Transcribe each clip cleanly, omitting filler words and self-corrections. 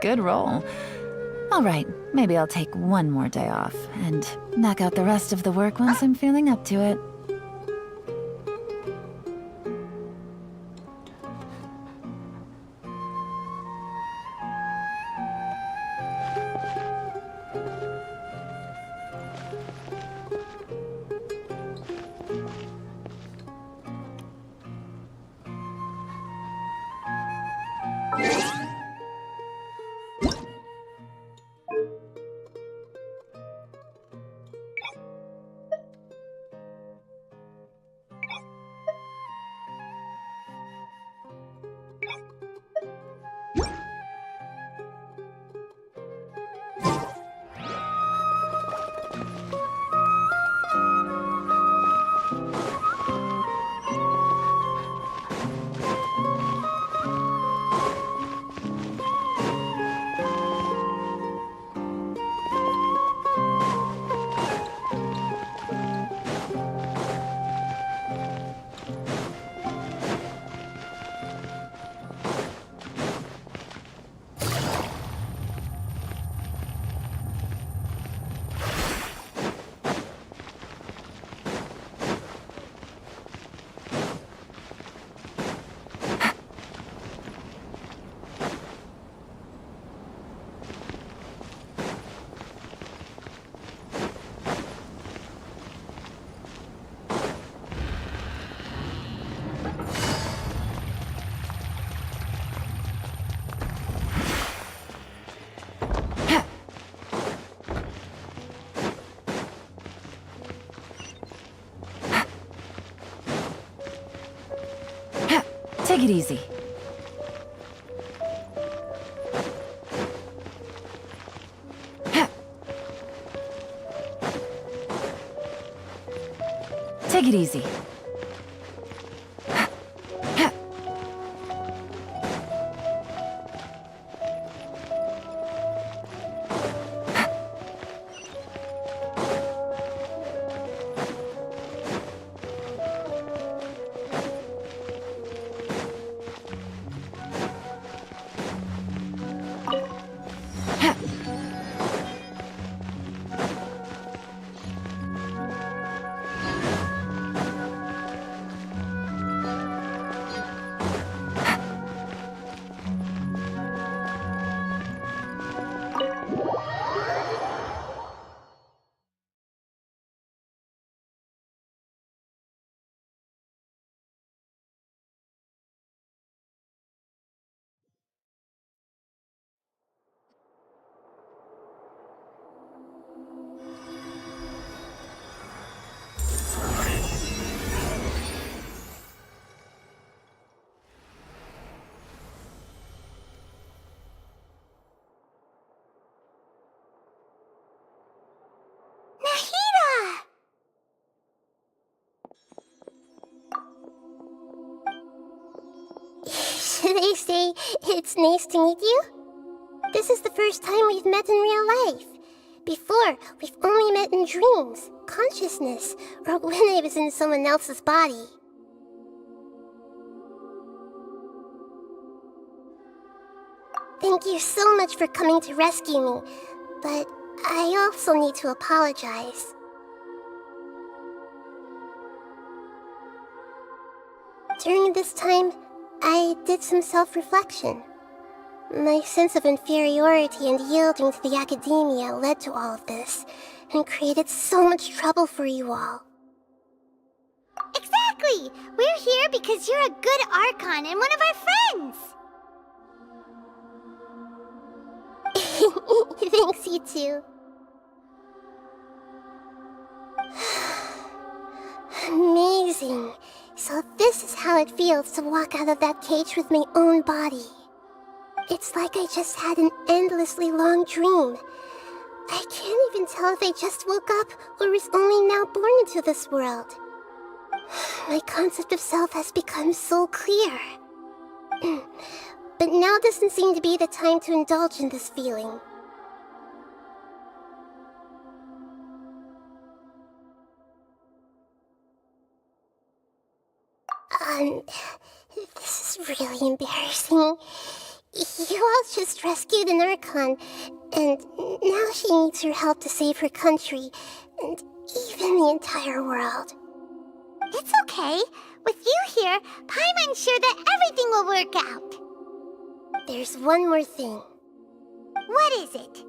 Good roll. All right, maybe I'll take one more day off and knock out the rest of the work once I'm feeling up to it. Take it easy. Take it easy. Should I say, it's nice to meet you? This is the first time we've met in real life. Before, we've only met in dreams, consciousness, or when I was in someone else's body. Thank you so much for coming to rescue me, but I also need to apologize. During this time, I did some self-reflection. My sense of inferiority and yielding to the academia led to all of this, and created so much trouble for you all. Exactly! We're here because you're a good archon and one of our friends! Thanks, you too. Amazing. So this is how it feels to walk out of that cage with my own body. It's like I just had an endlessly long dream. I can't even tell if I just woke up or was only now born into this world. My concept of self has become so clear. But now doesn't seem to be the time to indulge in this feeling. This is really embarrassing. You all just rescued an archon, and now she needs your help to save her country, and even the entire world. It's okay. With you here, Paimon's sure that everything will work out. There's one more thing. What is it?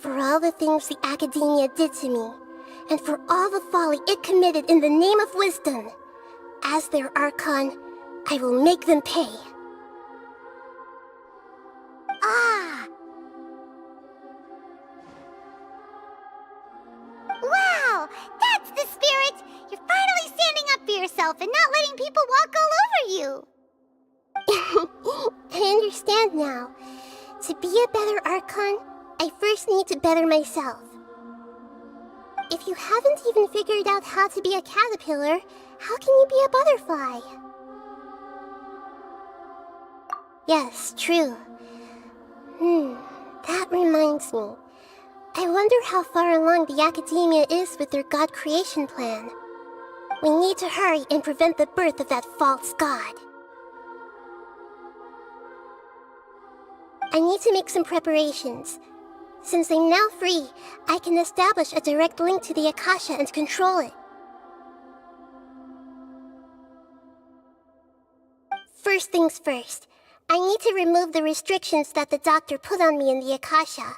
For all the things the Academia did to me, and for all the folly it committed in the name of wisdom, as their archon, I will make them pay. Ah! Wow! That's the spirit! You're finally standing up for yourself and not letting people walk all over you! I understand now. To be a better archon, I first need to better myself. If you haven't even figured out how to be a caterpillar, how can you be a butterfly? Yes, true. That reminds me. I wonder how far along the Academia is with their god creation plan. We need to hurry and prevent the birth of that false god. I need to make some preparations. Since I'm now free, I can establish a direct link to the Akasha and control it. First things first, I need to remove the restrictions that the doctor put on me in the Akasha.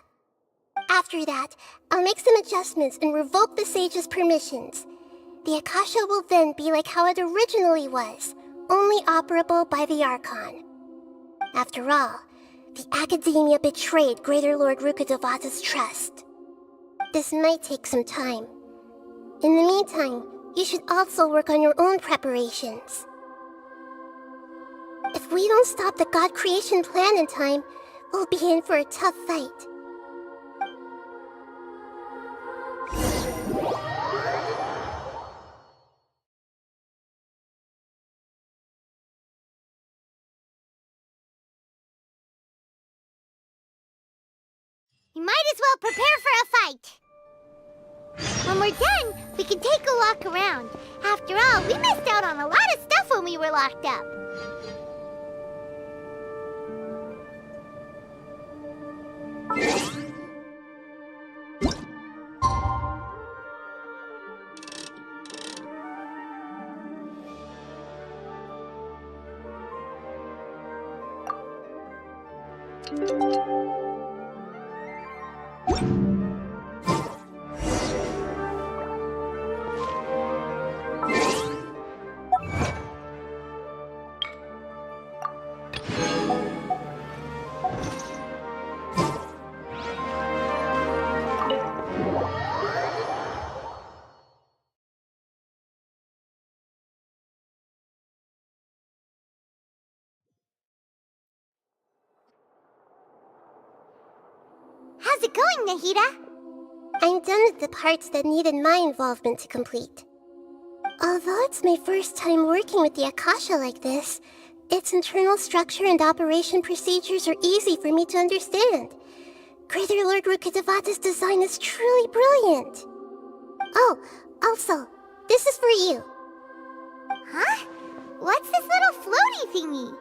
After that, I'll make some adjustments and revoke the sage's permissions. The Akasha will then be like how it originally was, only operable by the Archon. After all, the Academia betrayed Greater Lord Rukkhadevata's trust. This might take some time. In the meantime, you should also work on your own preparations. If we don't stop the god creation plan in time, we'll be in for a tough fight. You might as well prepare for a fight. When we're done, we can take a walk around. After all, we missed out on a lot of stuff when we were locked up. How's it going, Nahida? I'm done with the parts that needed my involvement to complete. Although it's my first time working with the Akasha like this, its internal structure and operation procedures are easy for me to understand. Greater Lord Rukkhadevata's design is truly brilliant. Oh, also, this is for you. Huh? What's this little floaty thingy?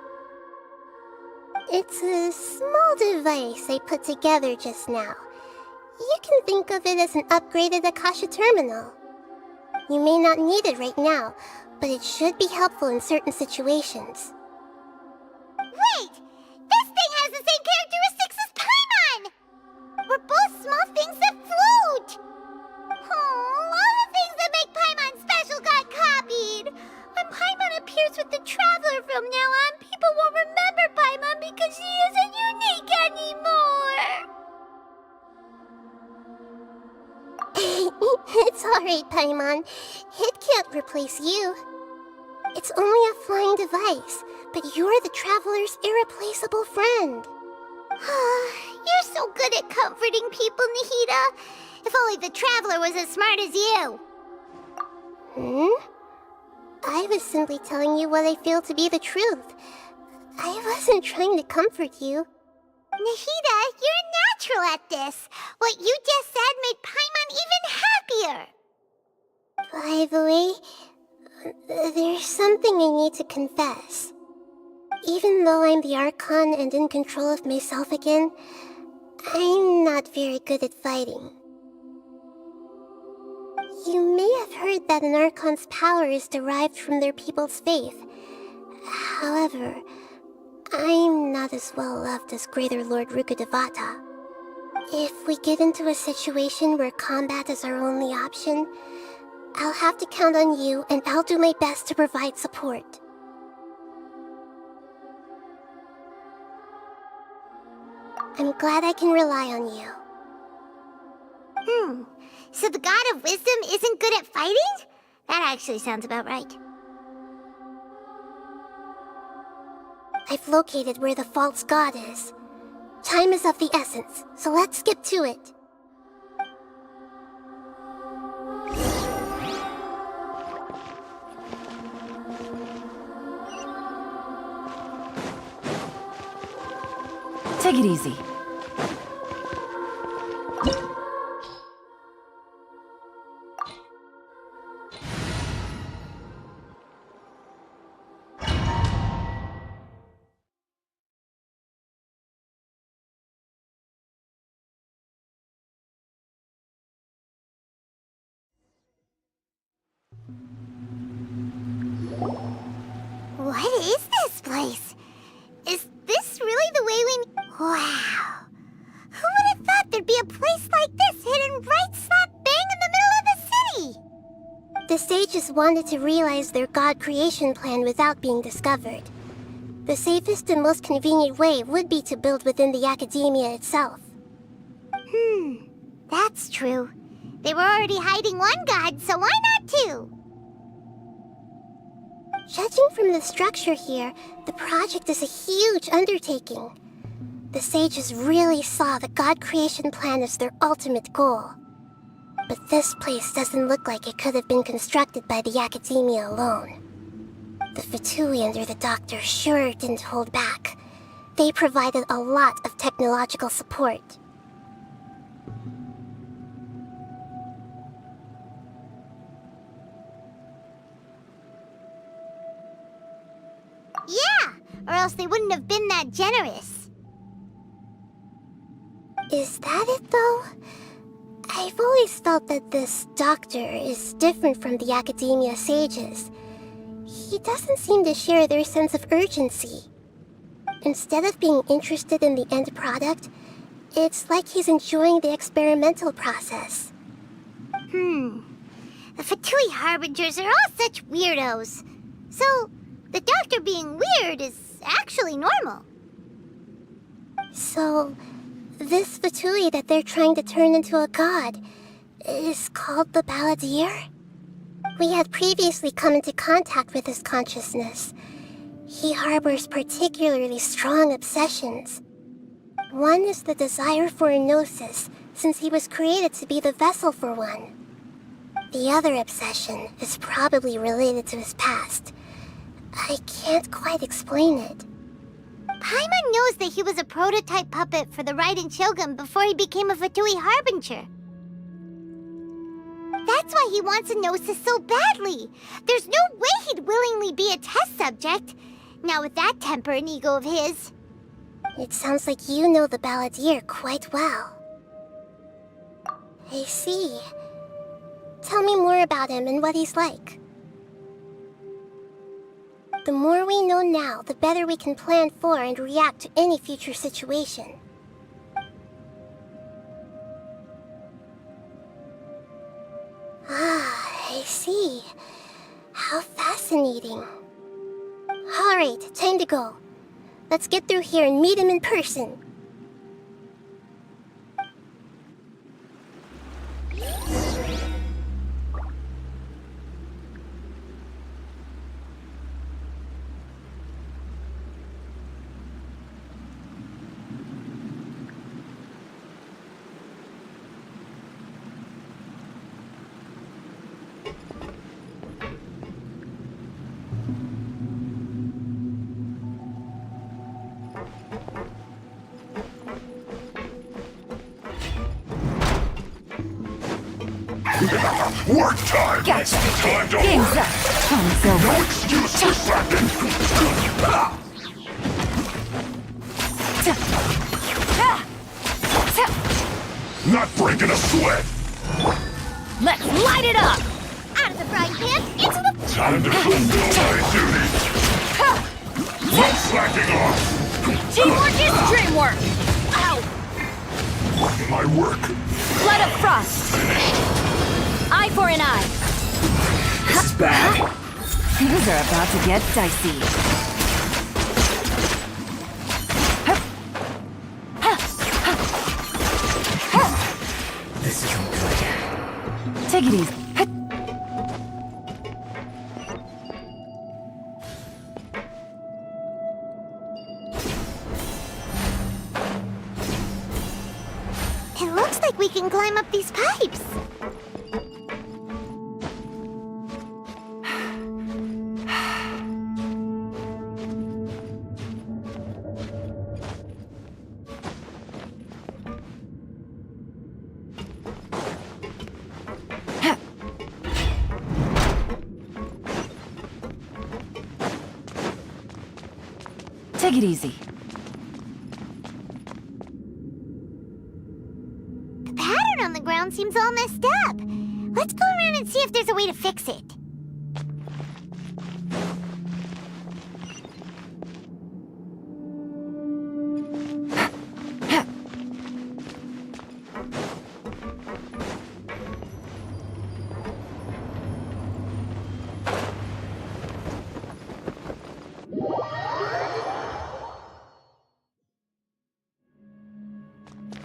It's a small device I put together just now. You can think of it as an upgraded Akasha terminal. You may not need it right now, but it should be helpful in certain situations. Wait! This thing has the same characteristics as Paimon! We're both small things that float! Oh, all the things that make Paimon special got copied! When Paimon appears with the Traveler from now on, people won't remember Paimon because she isn't unique anymore! It's alright, Paimon. It can't replace you. It's only a flying device, but you're the Traveler's irreplaceable friend. You're so good at comforting people, Nahida. If only the Traveler was as smart as you. I was simply telling you what I feel to be the truth. I wasn't trying to comfort you. Nahida, you're natural at this. What you just said made Paimon even happier. By the way, there's something I need to confess. Even though I'm the Archon and in control of myself again, I'm not very good at fighting. You may have heard that an Archon's power is derived from their people's faith. However, I'm not as well loved as Greater Lord Rukkhadevata. If we get into a situation where combat is our only option, I'll have to count on you, and I'll do my best to provide support. I'm glad I can rely on you. So the God of Wisdom isn't good at fighting? That actually sounds about right. I've located where the false god is. Time is of the essence, so let's skip to it. Take it easy. What is this place? Is this really the way we... Wow. Who would have thought there'd be a place like this hidden right slap bang in the middle of the city? The sages wanted to realize their god creation plan without being discovered. The safest and most convenient way would be to build within the academia itself. That's true. They were already hiding one god, so why not two? Judging from the structure here, the project is a huge undertaking. The sages really saw the god creation plan as their ultimate goal. But this place doesn't look like it could have been constructed by the academia alone. The Fatui under the Doctor sure didn't hold back. They provided a lot of technological support. Yeah, or else they wouldn't have been that generous. Is that it, though? I've always felt that this doctor is different from the academia sages. He doesn't seem to share their sense of urgency. Instead of being interested in the end product, it's like he's enjoying the experimental process. The Fatui Harbingers are all such weirdos. So, the Doctor being weird is actually normal. So, this Fatui that they're trying to turn into a god is called the Balladeer? We had previously come into contact with his consciousness. He harbors particularly strong obsessions. One is the desire for a gnosis, since he was created to be the vessel for one. The other obsession is probably related to his past. I can't quite explain it. Paimon knows that he was a prototype puppet for the Raiden Shogun before he became a Fatui Harbinger. That's why he wants a gnosis so badly. There's no way he'd willingly be a test subject. Now with that temper and ego of his. It sounds like you know the Balladeer quite well. I see. Tell me more about him and what he's like. The more we know now, the better we can plan for and react to any future situation. Ah, I see. How fascinating. Alright, time to go. Let's get through here and meet him in person. Work time! Gotcha. Time to Game's work! up. Time's over. No excuse for slacking! Not breaking a sweat! Let's light it up! Out of the frying pan, into the... Time to fulfill my duty! No slacking off! Teamwork is dreamwork! Ow! My work Blood of frost! Eye for an eye! It's bad. Things are about to get dicey. This isn't good. Take it easy. It looks like we can climb up these pipes. Take it easy. The pattern on the ground seems all messed up. Let's go around and see if there's a way to fix it.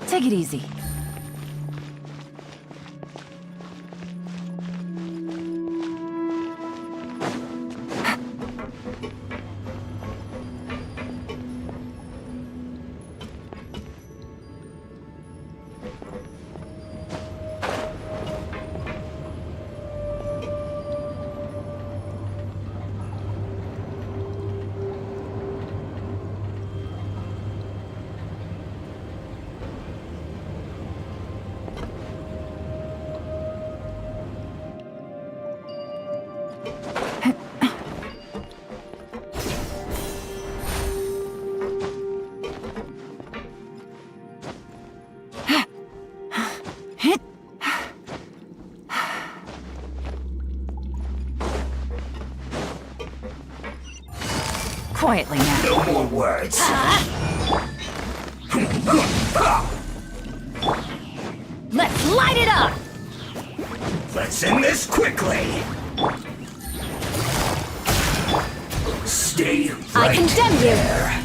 Take it easy. Quietly now. No more words. Let's light it up! Let's end this quickly. Stay right I condemn there.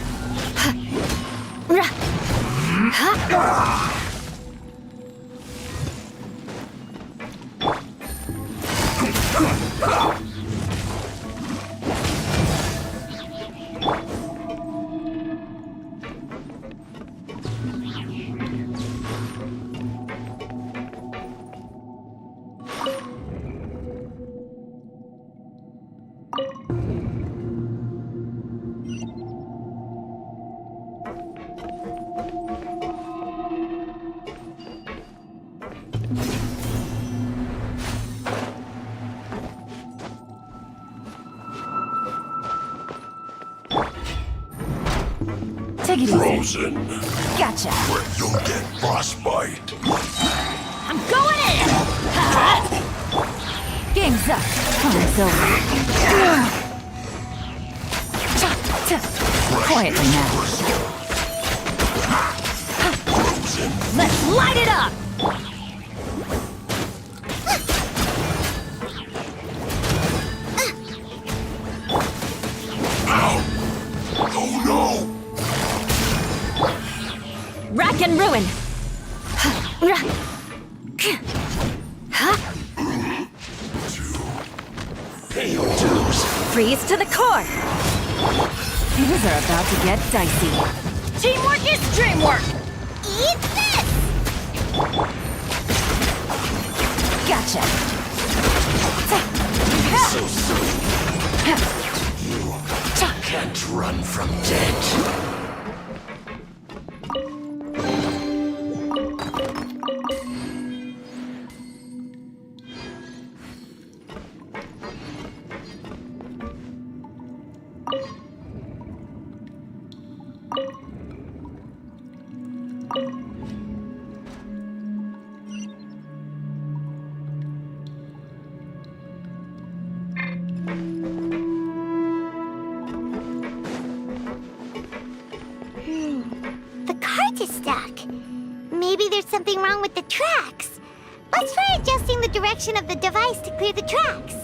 Take it easy. frozen. Gotcha. Where you'll get frostbite. I'm going in! Game's up. Time's over. Quietly now. Frozen. Let's light it up! Ow! Oh no! Rack and ruin! Pay your dues. Freeze to the core! Things are about to get dicey. Teamwork is dreamwork! Eat this! Gotcha! So soon. You can't run from death. something wrong with the tracks. Let's try adjusting the direction of the device to clear the tracks.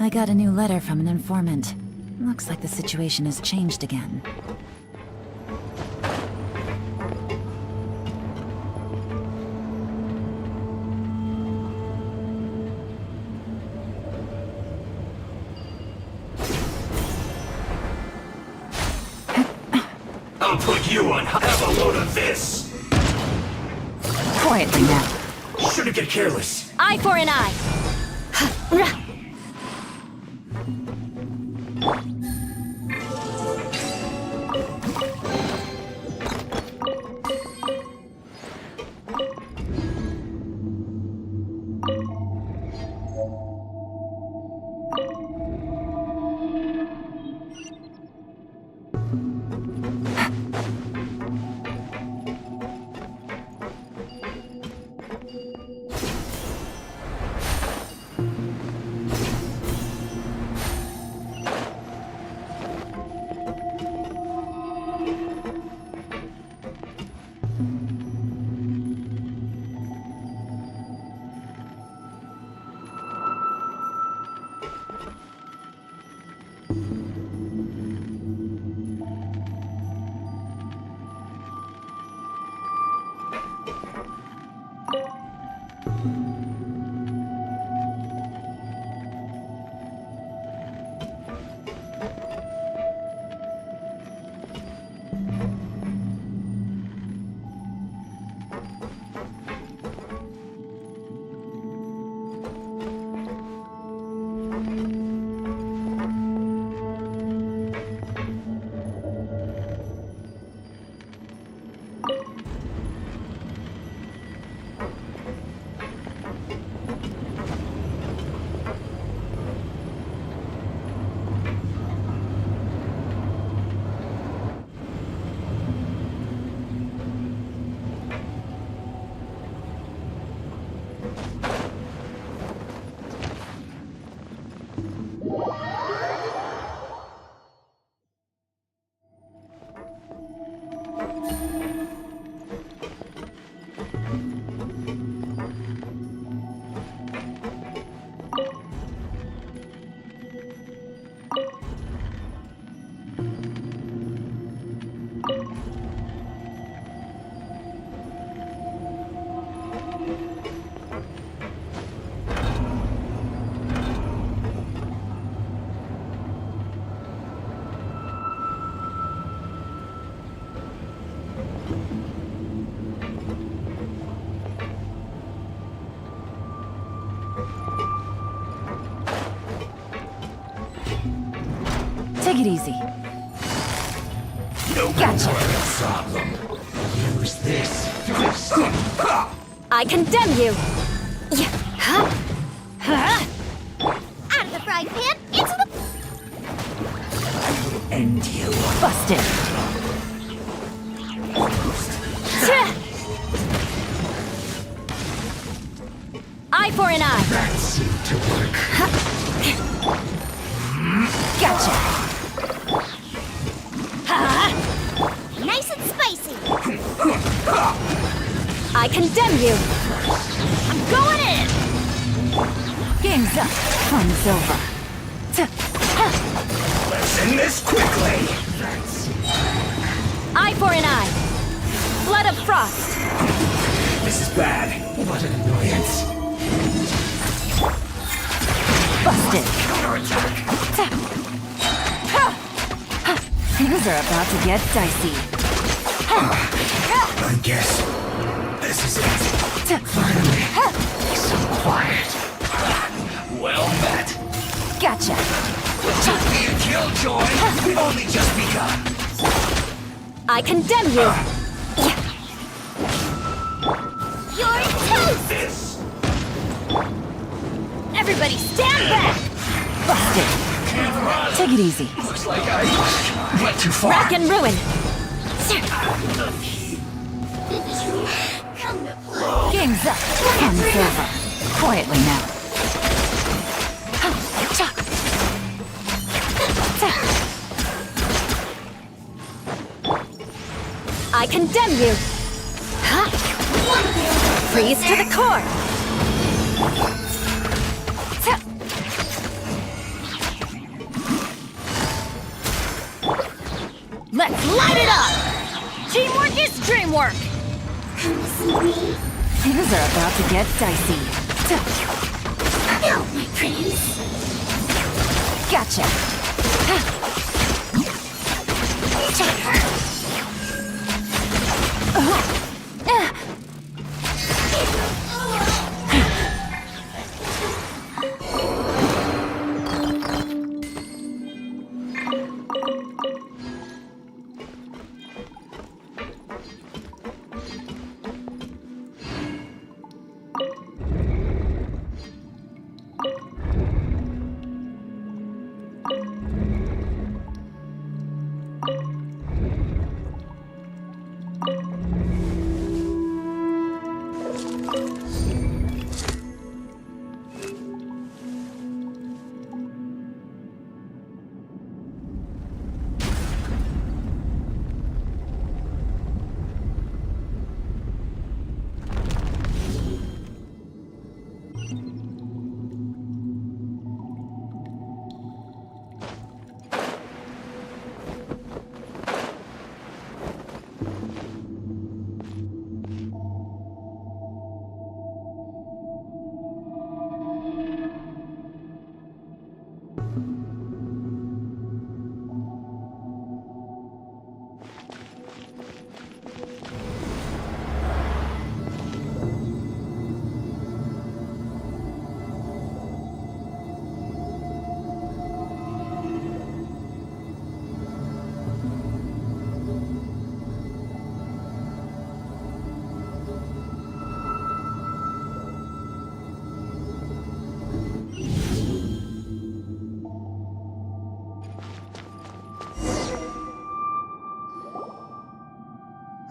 I got a new letter from an informant. Looks like the situation has changed again. I'll put you on. Have a load of this. Quietly now. Shouldn't get careless. Eye for an eye. Take it easy. No Gotcha. problem. Use this. I condemn you! Yeah. Huh? Huh? Out of the frying pan, into the... End you. Busted! Tch! Eye for an eye! That seemed to work. Gotcha! Ha! Nice and spicy. I condemn you! I'm going in! Game's up. Fun's over. Let's end this quickly. Eye for an eye! Blood of frost! This is bad. What an annoyance. Busted! Counterattack. Things are about to get dicey. I guess this is it. Finally. So quiet. Well met. Gotcha! Took me a killjoy. We've only just begun. I condemn you! You're toast! This. Everybody stand back! Busted! Take it easy. Looks like I went too far. Rack and ruin! Game's up. Fun's over. Quietly now. I condemn you! Freeze to the core! Let's light it up! Teamwork is dreamwork! Things are about to get dicey. Help me, please. Gotcha!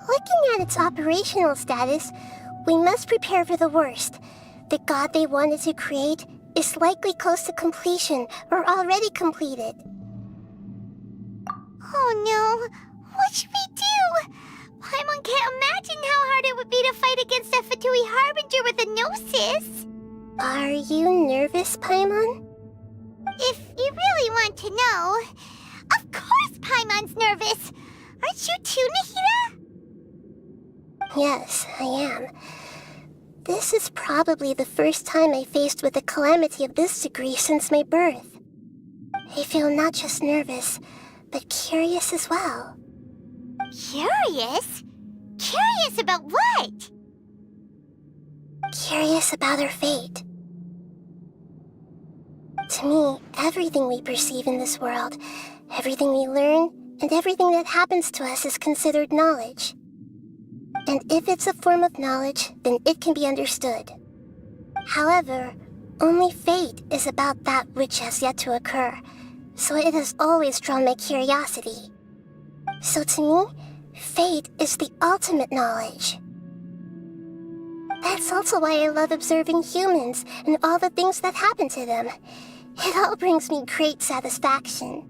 Looking at its operational status, we must prepare for the worst. The god they wanted to create is likely close to completion or already completed. Oh no, what should we do? Paimon can't imagine how hard it would be to fight against a Fatui Harbinger with a Gnosis. Are you nervous, Paimon? If you really want to know, of course Paimon's nervous. Aren't you too, Nahida? Yes, I am. This is probably the first time I faced with a calamity of this degree since my birth. I feel not just nervous, but curious as well. Curious? Curious about what? Curious about our fate. To me, everything we perceive in this world Everything we learn and everything that happens to us is considered knowledge. And if it's a form of knowledge, then it can be understood. However, only fate is about that which has yet to occur, so it has always drawn my curiosity. So to me, fate is the ultimate knowledge. That's also why I love observing humans and all the things that happen to them. It all brings me great satisfaction.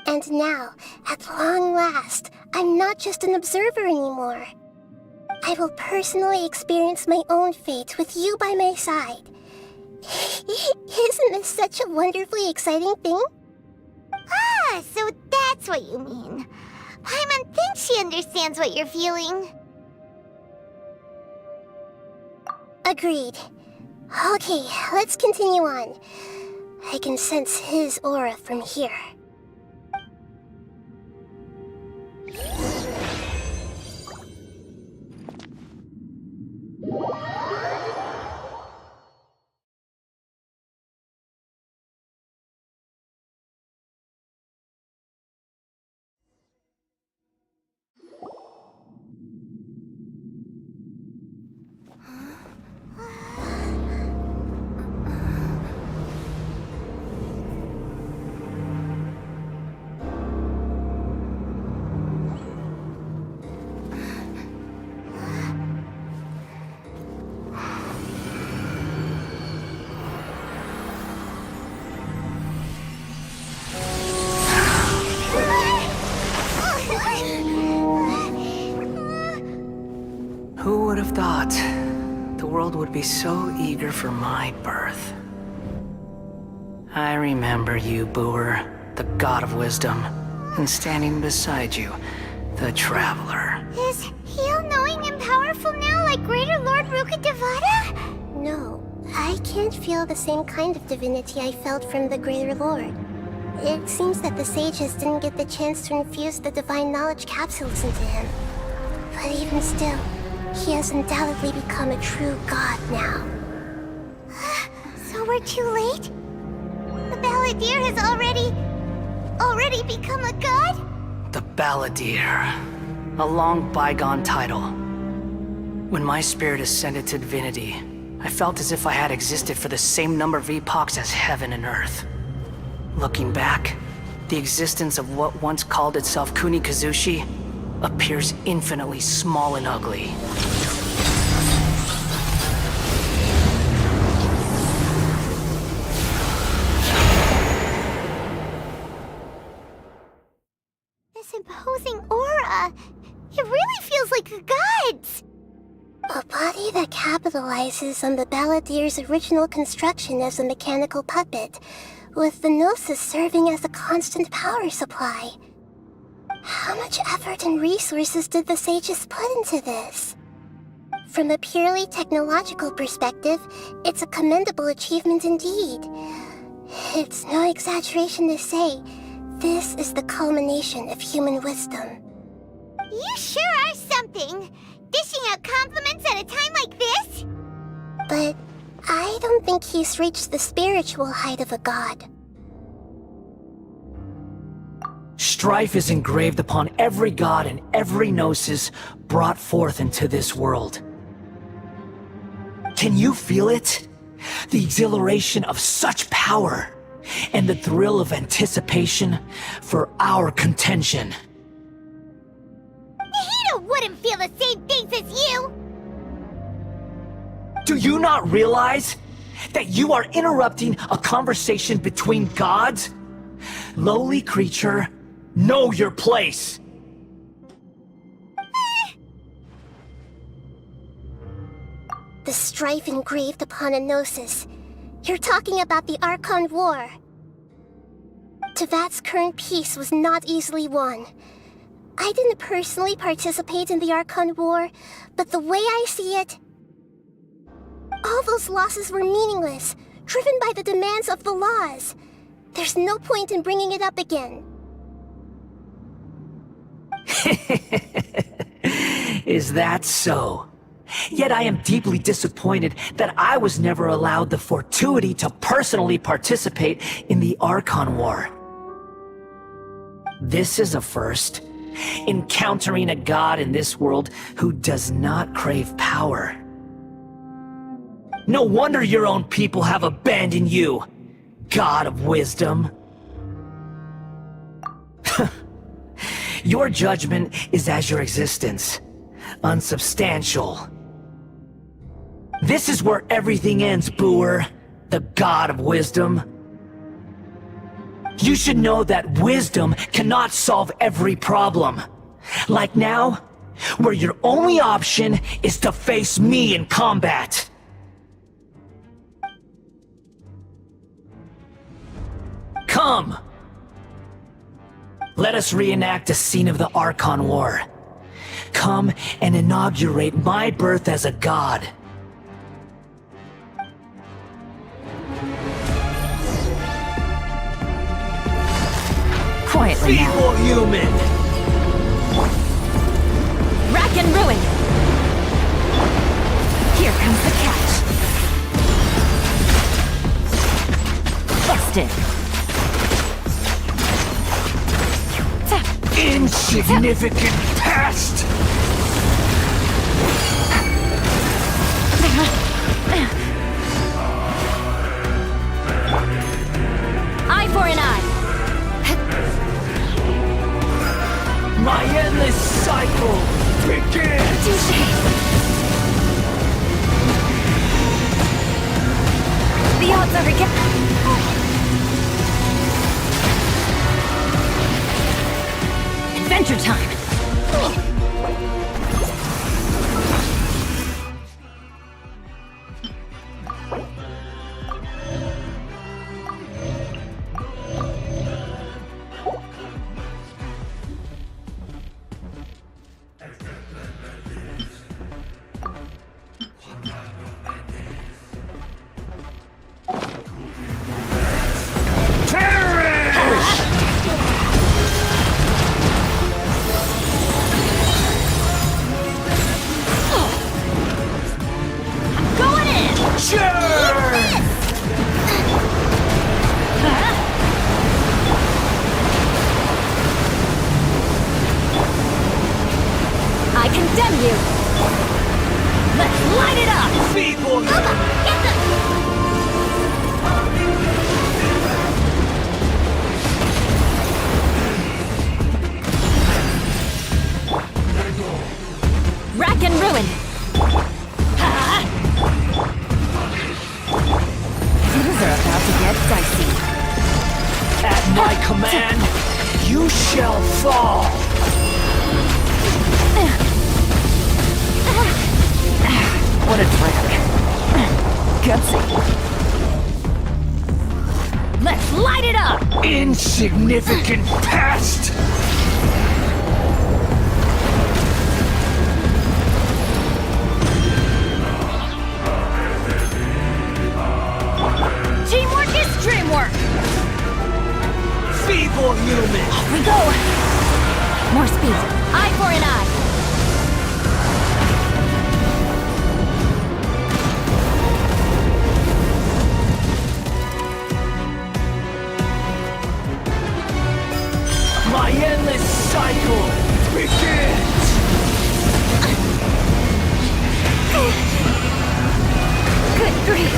And now, at long last, I'm not just an observer anymore. I will personally experience my own fate with you by my side. Isn't this such a wonderfully exciting thing? Ah, so that's what you mean. Paimon thinks she understands what you're feeling. Agreed. Okay, let's continue on. I can sense his aura from here. Who would have thought the world would be so eager for my birth? I remember you, Booer, the god of wisdom, and standing beside you, the traveler. Is he all-knowing and powerful now like Greater Lord Rukkhadevata? No, I can't feel the same kind of divinity I felt from the Greater Lord. It seems that the sages didn't get the chance to infuse the divine knowledge capsules into him. But even still, he has undoubtedly become a true god now. So we're too late? The Balladeer has already become a god? The Balladeer. A long bygone title. When my spirit ascended to divinity, I felt as if I had existed for the same number of epochs as heaven and earth. Looking back, the existence of what once called itself Kunikazushi appears infinitely small and ugly. This imposing aura, it really feels like the gods! A body that capitalizes on the Balladeer's original construction as a mechanical puppet, with the Gnosis serving as a constant power supply. How much effort and resources did the sages put into this? From a purely technological perspective, it's a commendable achievement indeed. It's no exaggeration to say, this is the culmination of human wisdom. You sure are something! Dishing out compliments at a time like this? But I don't think he's reached the spiritual height of a god. Strife is engraved upon every god and every gnosis brought forth into this world. Can you feel it? The exhilaration of such power, and the thrill of anticipation for our contention. Nahida wouldn't feel the same things as you! Do you not realize that you are interrupting a conversation between gods? Lowly creature, know your place! The strife engraved upon a gnosis. You're talking about the Archon War. Tevat's current peace was not easily won. I didn't personally participate in the Archon War, but the way I see it, all those losses were meaningless, driven by the demands of the laws. There's no point in bringing it up again. Is that so? Yet I am deeply disappointed that I was never allowed the fortuity to personally participate in the Archon War. This is a first. Encountering a god in this world who does not crave power. No wonder your own people have abandoned you, God of Wisdom. Your judgment is as your existence, unsubstantial. This is where everything ends, Booer, the God of Wisdom. You should know that wisdom cannot solve every problem. Like now, where your only option is to face me in combat. Come! Let us reenact a scene of the Archon War. Come and inaugurate my birth as a god. Quietly now. Feeble human! Rack and ruin! Here comes the catch. Busted. Insignificant pest! Eye for an eye. My endless cycle begins! The odds are against. Adventure time! I condemn you! Let's light it up! Feeble! Get them! Rack and ruin! Things are about to get dicey. At my command, you shall fall! What a trick. Gutsy. Let's light it up! Insignificant pest! Teamwork is dreamwork! Feeble human! Off we go! More speed. Eye for an eye. My endless cycle begins! Good grief.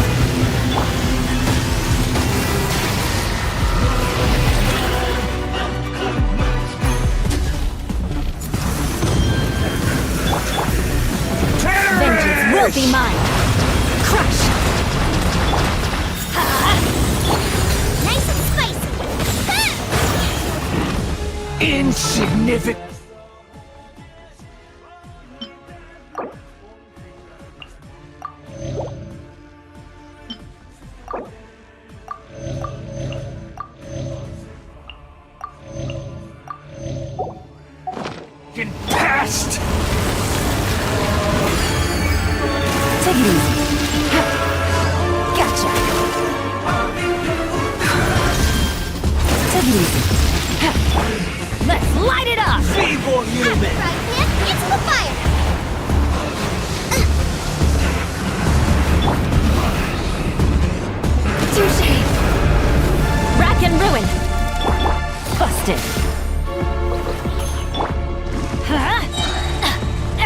Vengeance will be mine. Crush. Nice and spicy! Insignificant. Pest! Take it easy. Gotcha. Take it easy. Let's light it up! Feeble human! Right, man, it's the fire! Touché! Rack and ruin! Busted!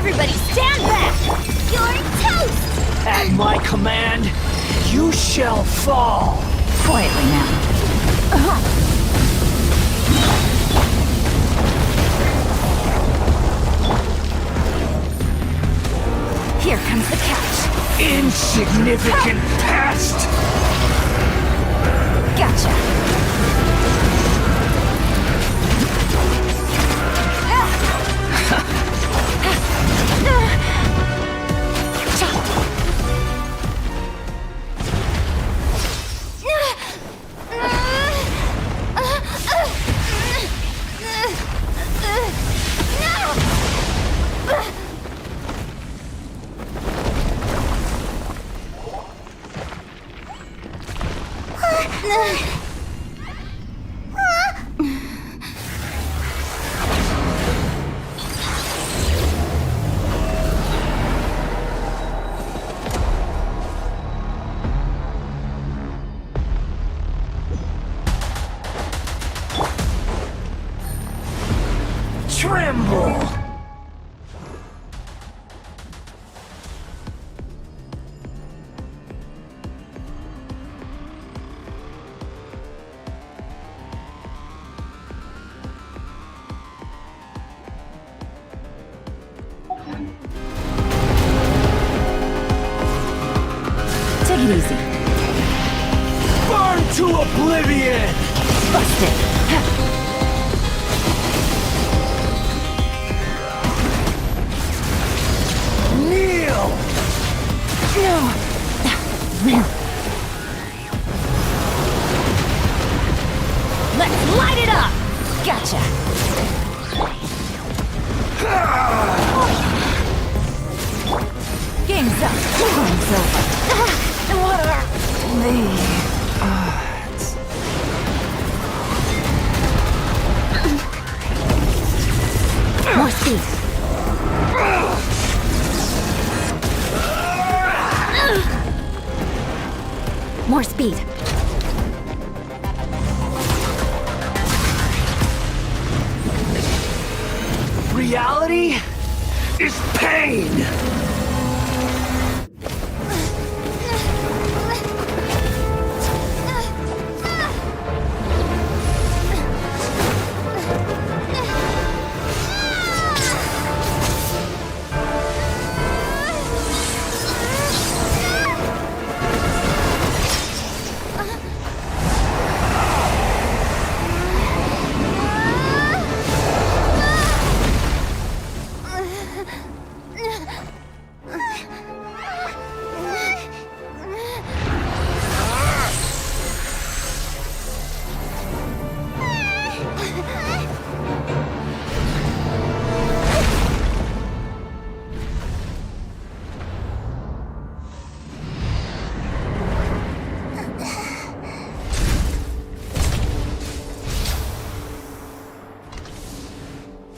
Everybody stand back! You're toast! At my command, you shall fall. Quietly now. Here comes the catch. Insignificant pest! Gotcha. Tremble! Take it easy. Burn to oblivion! Busted. Kneel! Let's light it up! Gotcha. Game's up. Time's over. What are the odds? More speed. More speed. Reality is pain!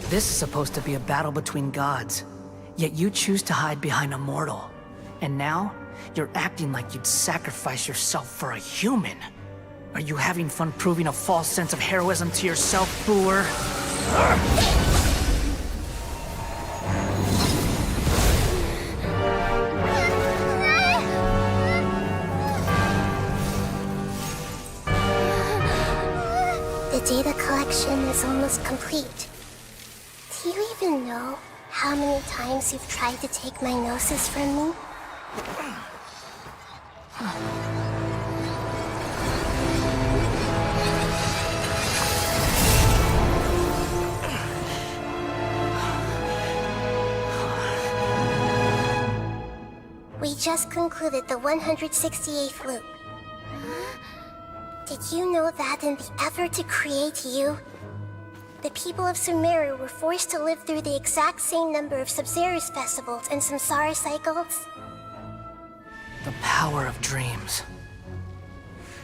This is supposed to be a battle between gods, yet you choose to hide behind a mortal. And now, you're acting like you'd sacrifice yourself for a human. Are you having fun proving a false sense of heroism to yourself, Booer? The data collection is almost complete. Do you even know how many times you've tried to take my gnosis from me? We just concluded the 168th loop. Did you know that in the effort to create you, the people of Sumeru were forced to live through the exact same number of Sub-Zerus festivals and Samsara cycles? The power of dreams.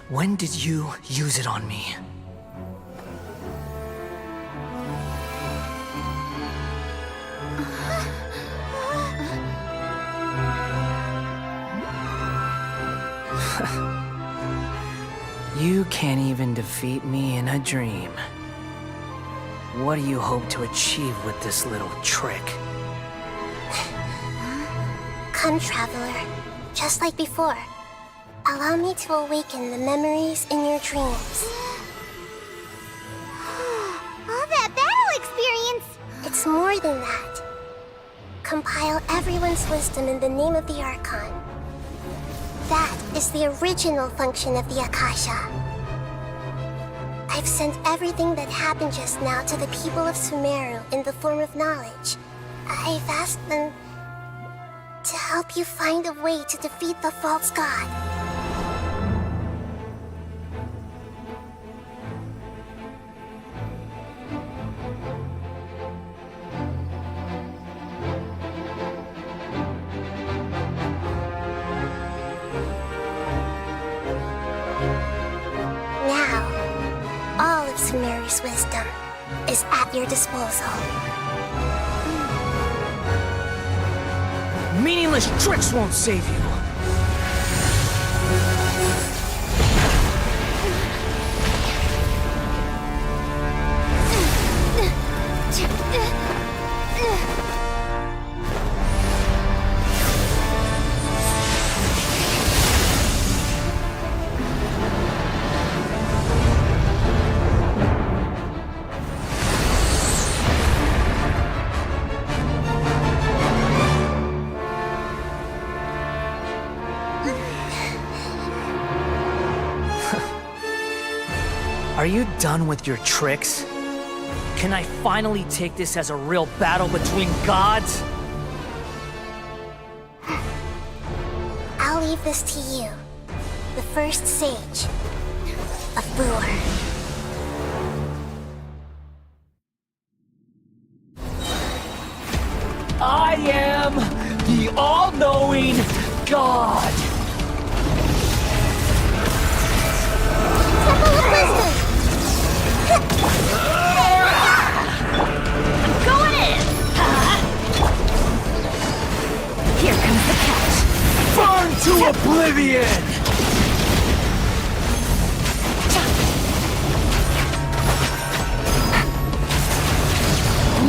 When did you use it on me? You can't even defeat me in a dream. What do you hope to achieve with this little trick? Come, traveler. Just like before. Allow me to awaken the memories in your dreams. All that battle experience! It's more than that. Compile everyone's wisdom in the name of the Archon. That is the original function of the Akasha. I've sent everything that happened just now to the people of Sumeru in the form of knowledge. I've asked them to help you find a way to defeat the false god. Now, all of Sumeru's wisdom is at your disposal. Meaningless tricks won't save you. Are you done with your tricks? Can I finally take this as a real battle between gods? I'll leave this to you, the first sage of Lure. I am the all-knowing God! Temple of Wisdom! I'm going in! Here comes the catch. Burn to oblivion!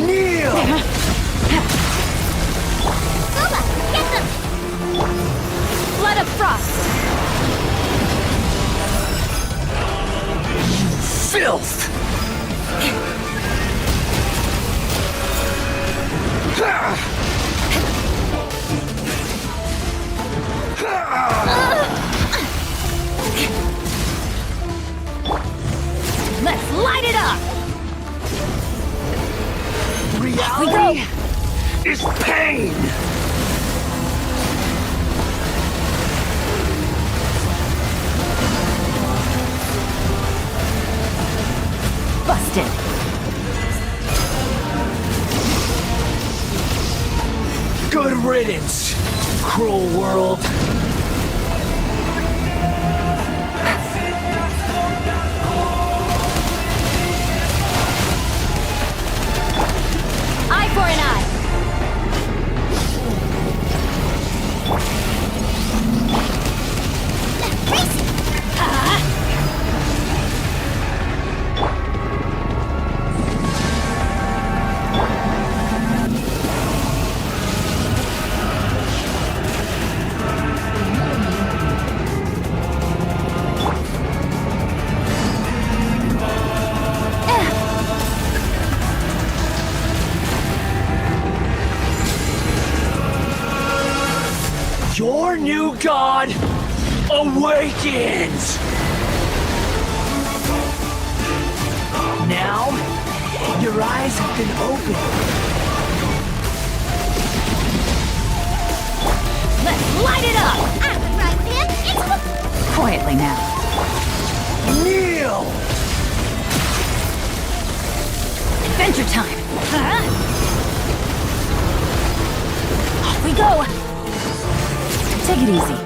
Kneel! Boba, get them! Blood of frost. Filth! Let's light it up. Reality is pain! Busted. Good riddance, cruel world. Eye for an eye. Your new god awakens! Now, your eyes have been opened. Let's light it up. I'm the right man. It's Quietly now. Kneel! Adventure time. Off we go. Take it easy.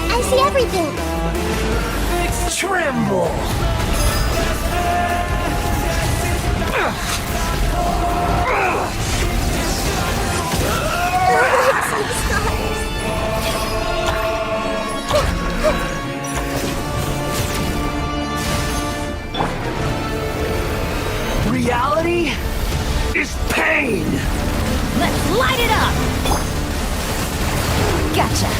I see everything! Tremble! Reality is pain! Let's light it up! Gotcha!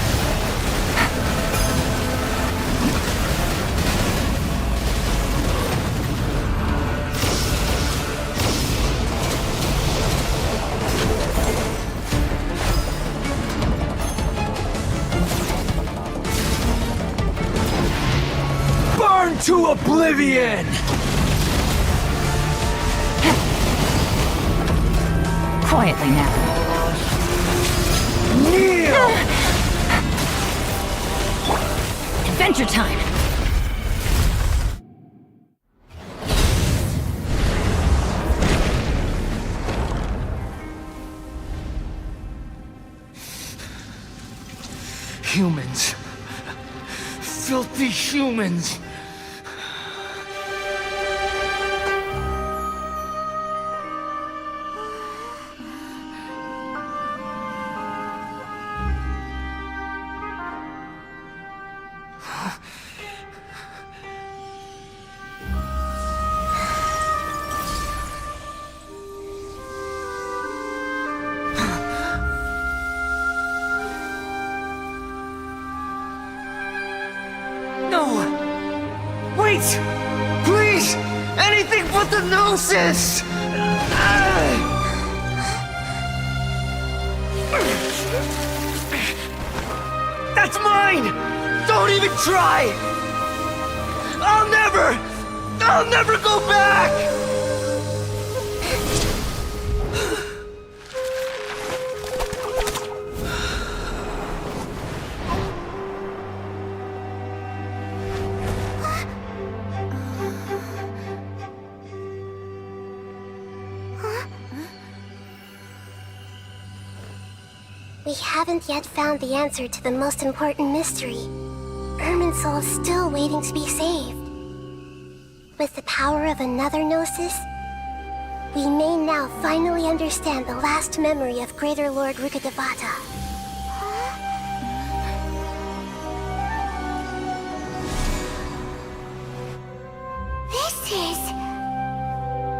Burn to oblivion! Quietly now. Kneel! Adventure time! Humans. Filthy humans. No! Wait! Please! Anything but the Gnosis! That's mine! Don't even try! I'll never go back! We haven't yet found the answer to the most important mystery. Irminsul is still waiting to be saved. With the power of another Gnosis, we may now finally understand the last memory of Greater Lord Rukkhadevata. This is...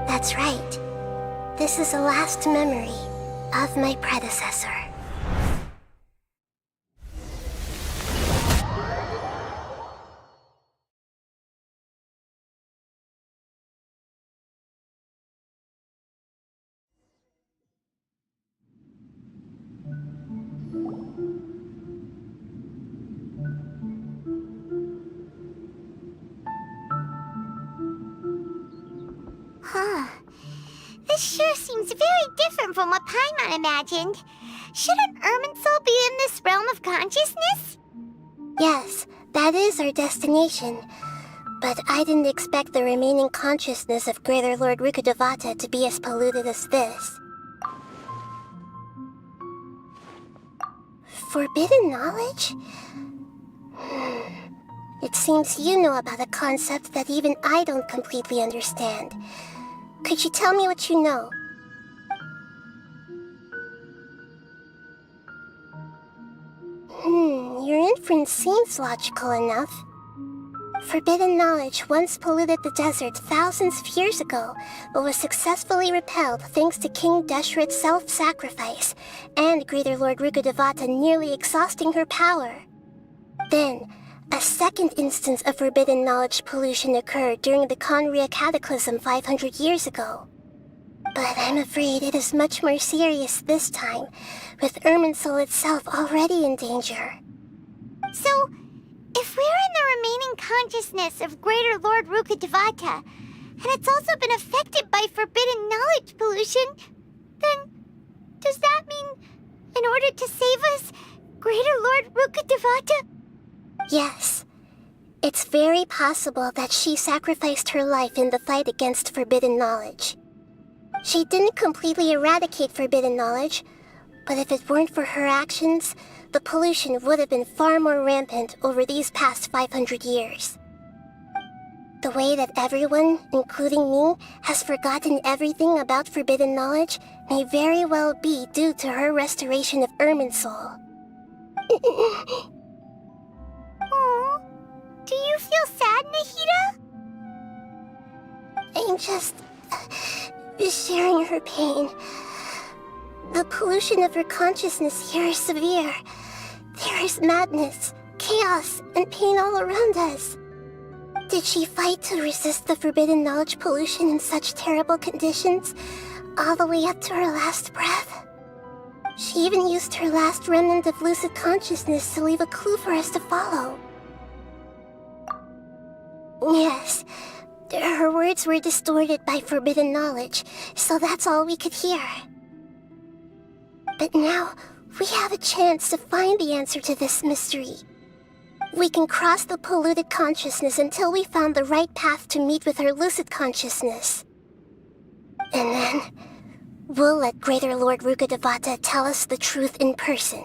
That's right. This is the last memory of my predecessor. Huh. This sure seems very different from what Paimon imagined. Shouldn't Irminsul be in this realm of consciousness? Yes, that is our destination. But I didn't expect the remaining consciousness of Greater Lord Rukkhadevata to be as polluted as this. Forbidden knowledge? It seems you know about a concept that even I don't completely understand. Could you tell me what you know? Your inference seems logical enough. Forbidden knowledge once polluted the desert thousands of years ago, but was successfully repelled thanks to King Deshret's self-sacrifice, and Greater Lord Rukkhadevata nearly exhausting her power. Then, a second instance of forbidden knowledge pollution occurred during the Conria Cataclysm 500 years ago. But I'm afraid it is much more serious this time, with Irminsul itself already in danger. So, if we're in the remaining consciousness of Greater Lord Rukkhadevata, and it's also been affected by forbidden knowledge pollution, then does that mean, in order to save us, Greater Lord Rukkhadevata? Yes. It's very possible that she sacrificed her life in the fight against forbidden knowledge. She didn't completely eradicate forbidden knowledge, but if it weren't for her actions, the pollution would have been far more rampant over these past 500 years. The way that everyone, including me, has forgotten everything about forbidden knowledge may very well be due to her restoration of Irminsul. Aww. Do you feel sad, Nahida? I'm just is sharing her pain. The pollution of her consciousness here is severe. There is madness, chaos, and pain all around us. Did she fight to resist the forbidden knowledge pollution in such terrible conditions, all the way up to her last breath? She even used her last remnant of lucid consciousness to leave a clue for us to follow. Yes, her words were distorted by forbidden knowledge, so that's all we could hear. But now, we have a chance to find the answer to this mystery. We can cross the polluted consciousness until we found the right path to meet with our lucid consciousness. And then, we'll let Greater Lord Rukkhadevata tell us the truth in person.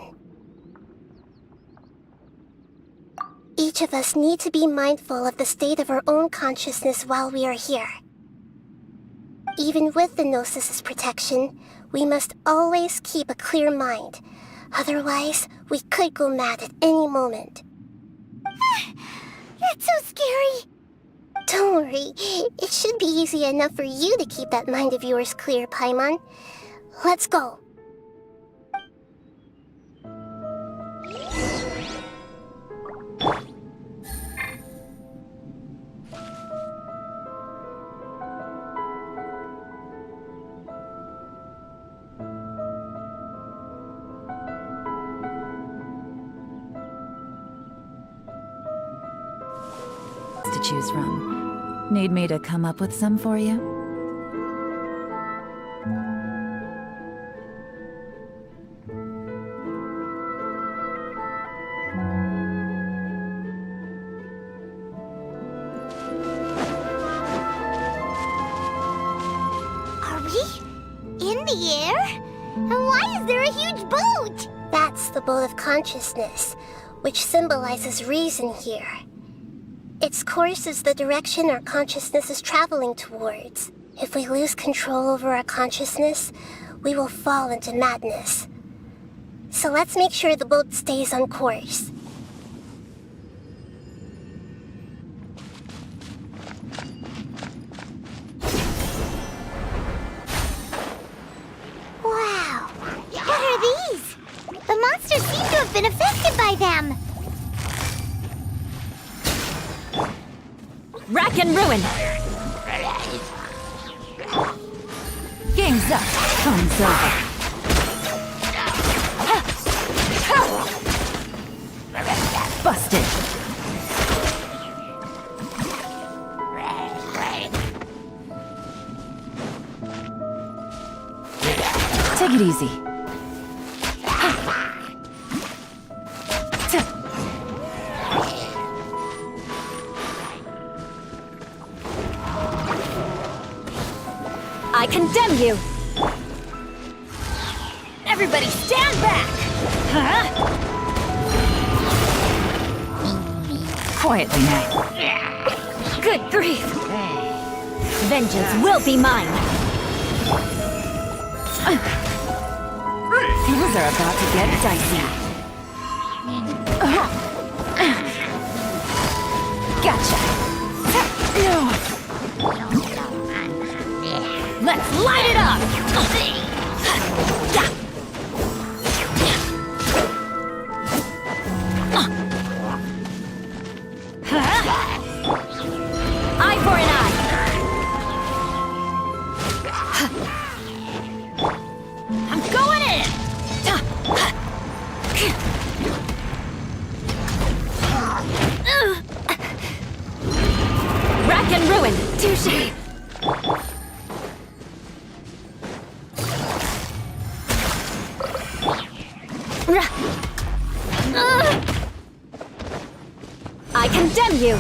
Each of us need to be mindful of the state of our own consciousness while we are here. Even with the Gnosis' protection, we must always keep a clear mind. Otherwise, we could go mad at any moment. That's so scary. Don't worry, it should be easy enough for you to keep that mind of yours clear, Paimon. Let's go. To choose from. Need me to come up with some for you? Are we in the air? And why is there a huge boat? That's the boat of consciousness, which symbolizes reason here. Its course is the direction our consciousness is traveling towards. If we lose control over our consciousness, we will fall into madness. So let's make sure the boat stays on course. Wow. What are these? The monsters seem to have been affected by them. Rack and ruin! Game's up. Fun's over. Busted. Take it easy. I condemn you! Everybody stand back! Huh? Quietly now. Good grief! Vengeance will be mine! Things are about to get dicey. Gotcha! Let's light it up! Eye for an eye! I'm going in! Rack and ruin! Touché! I condemn you!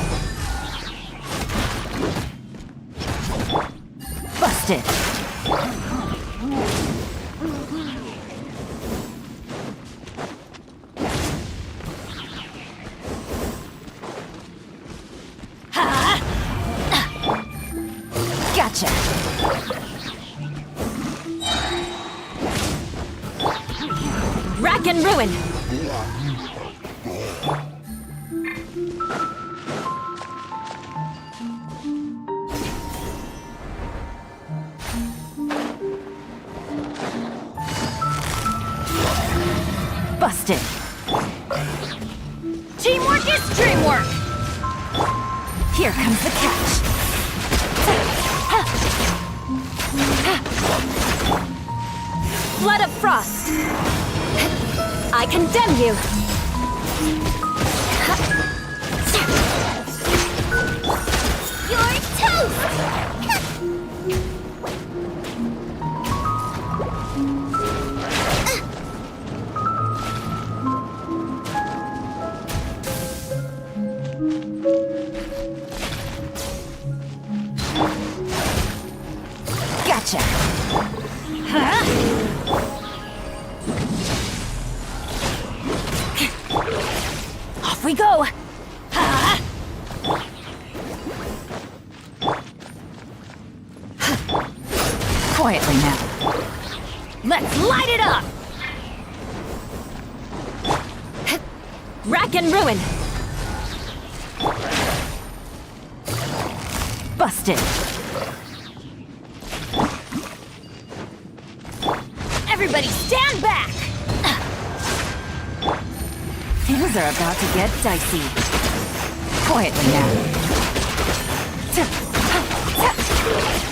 Busted! Gotcha! Rack and ruin! Busted! Teamwork is dreamwork! Here comes the catch! Flood of frost! I condemn you! You're toast! Gotcha! Huh? Off we go! Ha! Quietly now. Let's light it up! Rack and ruin! Busted! Everybody stand back! Things are about to get dicey. Quietly now.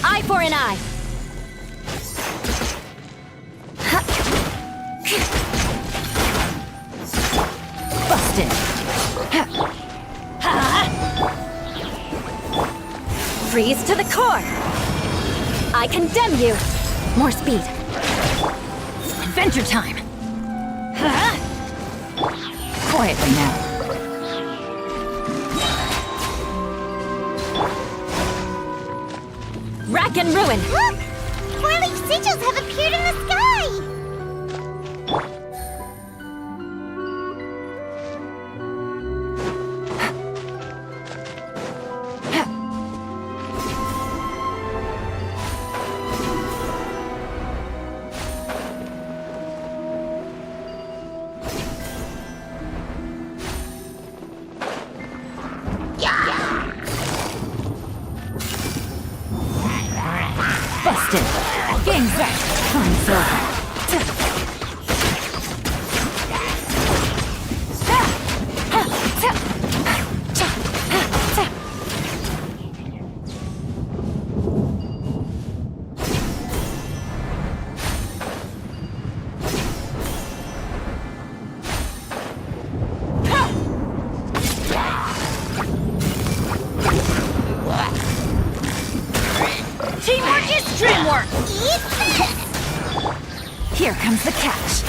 Eye for an eye. Busted. Freeze to the core. I condemn you. More speed. Adventure time! Quietly now. Rack and ruin! Look! Four-leaf sigils have appeared in the sky! Busted! Game's back! Time's over. Teamwork is dreamwork! Eat this! Here comes the catch.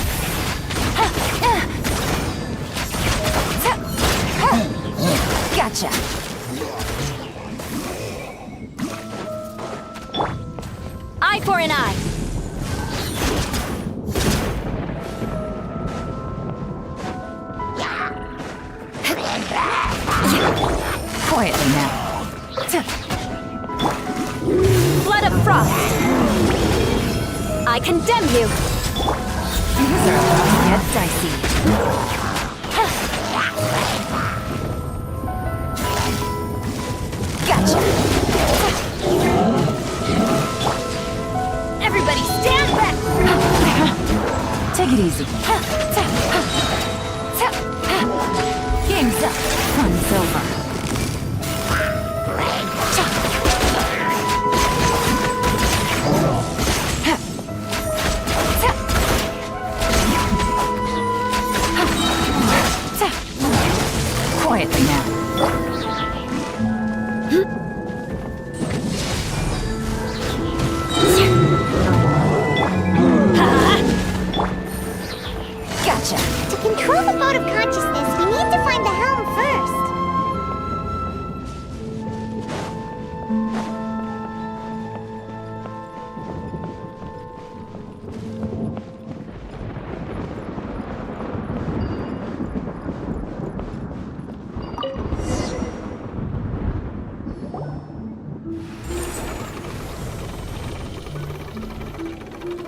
Gotcha. Eye for an eye. Quietly now. Flood of frost. I condemn you. Things are about to get dicey. Gotcha. Everybody stand back. Take it easy. Game's up. Fun's over. Quietly now. Gotcha. To control the boat of consciousness, we need to find the helm first.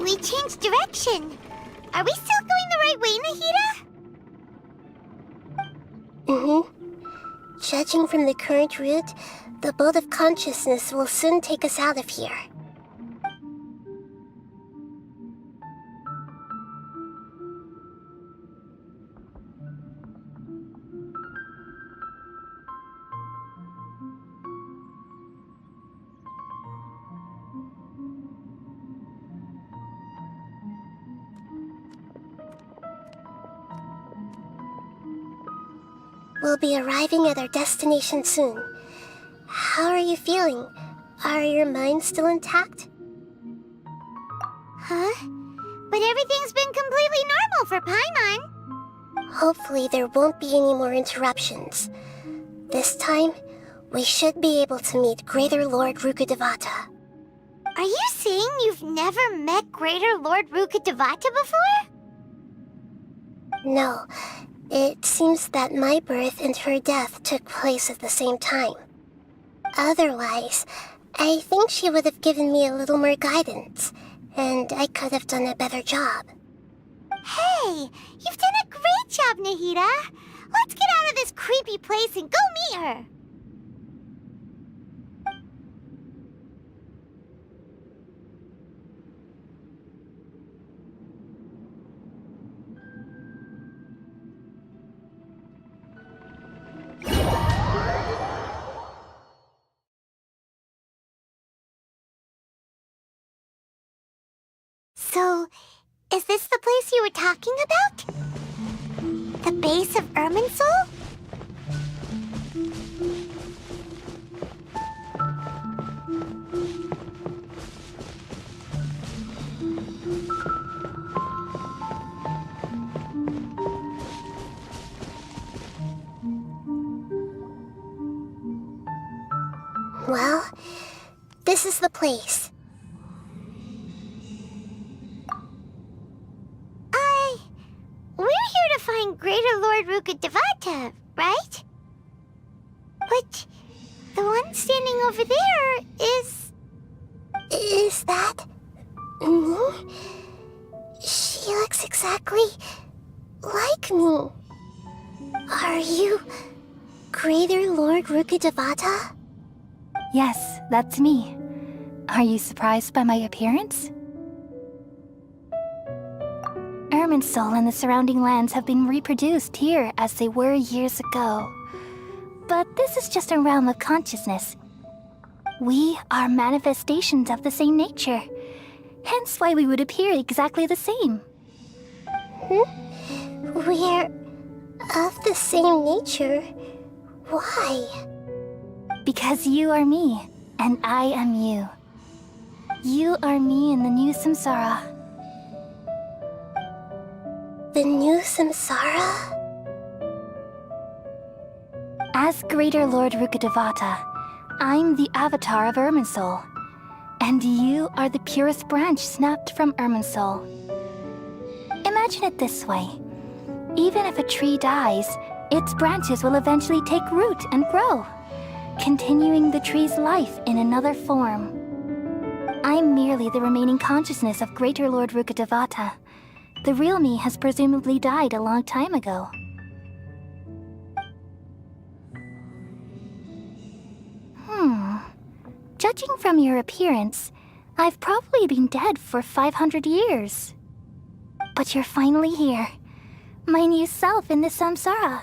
We changed direction. Are we still going the right way, Nahida? Judging from the current route, the boat of consciousness will soon take us out of here. We'll be arriving at our destination soon. How are you feeling? Are your minds still intact? Huh? But everything's been completely normal for Paimon. Hopefully there won't be any more interruptions. This time, we should be able to meet Greater Lord Rukkhadevata. Are you saying you've never met Greater Lord Rukkhadevata before? No, it seems that my birth and her death took place at the same time. Otherwise, I think she would have given me a little more guidance, and I could have done a better job. Hey, you've done a great job, Nahida. Let's get out of this creepy place and go meet her. So, is this the place you were talking about? The base of Irminsul? Well, this is the place. We're here to find Greater Lord Rukkhadevata, right? But the one standing over there is... Is that me? She looks exactly like me. Are you Greater Lord Rukkhadevata? Yes, that's me. Are you surprised by my appearance? Irminsul and the surrounding lands have been reproduced here as they were years ago. But this is just a realm of consciousness. We are manifestations of the same nature, hence why we would appear exactly the same. We're of the same nature. Why? Because you are me, and I am you. You are me in the new samsara. The new samsara? As Greater Lord Rukkhadevata, I'm the avatar of Irminsul, and you are the purest branch snapped from Irminsul. Imagine it this way. Even if a tree dies, its branches will eventually take root and grow, continuing the tree's life in another form. I'm merely the remaining consciousness of Greater Lord Rukkhadevata. The real me has presumably died a long time ago. Judging from your appearance, I've probably been dead for 500 years. But you're finally here. My new self in the samsara.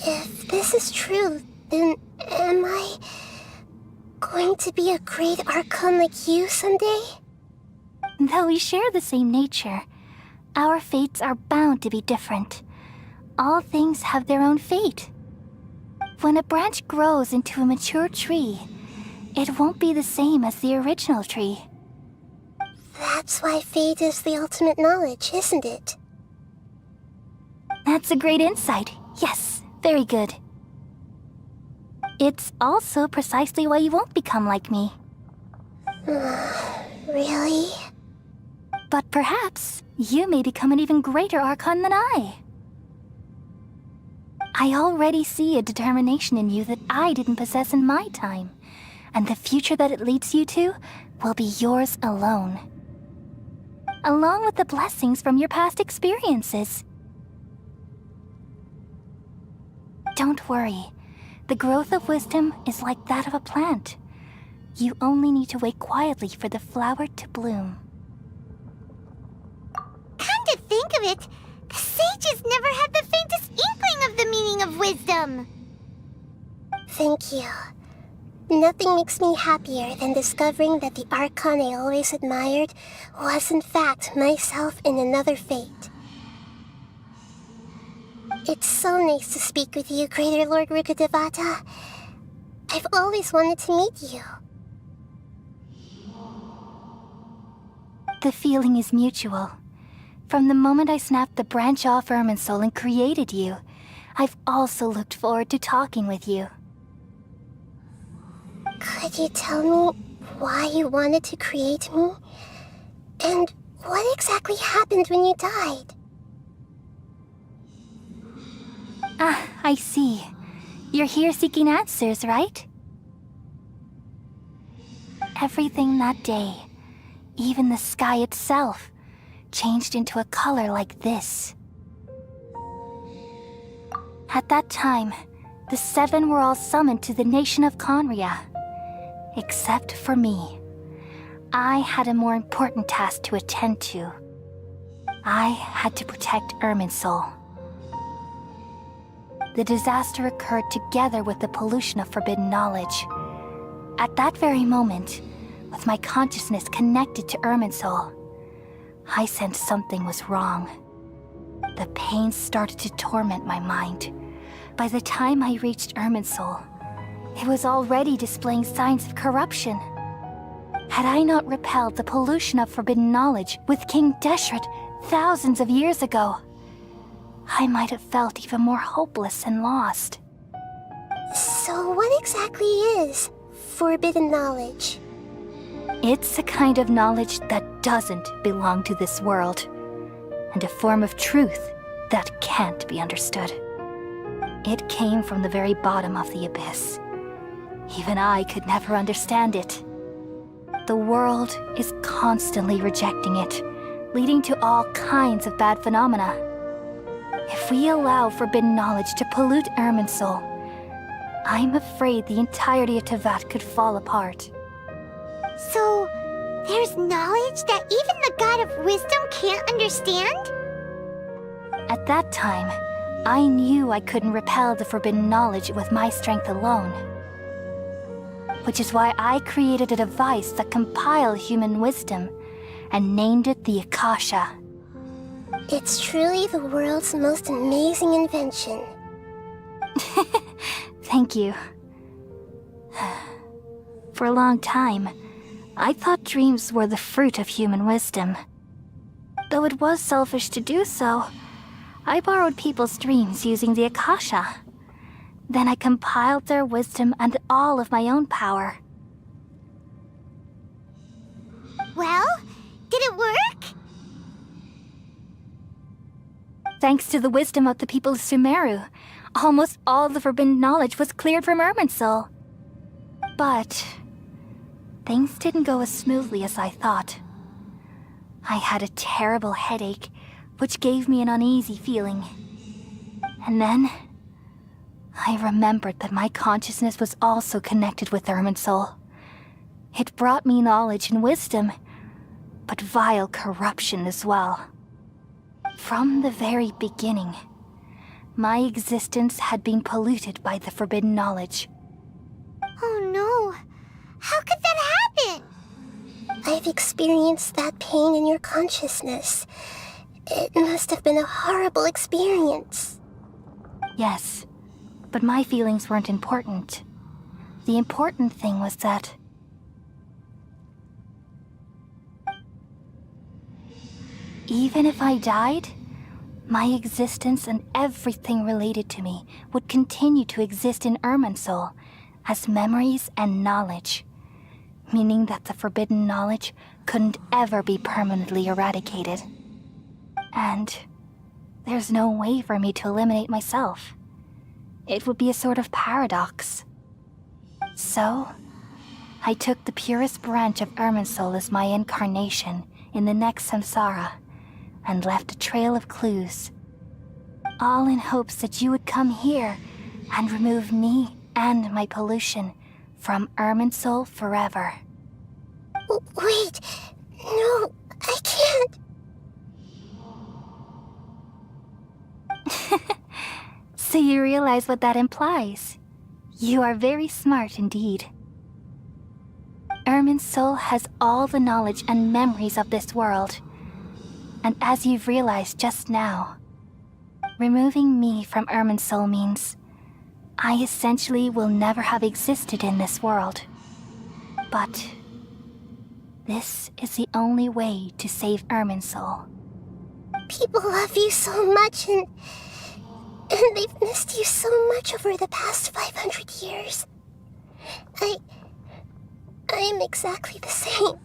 If this is true, then am I going to be a great archon like you someday? Though we share the same nature, our fates are bound to be different. All things have their own fate. When a branch grows into a mature tree, it won't be the same as the original tree. That's why fate is the ultimate knowledge, isn't it? That's a great insight. Yes, very good. It's also precisely why you won't become like me. Really? But perhaps you may become an even greater archon than I. I already see a determination in you that I didn't possess in my time, and the future that it leads you to will be yours alone. Along with the blessings from your past experiences. Don't worry. The growth of wisdom is like that of a plant. You only need to wait quietly for the flower to bloom. Come to think of it, the sages never had the faintest inkling of the meaning of wisdom. Thank you. Nothing makes me happier than discovering that the archon I always admired was in fact myself in another fate. It's so nice to speak with you, Greater Lord Rukkhadevata. I've always wanted to meet you. The feeling is mutual. From the moment I snapped the branch off Irminsul and created you, I've also looked forward to talking with you. Could you tell me why you wanted to create me? And what exactly happened when you died? Ah, I see. You're here seeking answers, right? Everything that day, even the sky itself, changed into a color like this. At that time, the seven were all summoned to the nation of Conria. Except for me. I had a more important task to attend to. I had to protect Irminsul. The disaster occurred together with the pollution of forbidden knowledge. At that very moment, with my consciousness connected to Irminsul, I sensed something was wrong. The pain started to torment my mind. By the time I reached Irminsul, it was already displaying signs of corruption. Had I not repelled the pollution of forbidden knowledge with King Deshret thousands of years ago, I might have felt even more hopeless and lost. So what exactly is forbidden knowledge? It's a kind of knowledge that doesn't belong to this world, and a form of truth that can't be understood. It came from the very bottom of the abyss. Even I could never understand it. The world is constantly rejecting it, leading to all kinds of bad phenomena. If we allow forbidden knowledge to pollute Irminsul, I'm afraid the entirety of Teyvat could fall apart. So, there's knowledge that even the God of Wisdom can't understand? At that time, I knew I couldn't repel the forbidden knowledge with my strength alone. Which is why I created a device that compiled human wisdom and named it the Akasha. It's truly the world's most amazing invention. Thank you. For a long time, I thought dreams were the fruit of human wisdom. Though it was selfish to do so, I borrowed people's dreams using the Akasha. Then I compiled their wisdom and all of my own power. Well, did it work? Thanks to the wisdom of the people of Sumeru, almost all the forbidden knowledge was cleared from Irminsul. But things didn't go as smoothly as I thought. I had a terrible headache, which gave me an uneasy feeling. And then I remembered that my consciousness was also connected with Irminsul. It brought me knowledge and wisdom, but vile corruption as well. From the very beginning, my existence had been polluted by the forbidden knowledge. Oh no. How could that happen? I've experienced that pain in your consciousness. It must have been a horrible experience. Yes, but my feelings weren't important. The important thing was that even if I died, my existence and everything related to me would continue to exist in Irminsul as memories and knowledge, meaning that the forbidden knowledge couldn't ever be permanently eradicated. And there's no way for me to eliminate myself. It would be a sort of paradox. So, I took the purest branch of Irminsul as my incarnation in the next samsara, and left a trail of clues, all in hopes that you would come here and remove me and my pollution from Irminsul forever. Wait, no, I can't. So you realize what that implies. You are very smart indeed. Irminsul has all the knowledge and memories of this world. And as you've realized just now, Removing me from Irminsul means I essentially will never have existed in this world. But this is the only way to save Irminsul. People love you so much, and they've missed you so much over the past 500 years. I am exactly the same.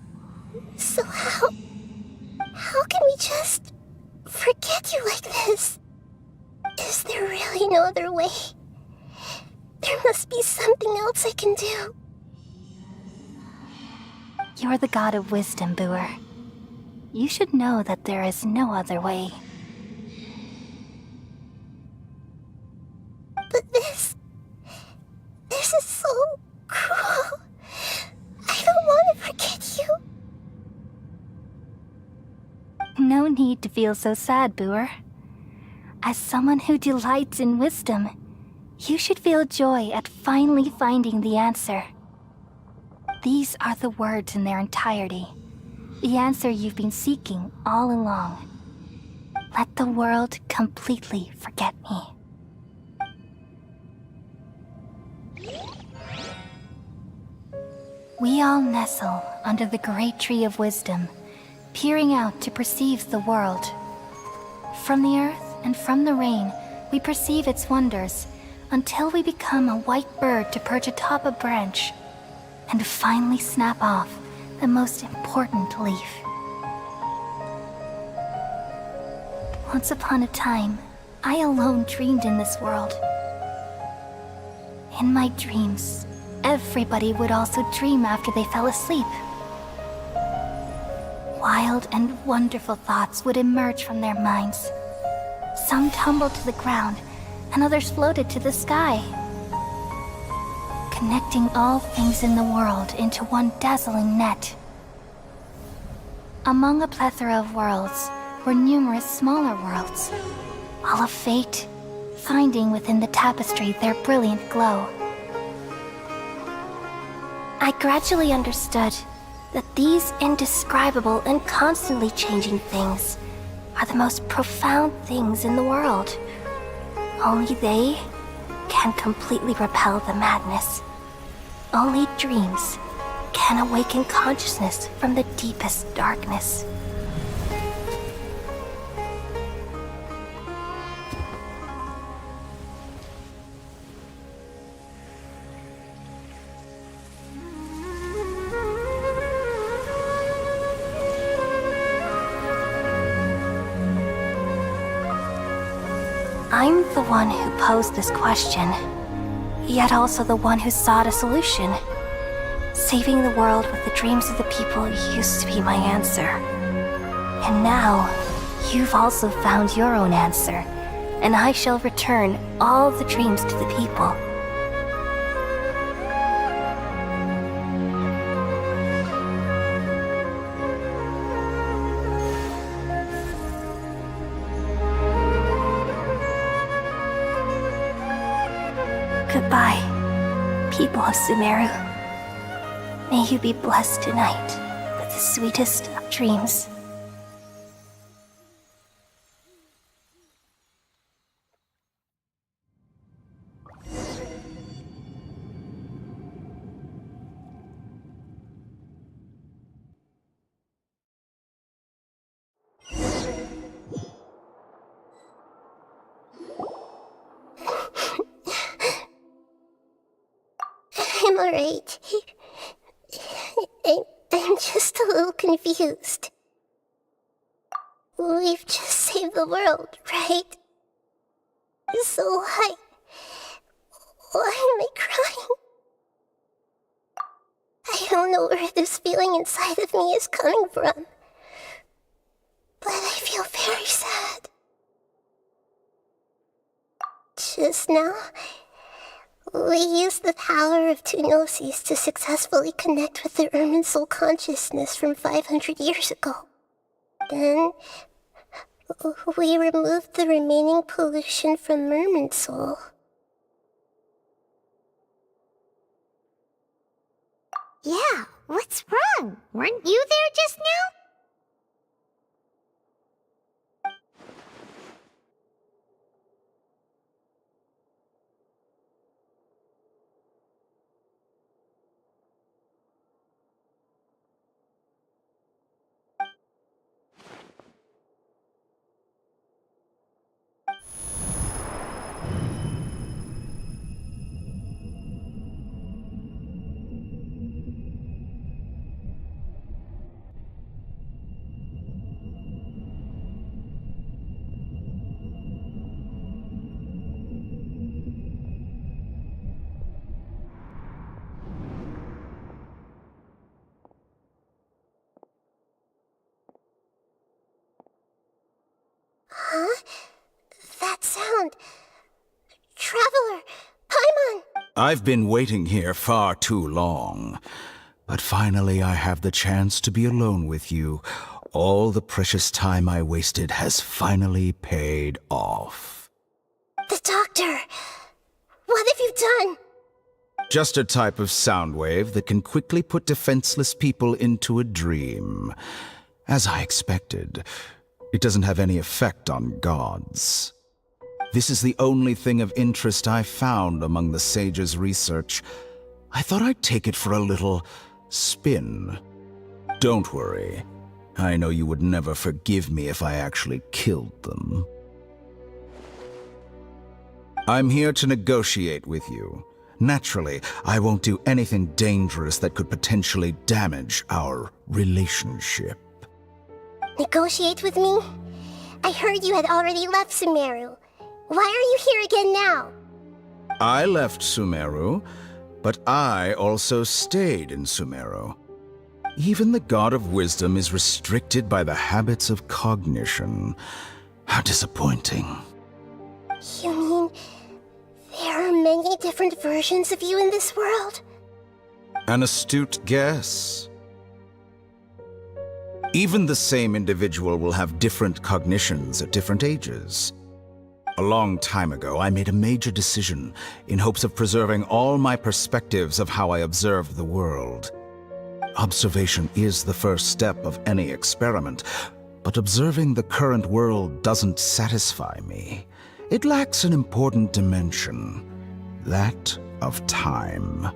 So how can we just forget you like this? Is there really no other way? There must be something else I can do. You're the god of wisdom, Boer. You should know that there is no other way. But this is so cruel. I don't want to forget you. No need to feel so sad, Boer. As someone who delights in wisdom, you should feel joy at finally finding the answer. These are the words in their entirety. The answer you've been seeking all along. Let the world completely forget me. We all nestle under the great tree of wisdom, peering out to perceive the world. From the earth and from the rain, we perceive its wonders, until we become a white bird to perch atop a branch, and finally snap off the most important leaf. Once upon a time, I alone dreamed in this world. In my dreams, everybody would also dream after they fell asleep. Wild and wonderful thoughts would emerge from their minds. Some tumbled to the ground, and others floated to the sky, connecting all things in the world into one dazzling net. Among a plethora of worlds were numerous smaller worlds, all of fate, finding within the tapestry their brilliant glow. I gradually understood that these indescribable and constantly changing things are the most profound things in the world. Only they can completely repel the madness. Only dreams can awaken consciousness from the deepest darkness. I'm the one who posed this question, yet also the one who sought a solution. Saving the world with the dreams of the people used to be my answer. And now, you've also found your own answer, and I shall return all the dreams to the people. Goodbye, people of Sumeru. May you be blessed tonight with the sweetest of dreams. I'm alright. I'm just a little confused. We've just saved the world, right? So why am I crying? I don't know where this feeling inside of me is coming from, but I feel very sad. Just now, we used the power of two gnosis to successfully connect with the Irminsul consciousness from 500 years ago. Then, we removed the remaining pollution from Irminsul. Yeah, what's wrong? Weren't you there just now? I've been waiting here far too long. But finally I have the chance to be alone with you. All the precious time I wasted has finally paid off. The doctor! What have you done? Just a type of sound wave that can quickly put defenseless people into a dream. As I expected, it doesn't have any effect on gods. This is the only thing of interest I found among the sage's research. I thought I'd take it for a little spin. Don't worry. I know you would never forgive me if I actually killed them. I'm here to negotiate with you. Naturally, I won't do anything dangerous that could potentially damage our relationship. Negotiate with me? I heard you had already left Sumeru. Why are you here again now? I left Sumeru, but I also stayed in Sumeru. Even the God of Wisdom is restricted by the habits of cognition. How disappointing. You mean there are many different versions of you in this world? An astute guess. Even the same individual will have different cognitions at different ages. A long time ago, I made a major decision in hopes of preserving all my perspectives of how I observed the world. Observation is the first step of any experiment, but observing the current world doesn't satisfy me. It lacks an important dimension, that of time.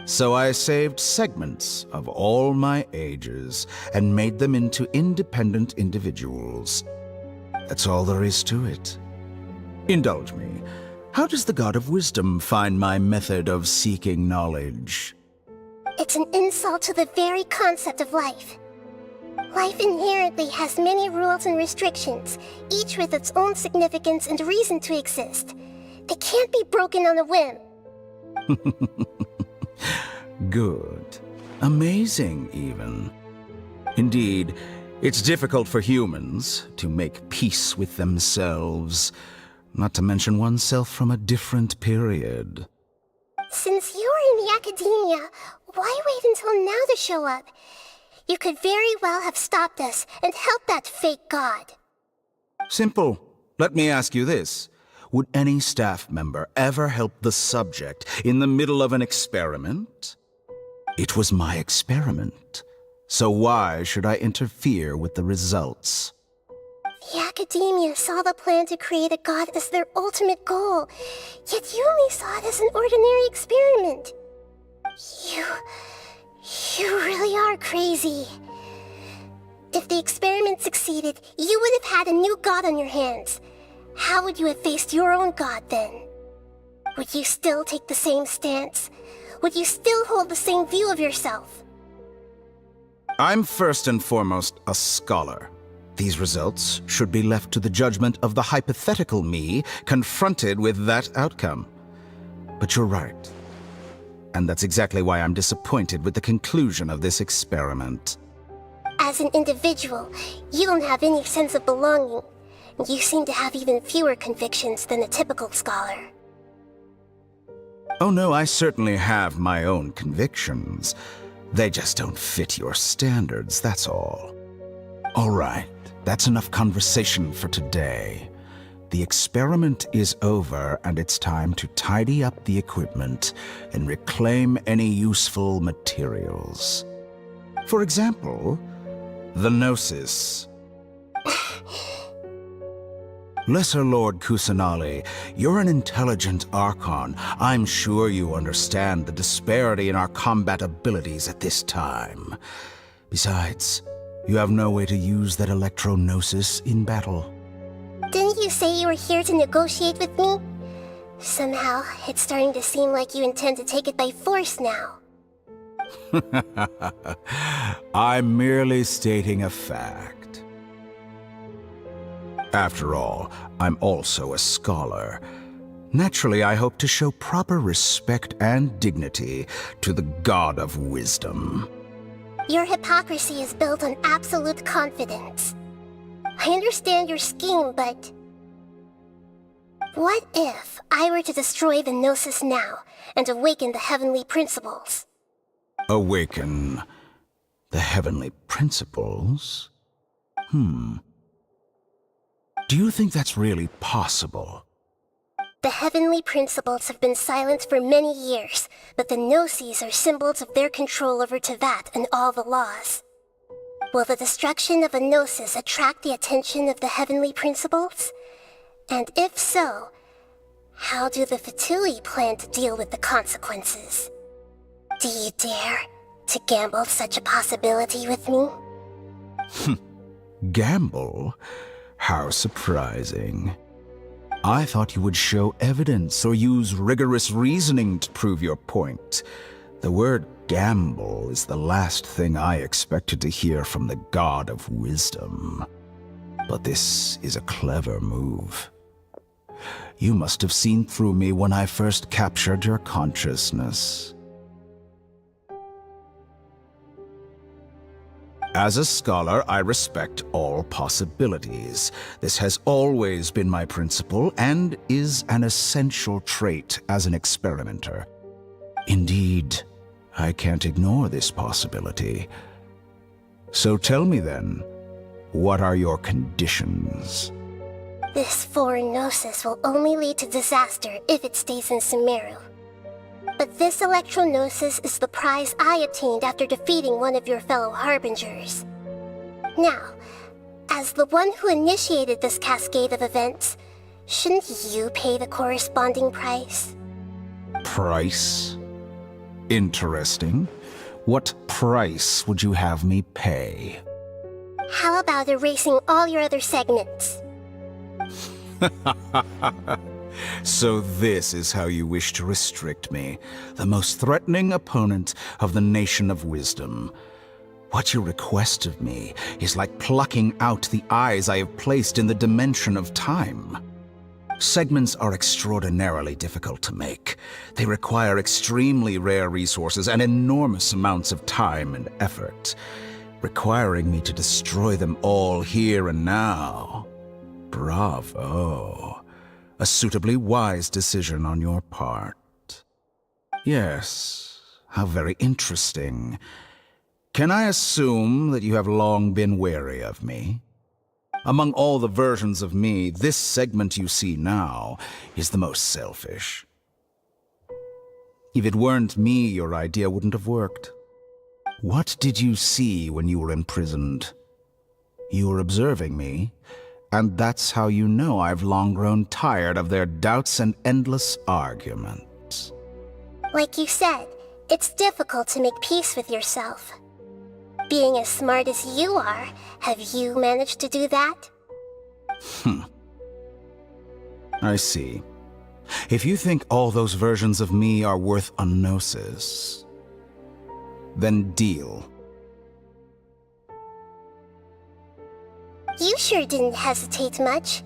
So I saved segments of all my ages and made them into independent individuals. That's all there is to it. Indulge me. How does the God of Wisdom find my method of seeking knowledge? It's an insult to the very concept of life. Life inherently has many rules and restrictions, each with its own significance and reason to exist. They can't be broken on a whim. Good. Amazing, even. Indeed, it's difficult for humans to make peace with themselves, not to mention oneself from a different period. Since you were in the academia, why wait until now to show up? You could very well have stopped us and helped that fake god. Simple. Let me ask you this. Would any staff member ever help the subject in the middle of an experiment? It was my experiment. So why should I interfere with the results? The academia saw the plan to create a god as their ultimate goal, yet you only saw it as an ordinary experiment. You really are crazy. If the experiment succeeded, you would have had a new god on your hands. How would you have faced your own god then? Would you still take the same stance? Would you still hold the same view of yourself? I'm first and foremost a scholar. These results should be left to the judgment of the hypothetical me confronted with that outcome. But you're right. And that's exactly why I'm disappointed with the conclusion of this experiment. As an individual, you don't have any sense of belonging. You seem to have even fewer convictions than a typical scholar. Oh no, I certainly have my own convictions. They just don't fit your standards, that's all. All right, that's enough conversation for today. The experiment is over, and it's time to tidy up the equipment and reclaim any useful materials. For example, the Gnosis. Lesser Lord Kusanali, you're an intelligent archon. I'm sure you understand the disparity in our combat abilities at this time. Besides, you have no way to use that electro-gnosis in battle. Didn't you say you were here to negotiate with me? Somehow, it's starting to seem like you intend to take it by force now. I'm merely stating a fact. After all, I'm also a scholar. Naturally, I hope to show proper respect and dignity to the God of Wisdom. Your hypocrisy is built on absolute confidence. I understand your scheme, but... what if I were to destroy the Gnosis now, and awaken the heavenly principles. Awaken the heavenly principles? Do you think that's really possible? The heavenly principles have been silent for many years, but the Gnosis are symbols of their control over Tevat and all the laws. Will the destruction of a Gnosis attract the attention of the heavenly principles? And if so, how do the Fatui plan to deal with the consequences? Do you dare to gamble such a possibility with me? Gamble? How surprising. I thought you would show evidence or use rigorous reasoning to prove your point. The word gamble is the last thing I expected to hear from the god of wisdom. But this is a clever move. You must have seen through me when I first captured your consciousness. As a scholar, I respect all possibilities. This has always been my principle and is an essential trait as an experimenter. Indeed, I can't ignore this possibility. So tell me then, what are your conditions? This foreign Gnosis will only lead to disaster if it stays in Sumeru. But this Electro-Gnosis is the prize I obtained after defeating one of your fellow Harbingers. Now, as the one who initiated this cascade of events, shouldn't you pay the corresponding price? Price? Interesting. What price would you have me pay? How about erasing all your other segments? So this is how you wish to restrict me, the most threatening opponent of the Nation of Wisdom. What you request of me is like plucking out the eyes I have placed in the dimension of time. Segments are extraordinarily difficult to make. They require extremely rare resources and enormous amounts of time and effort, requiring me to destroy them all here and now. Bravo. A suitably wise decision on your part. Yes, how very interesting. Can I assume that you have long been wary of me? Among all the versions of me, this segment you see now is the most selfish. If it weren't me, your idea wouldn't have worked. What did you see when you were imprisoned? You were observing me, and that's how you know I've long grown tired of their doubts and endless arguments. Like you said, it's difficult to make peace with yourself. Being as smart as you are, have you managed to do that? I see. If you think all those versions of me are worth a gnosis, then deal. You sure didn't hesitate much.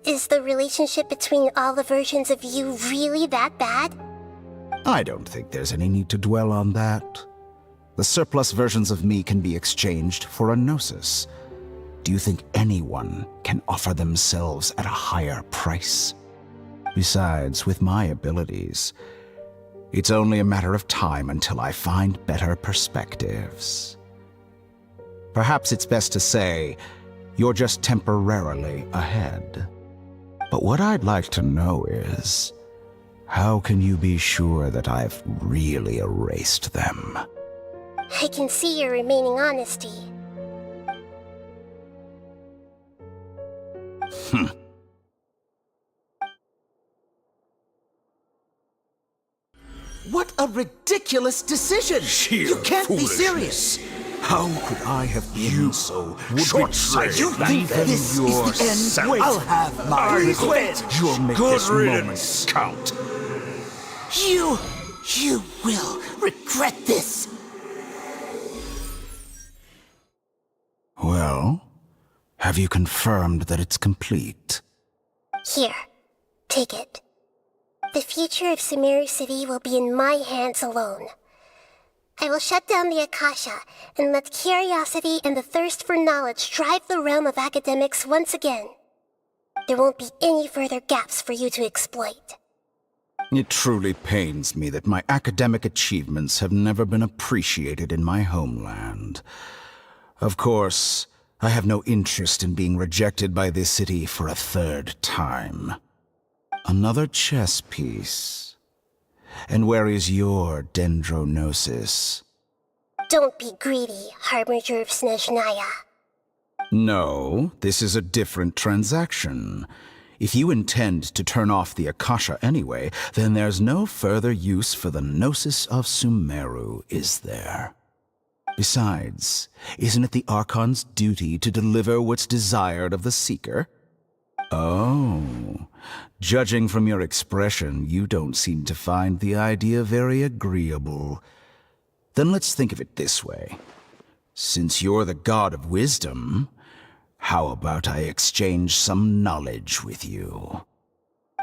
Is the relationship between all the versions of you really that bad? I don't think there's any need to dwell on that. The surplus versions of me can be exchanged for a gnosis. Do you think anyone can offer themselves at a higher price? Besides, with my abilities, it's only a matter of time until I find better perspectives. Perhaps it's best to say, you're just temporarily ahead. But what I'd like to know is, how can you be sure that I've really erased them? I can see your remaining honesty. What a ridiculous decision! Sheer You can't be foolishness. serious! How could I have been so short-sighted. You think Even this is the yourself. end? I'll have my I revenge! quit. You'll make Good this moment riddance. count. You will regret this! Well, have you confirmed that it's complete? Here, take it. The future of Sumeru City will be in my hands alone. I will shut down the Akasha and let curiosity and the thirst for knowledge drive the realm of academics once again. There won't be any further gaps for you to exploit. It truly pains me that my academic achievements have never been appreciated in my homeland. Of course, I have no interest in being rejected by this city for a third time. Another chess piece. And where is your dendronosis? Don't be greedy, Harbinger of Snezhnaya. No, this is a different transaction. If you intend to turn off the Akasha anyway, then there's no further use for the Gnosis of Sumeru, is there? Besides, isn't it the Archon's duty to deliver what's desired of the Seeker? Oh, judging from your expression, you don't seem to find the idea very agreeable. Then let's think of it this way. Since you're the god of wisdom, how about I exchange some knowledge with you?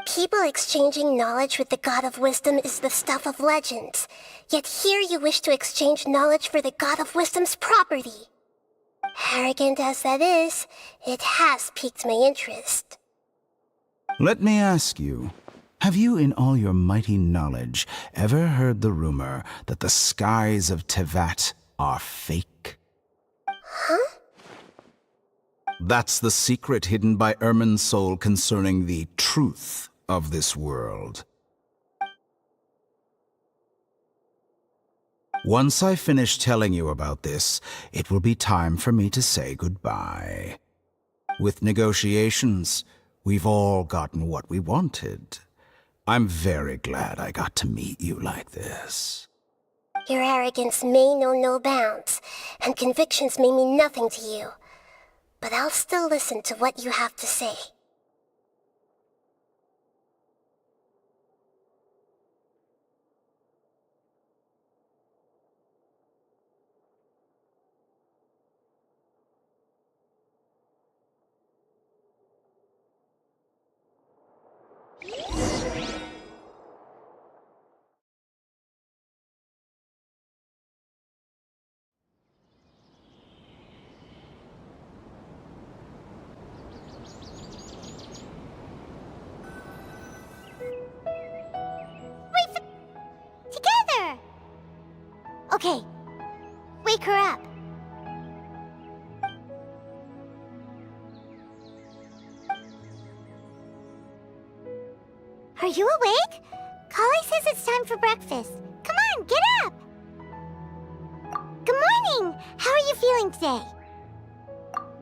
People exchanging knowledge with the god of wisdom is the stuff of legends. Yet here you wish to exchange knowledge for the god of wisdom's property. Arrogant as that is, it has piqued my interest. Let me ask you, have you in all your mighty knowledge ever heard the rumor that the skies of Tevat are fake? Huh? That's the secret hidden by Irminsul concerning the truth of this world. Once I finish telling you about this, it will be time for me to say goodbye. With negotiations, we've all gotten what we wanted. I'm very glad I got to meet you like this. Your arrogance may know no bounds, and convictions may mean nothing to you. But I'll still listen to what you have to say. Together! Okay. Wake her up. Are you awake? Kali says it's time for breakfast. Come on, get up! Good morning! How are you feeling today?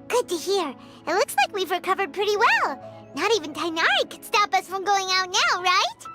Good to hear. It looks like we've recovered pretty well. Not even Tainari could stop us from going out now, right?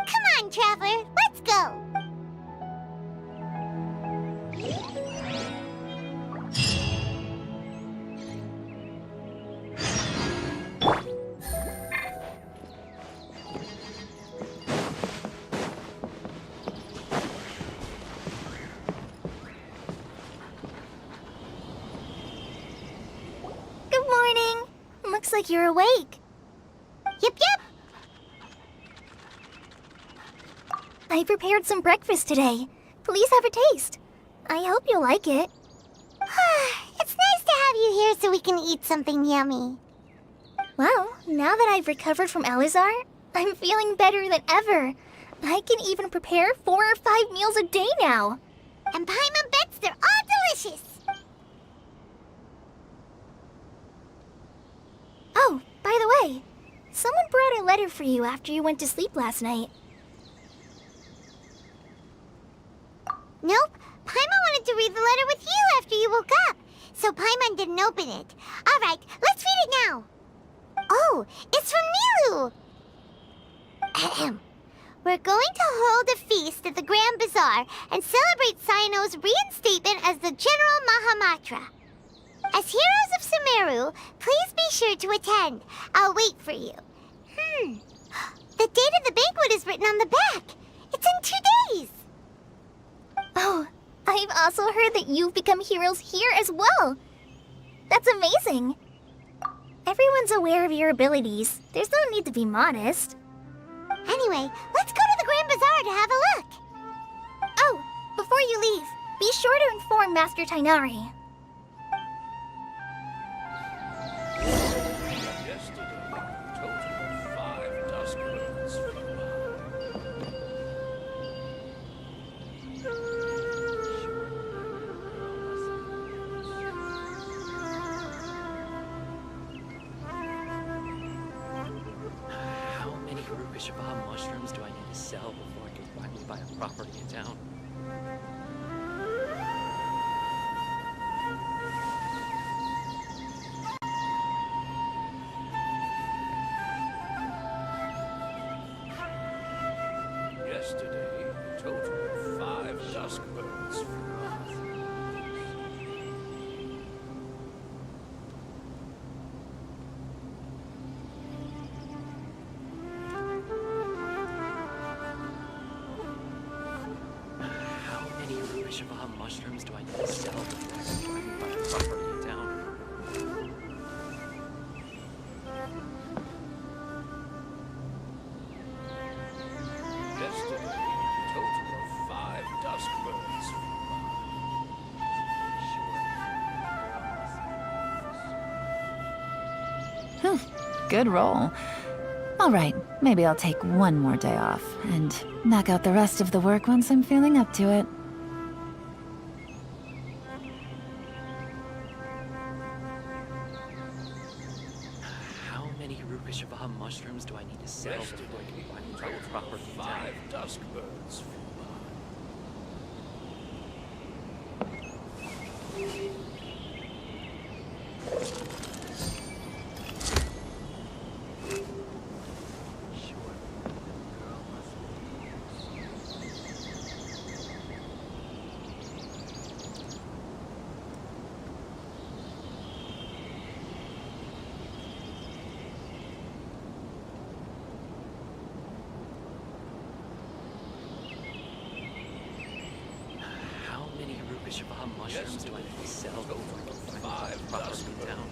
Come on, Traveler, let's go! Good morning. Looks like you're awake. Yep. I prepared some breakfast today. Please have a taste. I hope you'll like it. It's nice to have you here so we can eat something yummy. Well, now that I've recovered from Elazar, I'm feeling better than ever. I can even prepare 4 or 5 meals a day now. And Paimon bets they're all delicious. Oh, by the way, someone brought a letter for you after you went to sleep last night. Nope. Paimon wanted to read the letter with you after you woke up, so Paimon didn't open it. Oh, it's from Nilu! Ahem. We're going to hold a feast at the Grand Bazaar and celebrate Cyano's reinstatement as the General Mahamatra. As heroes of Sumeru, please be sure to attend. I'll wait for you. The date of the banquet is written on the back. It's in 2 days. Oh, I've also heard that you've become heroes here as well. That's amazing. Everyone's aware of your abilities. There's no need to be modest. Anyway, let's go to the Grand Bazaar to have a look. Oh, before you leave, be sure to inform Master Tainari. Shabbat mushrooms do I need to sell before I can finally buy a property in town? Yesterday, a total of 5 dusk birds. Shabbat mushrooms do I need to sell before I can finally buy a property in town? Yesterday, a total of 5 dusk birds. Good roll. All right, maybe I'll take one more day off and knock out the rest of the work once I'm feeling up to it. How many Shabbat mushrooms do I need to sell before I can finally buy a property in town? 5 dusk birds. Shabbat mushrooms do I need to sell before I can finally buy a property in town?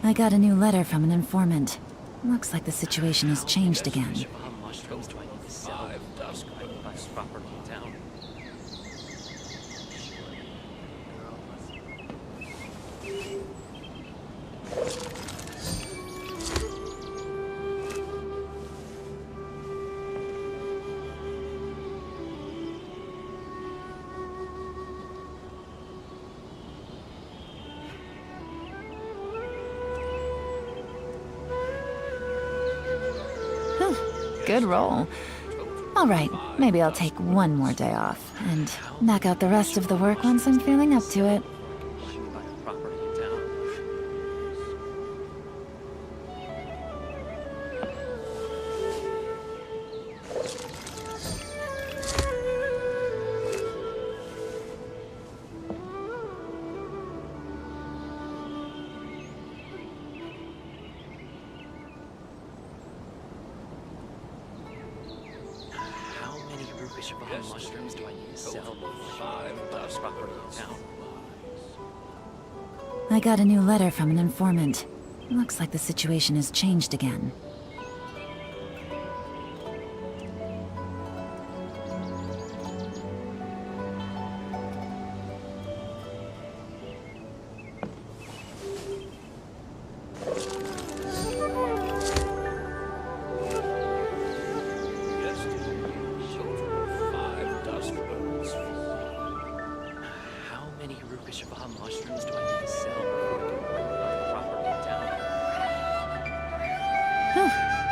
I got a new letter from an informant. Looks like the situation has changed again. Shabbat mushrooms do I need to sell before I can buy a property in town? Good roll. All right, maybe I'll take one more day off and knock out the rest of the work once I'm feeling up to it. I can buy a property in town. Shabbat mushrooms do I need to sell before I can buy a property in town? I got a new letter from an informant. Looks like the situation has changed again.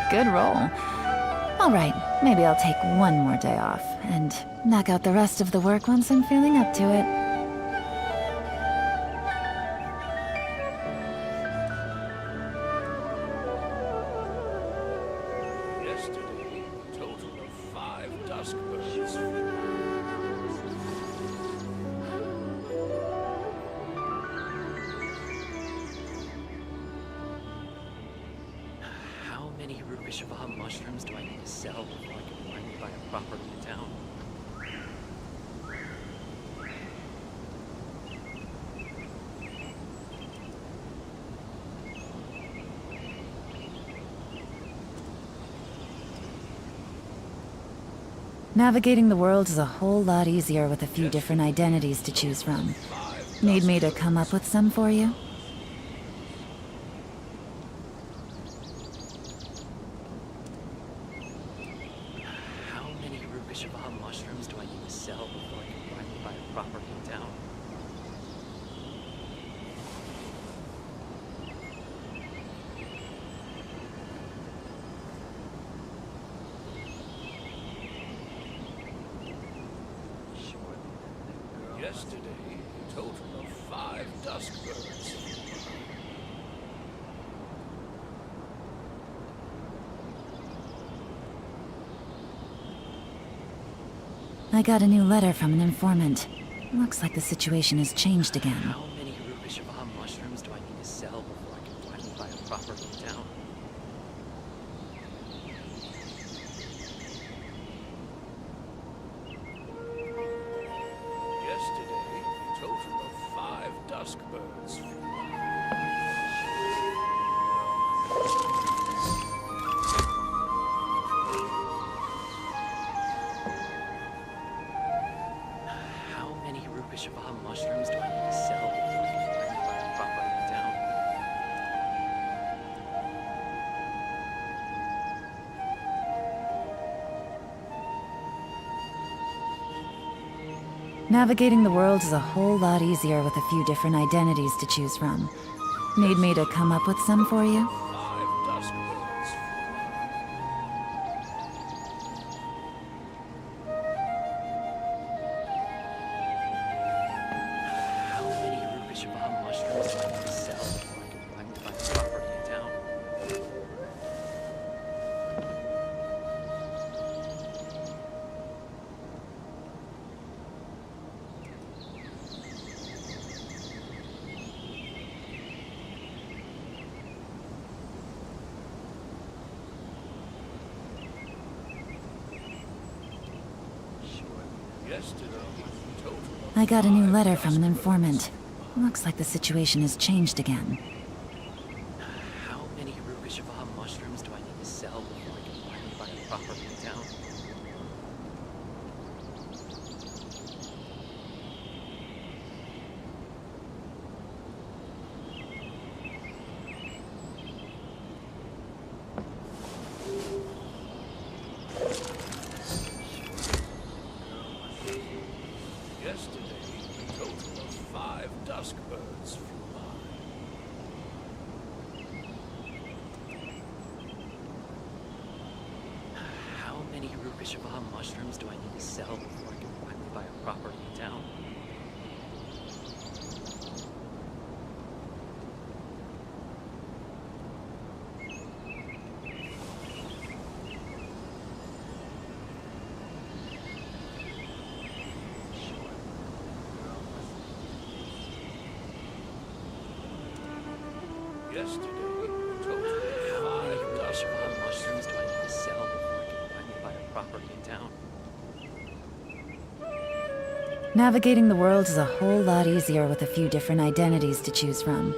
Good roll. All right, maybe I'll take one more day off and knock out the rest of the work once I'm feeling up to it. Yesterday, a total of 5 dusk birds. How many Rukashava mushrooms do I need to sell before I can finally buy a property in town? Navigating the world is a whole lot easier with a few different identities to choose from. Need me to come up with some for you? How many Rukashava mushrooms do I need to sell before I can finally buy a property in town? Yesterday, a total of 5 dusk birds. I got a new letter from an informant. Looks like the situation has changed again. How many Rukashava mushrooms do I need to sell before I can finally buy a property in town? Yesterday, a total of 5 dusk birds. How many Rukashava mushrooms do I need to sell before I can finally buy a property in town? Navigating the world is a whole lot easier with a few different identities to choose from. Need me to come up with some for you? 5 dusk birds. How many Rukashava mushrooms do I need to sell before I can finally buy a property in town? Yesterday, a total of I got a new 5 letter from dusk an birds. informant. Looks like the situation has changed again. How many Rukashava mushrooms do I need to sell before I can finally buy a property in town? Yesterday, a total of 5 dusk birds flew by. How many Rukashava mushrooms do I need to sell before I can finally buy a property in town? Yesterday, a total of How many 5 dusk Rukashava birds. mushrooms do I need to sell before I can finally buy a property in town? Navigating the world is a whole lot easier with a few different identities to choose from.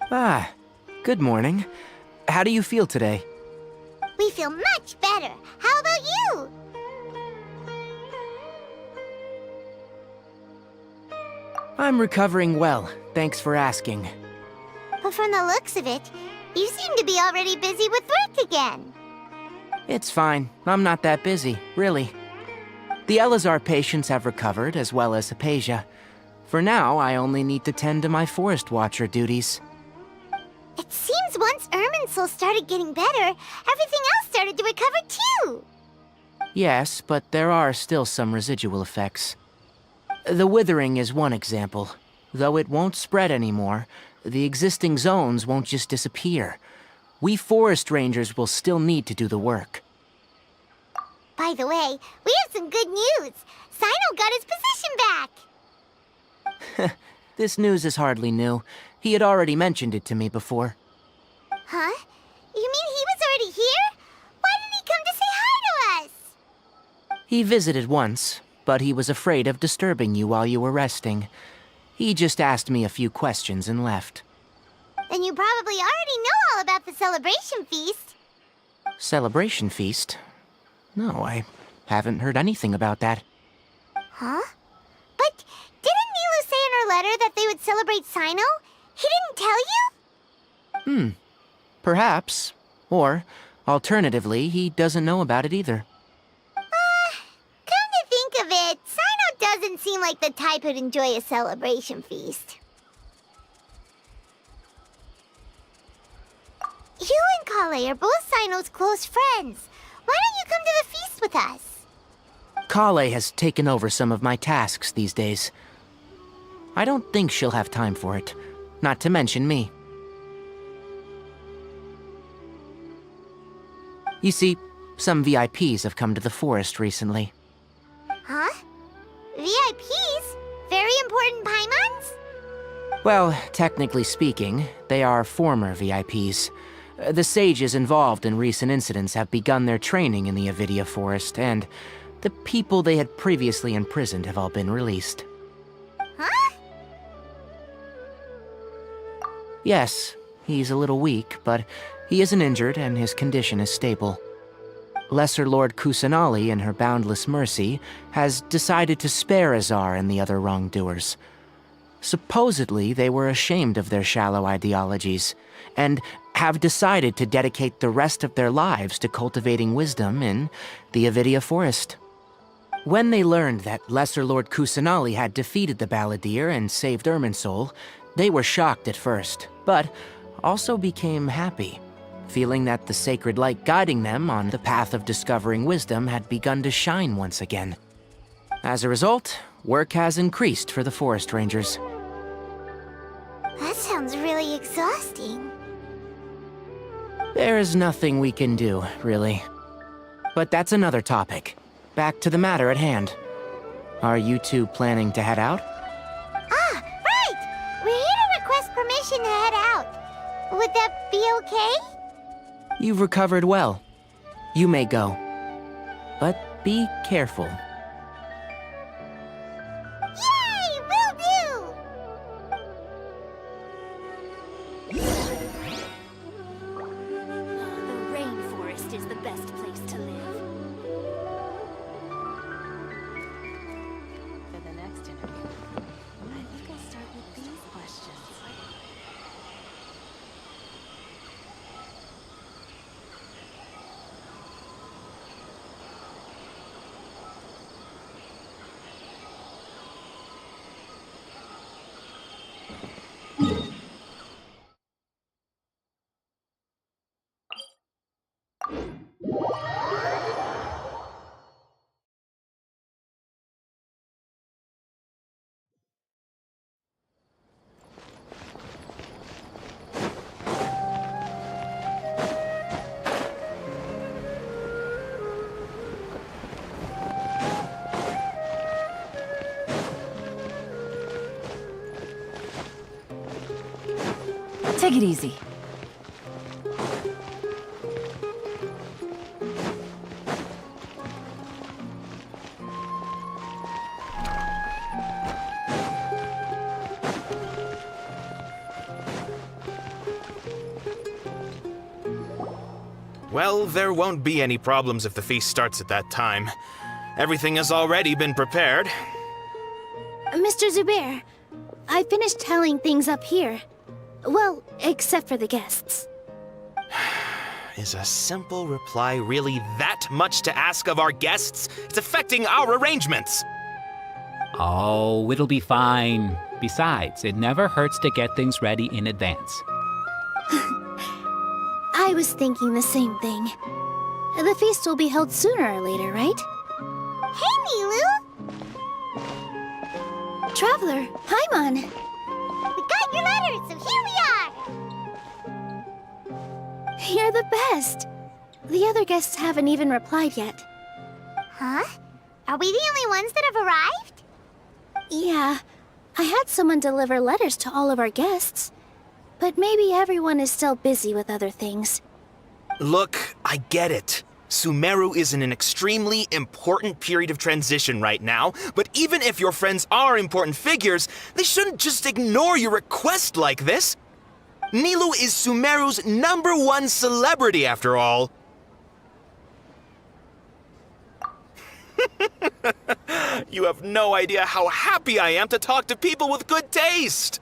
Ah, good morning. How do you feel today? We feel much better. How about you? I'm recovering well, thanks for asking. But from the looks of it, you seem to be already busy with work again. It's fine. I'm not that busy, really. The Elazar patients have recovered, as well as Hypatia. For now, I only need to tend to my Forest Watcher duties. It seems once Irminsul started getting better, everything else started to recover too. Yes, but there are still some residual effects. The withering is one example. Though it won't spread anymore, the existing zones won't just disappear. We forest rangers will still need to do the work. By the way, we have some good news. Sino got his position back. This news is hardly new. He had already mentioned it to me before. Huh? You mean he was already here? Why didn't he come to say hi to us? He visited once, but he was afraid of disturbing you while you were resting. He just asked me a few questions and left. Then you probably already know all about the celebration feast. Celebration feast? No, I haven't heard anything about that. Huh? But didn't Nilu say in her letter that they would celebrate Sino? He didn't tell you? Perhaps. Or, alternatively, he doesn't know about it either. Come to think of it, Sino doesn't seem like the type who'd enjoy a celebration feast. You and Kale are both Sino's close friends. Why don't you come to the feast with us? Kale has taken over some of my tasks these days. I don't think she'll have time for it, not to mention me. You see, some VIPs have come to the forest recently. Huh? VIPs? Very important Paimons? Well, technically speaking, they are former VIPs. The sages involved in recent incidents have begun their training in the Avidia Forest, and the people they had previously imprisoned have all been released. Huh? Yes, he's a little weak, but he isn't injured and his condition is stable. Lesser Lord Kusanali, in her boundless mercy, has decided to spare Azar and the other wrongdoers. Supposedly, they were ashamed of their shallow ideologies, and have decided to dedicate the rest of their lives to cultivating wisdom in the Avidia Forest. When they learned that Lesser Lord Kusanali had defeated the Balladeer and saved Irminsul, they were shocked at first, but also became happy, feeling that the sacred light guiding them on the path of discovering wisdom had begun to shine once again. As a result, work has increased for the forest rangers. That sounds really exhausting. There is nothing we can do, really. But that's another topic. Back to the matter at hand. Are you two planning to head out? Ah, right! We're here to request permission to head out. Would that be okay? You've recovered well. You may go. But be careful. Yay! Will do! The rainforest is the best place to live. For the next interview, I think I'll start with these questions. Take it easy. Well, there won't be any problems if the feast starts at that time. Everything has already been prepared. Mr. Zubair, I finished tallying things up here. Well, except for the guests. Is a simple reply really that much to ask of our guests? It's affecting our arrangements. Oh, it'll be fine. Besides, it never hurts to get things ready in advance. I was thinking the same thing. The feast will be held sooner or later, right? Hey, Nilu! Traveler, Paimon! We got your letter, so here we are! You're the best! The other guests haven't even replied yet. Huh? Are we the only ones that have arrived? Yeah. I had someone deliver letters to all of our guests. But maybe everyone is still busy with other things. Look, I get it. Sumeru is in an extremely important period of transition right now, but even if your friends are important figures, they shouldn't just ignore your request like this. Nilu is Sumeru's #1 celebrity, after all. You have no idea how happy I am to talk to people with good taste.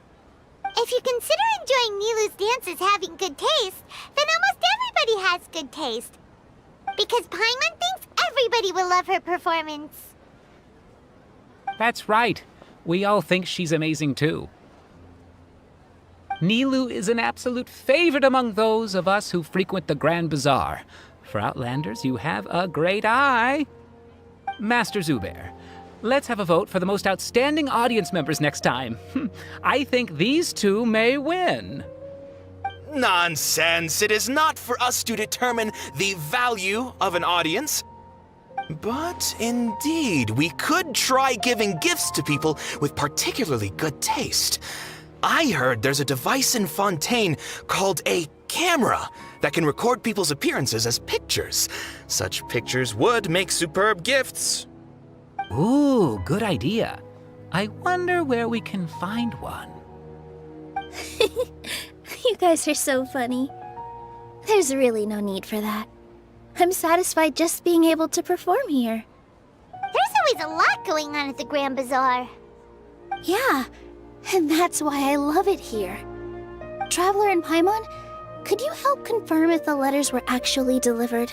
If you consider enjoying Nilu's dances having good taste, then almost everybody has good taste. Because Paimon thinks everybody will love her performance. That's right. We all think she's amazing too. Nilu is an absolute favorite among those of us who frequent the Grand Bazaar. For Outlanders, you have a great eye. Master Zubair, let's have a vote for the most outstanding audience members next time. I think these two may win. Nonsense! It is not for us to determine the value of an audience. But indeed, we could try giving gifts to people with particularly good taste. I heard there's a device in Fontaine called a camera that can record people's appearances as pictures. Such pictures would make superb gifts. Ooh, good idea. I wonder where we can find one. You guys are so funny. There's really no need for that. I'm satisfied just being able to perform here. There's always a lot going on at the Grand Bazaar. Yeah, and that's why I love it here. Traveler and Paimon, could you help confirm if the letters were actually delivered?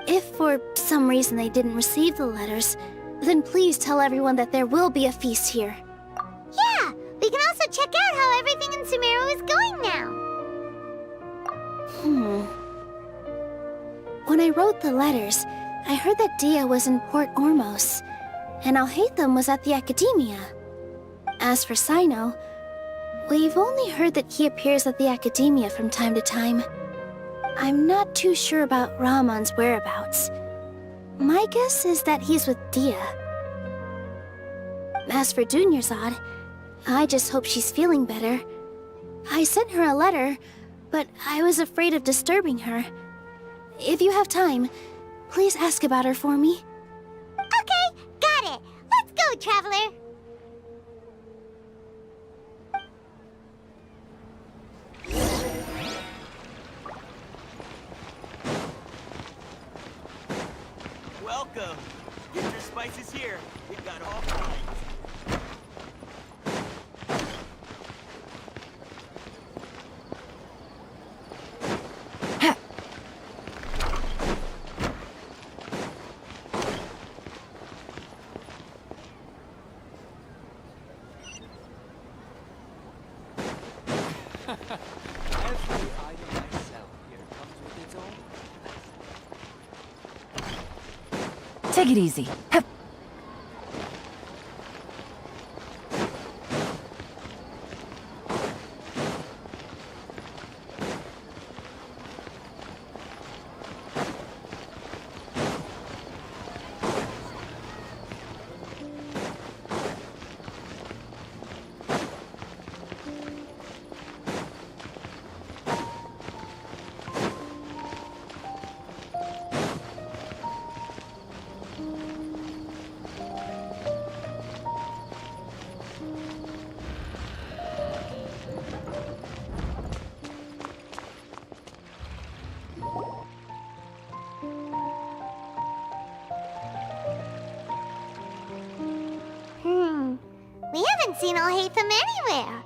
If for some reason they didn't receive the letters, then please tell everyone that there will be a feast here. Yeah, we can also check out how everything in Sumeru is going now. When I wrote the letters, I heard that Dia was in Port Ormos, and Alhaitham was at the Academia. As for Sino, we've only heard that he appears at the Academia from time to time. I'm not too sure about Rahman's whereabouts. My guess is that he's with Dia. As for Dunyarzad, I just hope she's feeling better. I sent her a letter, but I was afraid of disturbing her. If you have time, please ask about her for me. Okay, got it. Let's go, Traveler. Welcome. Get your spices here. We've got all kinds. Every item I sell here comes with its own. Take it easy. Hup. haven't seen Alhaitham anywhere.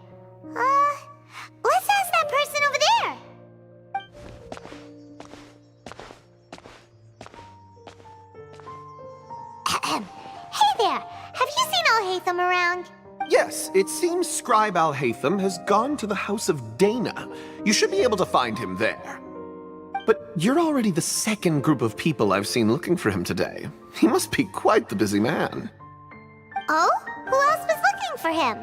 Let's ask that person over there. Hey there, have you seen Alhaitham around? Yes, it seems Scribe Alhaitham has gone to the House of Dana. You should be able to find him there. But you're already the second group of people I've seen looking for him today. He must be quite the busy man. Oh? Who else was looking for him?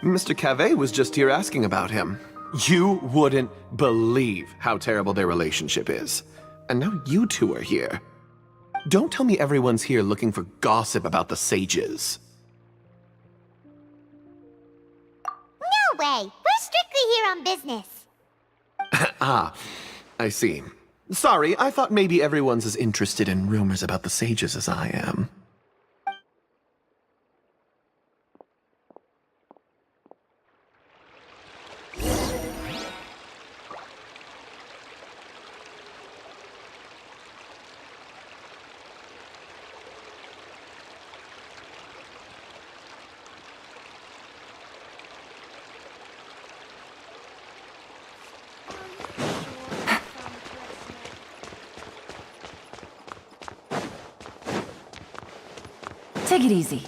Mr. Cavey was just here asking about him. You wouldn't believe how terrible their relationship is. And now you two are here. Don't tell me everyone's here looking for gossip about the sages. No way! We're strictly here on business. Ah, I see. Sorry, I thought maybe everyone's as interested in rumors about the sages as I am. Take it easy.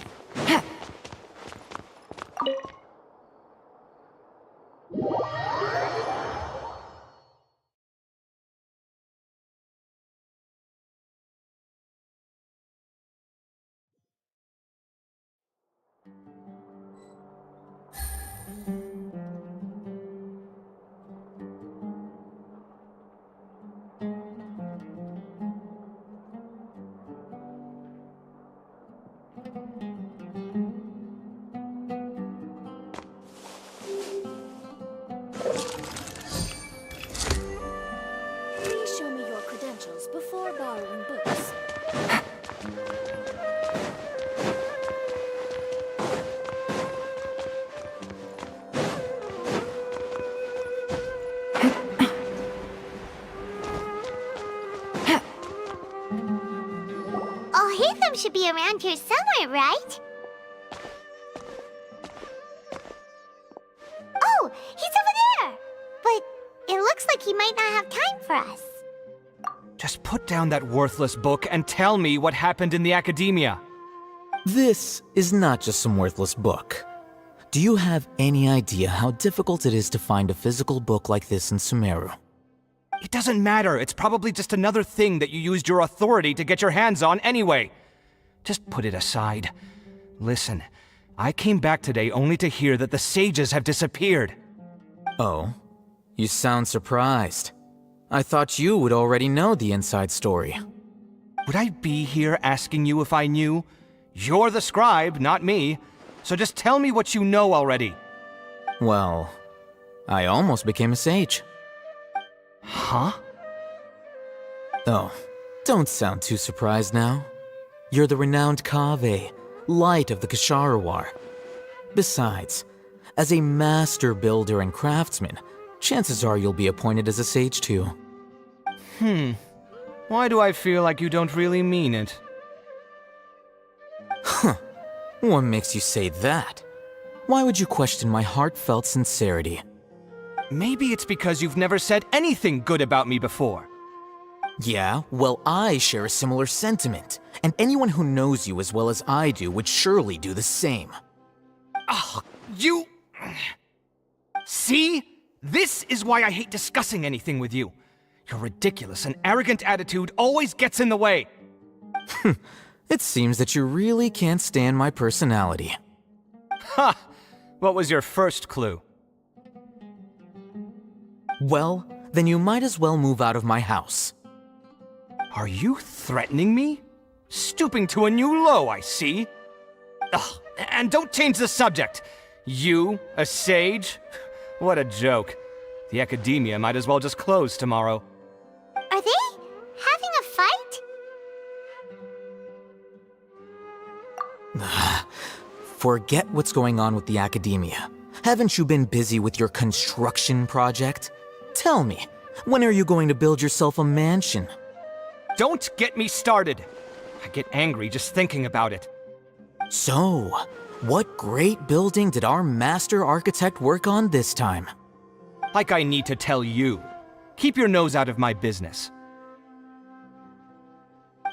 Please show me your credentials before borrowing books. Alhaitham should be around here somewhere, right? Oh, he's over there! But it looks like he might not have time for us. Just put down that worthless book and tell me what happened in the academia. This is not just some worthless book. Do you have any idea how difficult it is to find a physical book like this in Sumeru? It doesn't matter. It's probably just another thing that you used your authority to get your hands on anyway. Just put it aside. Listen, I came back today only to hear that the sages have disappeared. Oh, you sound surprised. I thought you would already know the inside story. Would I be here asking you if I knew? You're the scribe, not me. So just tell me what you know already. Well, I almost became a sage. Huh? Oh, don't sound too surprised now. You're the renowned Kaveh, light of the Ksharawar. Besides, as a master builder and craftsman, chances are you'll be appointed as a sage too. Why do I feel like you don't really mean it? Huh. What makes you say that? Why would you question my heartfelt sincerity? Maybe it's because you've never said anything good about me before. Yeah, well, I share a similar sentiment, and anyone who knows you as well as I do would surely do the same. Ugh, you... See? This is why I hate discussing anything with you. Your ridiculous and arrogant attitude always gets in the way. It seems that you really can't stand my personality. Ha! What was your first clue? Well, then you might as well move out of my house. Are you threatening me? Stooping to a new low, I see. Ugh, and don't change the subject. You, a sage? What a joke. The academia might as well just close tomorrow. Are they having a fight? Forget what's going on with the academia. Haven't you been busy with your construction project? Tell me, when are you going to build yourself a mansion? Don't get me started. I get angry just thinking about it. So, What great building did our master architect work on this time? Like I need to tell you. Keep your nose out of my business.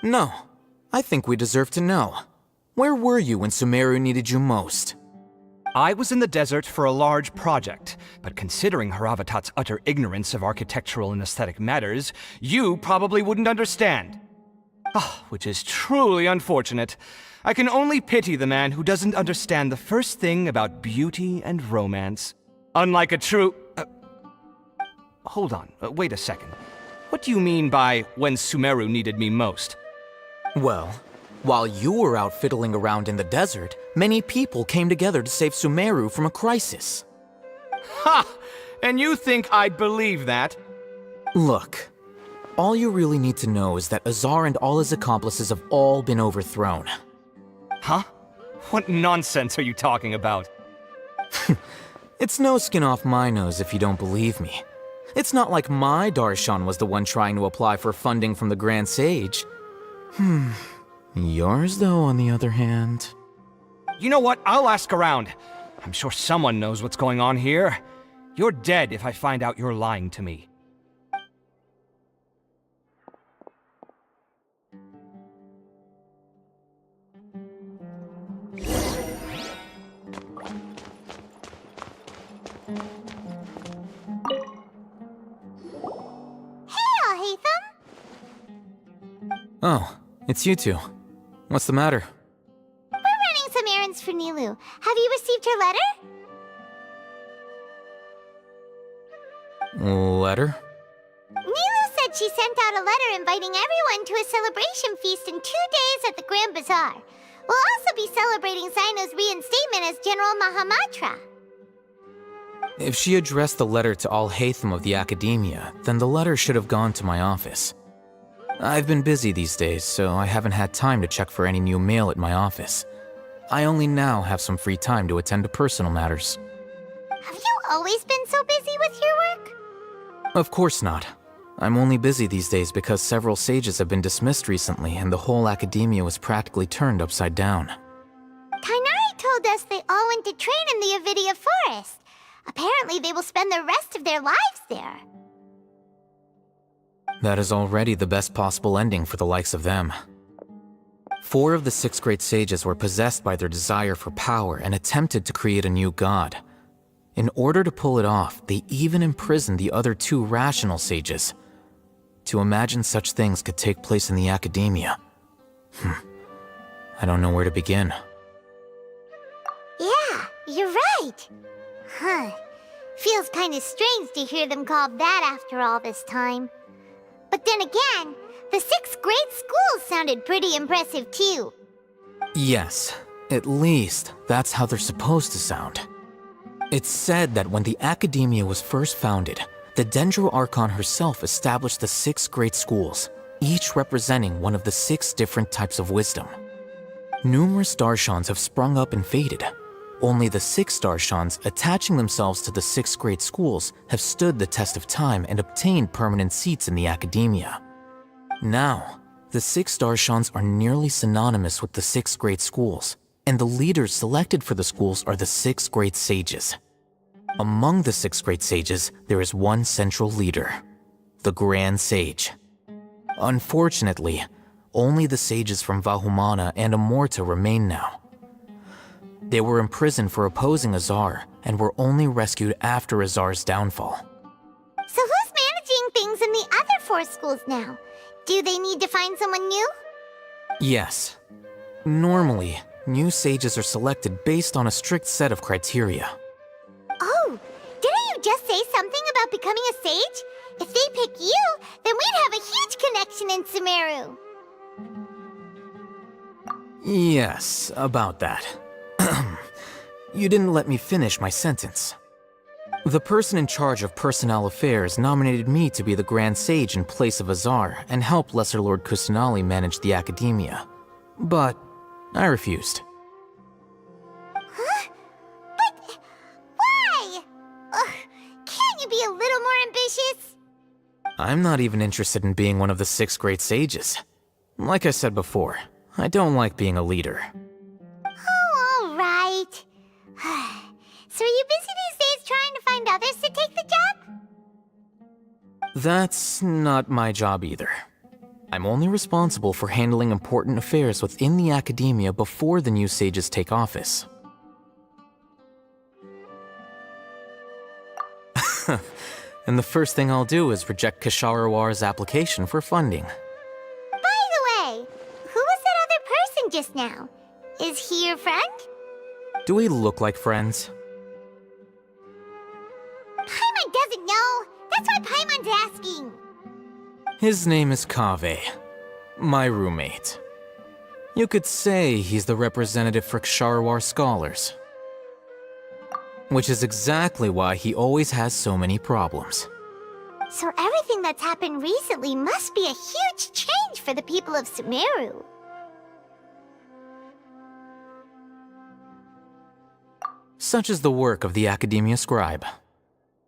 No, I think we deserve to know. Where were you when Sumeru needed you most? I was in the desert for a large project, but considering Haravatat's utter ignorance of architectural and aesthetic matters, you probably wouldn't understand. Ah, which is truly unfortunate. I can only pity the man who doesn't understand the first thing about beauty and romance. Unlike a true... Hold on, wait a second. What do you mean by when Sumeru needed me most? Well, while you were out fiddling around in the desert, many people came together to save Sumeru from a crisis. Ha! And you think I'd believe that? Look, all you really need to know is that Azar and all his accomplices have all been overthrown. Huh? What nonsense are you talking about? It's no skin off my nose if you don't believe me. It's not like my Darshan was the one trying to apply for funding from the Grand Sage. Yours, though, on the other hand... You know what? I'll ask around. I'm sure someone knows what's going on here. You're dead if I find out you're lying to me. Oh, it's you two. What's the matter? We're running some errands for Nilu. Have you received her letter? Letter? Nilu said she sent out a letter inviting everyone to a celebration feast in 2 days at the Grand Bazaar. We'll also be celebrating Sino's reinstatement as General Mahamatra. If she addressed the letter to all Hatham of the Academia, then the letter should have gone to my office. I've been busy these days, so I haven't had time to check for any new mail at my office. I only now have some free time to attend to personal matters. Have you always been so busy with your work? Of course not. I'm only busy these days because several sages have been dismissed recently and the whole academia was practically turned upside down. Kainari told us they all went to train in the Avidia Forest. Apparently they will spend the rest of their lives there. That is already the best possible ending for the likes of them. 4 of the 6 great sages were possessed by their desire for power and attempted to create a new god. In order to pull it off, they even imprisoned the other 2 rational sages. To imagine such things could take place in the academia. I don't know where to begin. Yeah, you're right. Huh. Feels kinda strange to hear them called that after all this time. But then again, the 6 great schools sounded pretty impressive too. Yes, at least that's how they're supposed to sound. It's said that when the Academia was first founded, the Dendro Archon herself established the 6 great schools, each representing one of the 6 different types of wisdom. Numerous Darshans have sprung up and faded. Only the 6 Darshans attaching themselves to the 6 great schools have stood the test of time and obtained permanent seats in the Academia. Now, the 6 Darshans are nearly synonymous with the 6 great schools, and the leaders selected for the schools are the 6 great sages. Among the 6 great sages, there is one central leader, the Grand Sage. Unfortunately, only the sages from Vahumana and Amorta remain now. They were imprisoned for opposing Azar and were only rescued after Azar's downfall. So who's managing things in the other 4 schools now? Do they need to find someone new? Yes. Normally, new sages are selected based on a strict set of criteria. Oh, didn't you just say something about becoming a sage? If they pick you, then we'd have a huge connection in Sumeru. Yes, about that. You didn't let me finish my sentence. The person in charge of personnel affairs nominated me to be the Grand Sage in place of Azar and help Lesser Lord Kusanali manage the Academia. But I refused. Huh? But why? Ugh, can't you be a little more ambitious? I'm not even interested in being one of the 6 great sages. Like I said before, I don't like being a leader. Oh, all right. So are you busy these days trying to find others to take the job? That's not my job either. I'm only responsible for handling important affairs within the academia before the new sages take office. And the first thing I'll do is reject Kasharawar's application for funding. By the way, who was that other person just now? Is he your friend? Do we look like friends? Paimon doesn't know. That's why Paimon's asking. His name is Kaveh, my roommate. You could say he's the representative for Ksharawar scholars. Which is exactly why he always has so many problems. So everything that's happened recently must be a huge change for the people of Sumeru. Such is the work of the Academia Scribe.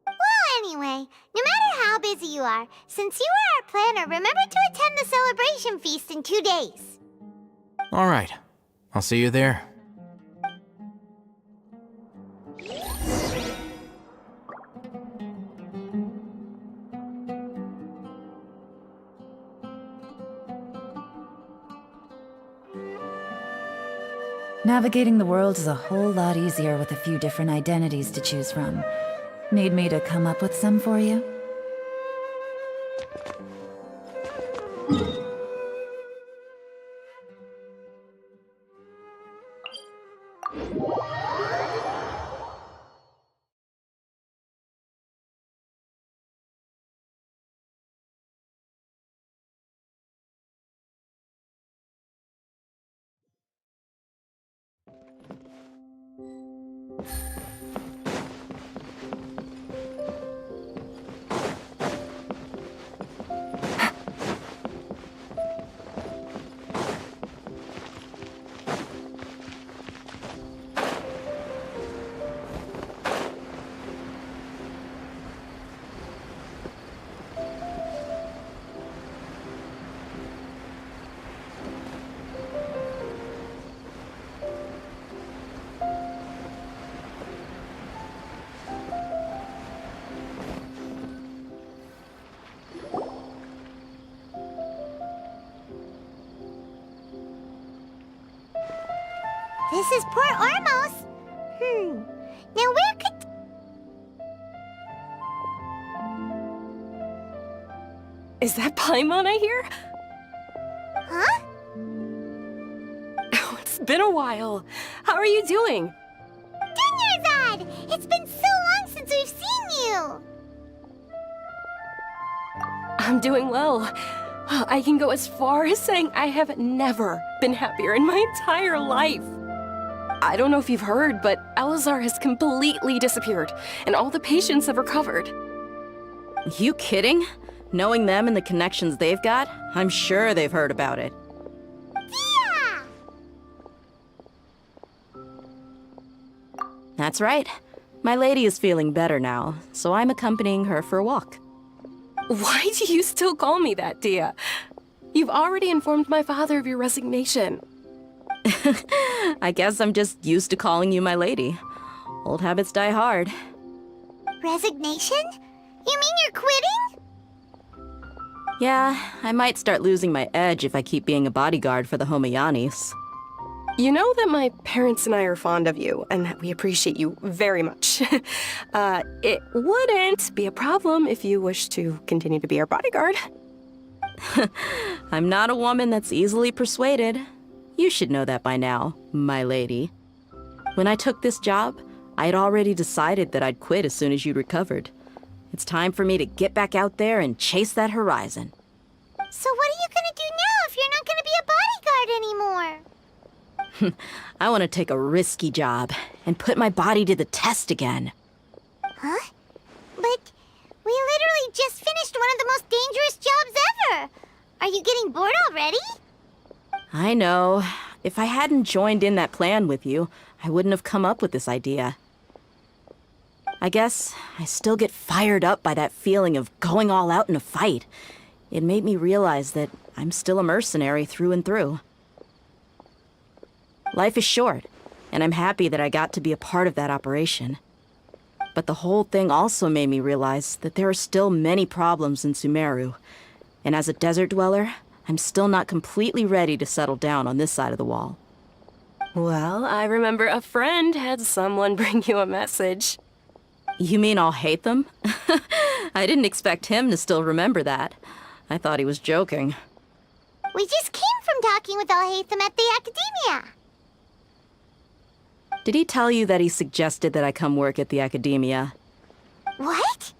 Well, anyway, no matter how busy you are, since you are our planner, remember to attend the celebration feast in 2 days. Alright, I'll see you there. Navigating the world is a whole lot easier with a few different identities to choose from. Need me to come up with some for you? This is Port Ormos. Now where could... Is that Paimon I hear? Huh? Oh, it's been a while. How are you doing? Dunyarzad! It's been so long since we've seen you! I'm doing well. I can go as far as saying I have never been happier in my entire life. I don't know if you've heard, but Elazar has completely disappeared, and all the patients have recovered. You kidding? Knowing them and the connections they've got, I'm sure they've heard about it. Yeah! That's right. My lady is feeling better now, so I'm accompanying her for a walk. Why do you still call me that, Dia? You've already informed my father of your resignation. I guess I'm just used to calling you my lady. Old habits die hard. Resignation? You mean you're quitting? Yeah, I might start losing my edge if I keep being a bodyguard for the Homayanis. You know that my parents and I are fond of you, and that we appreciate you very much. It wouldn't be a problem if you wish to continue to be our bodyguard. I'm not a woman that's easily persuaded. You should know that by now, my lady. When I took this job, I had already decided that I'd quit as soon as you'd recovered. It's time for me to get back out there and chase that horizon. So what are you gonna do now if you're not gonna be a bodyguard anymore? I want to take a risky job and put my body to the test again. Huh? But we literally just finished one of the most dangerous jobs ever! Are you getting bored already? I know. If I hadn't joined in that plan with you, I wouldn't have come up with this idea. I guess I still get fired up by that feeling of going all out in a fight. It made me realize that I'm still a mercenary through and through. Life is short, and I'm happy that I got to be a part of that operation. But the whole thing also made me realize that there are still many problems in Sumeru, and as a desert dweller, I'm still not completely ready to settle down on this side of the wall. Well, I remember a friend had someone bring you a message. You mean I'll hate them? I didn't expect him to still remember that. I thought he was joking. We just came from talking with Alhaitham at the Academia. Did he tell you that he suggested that I come work at the Academia? What?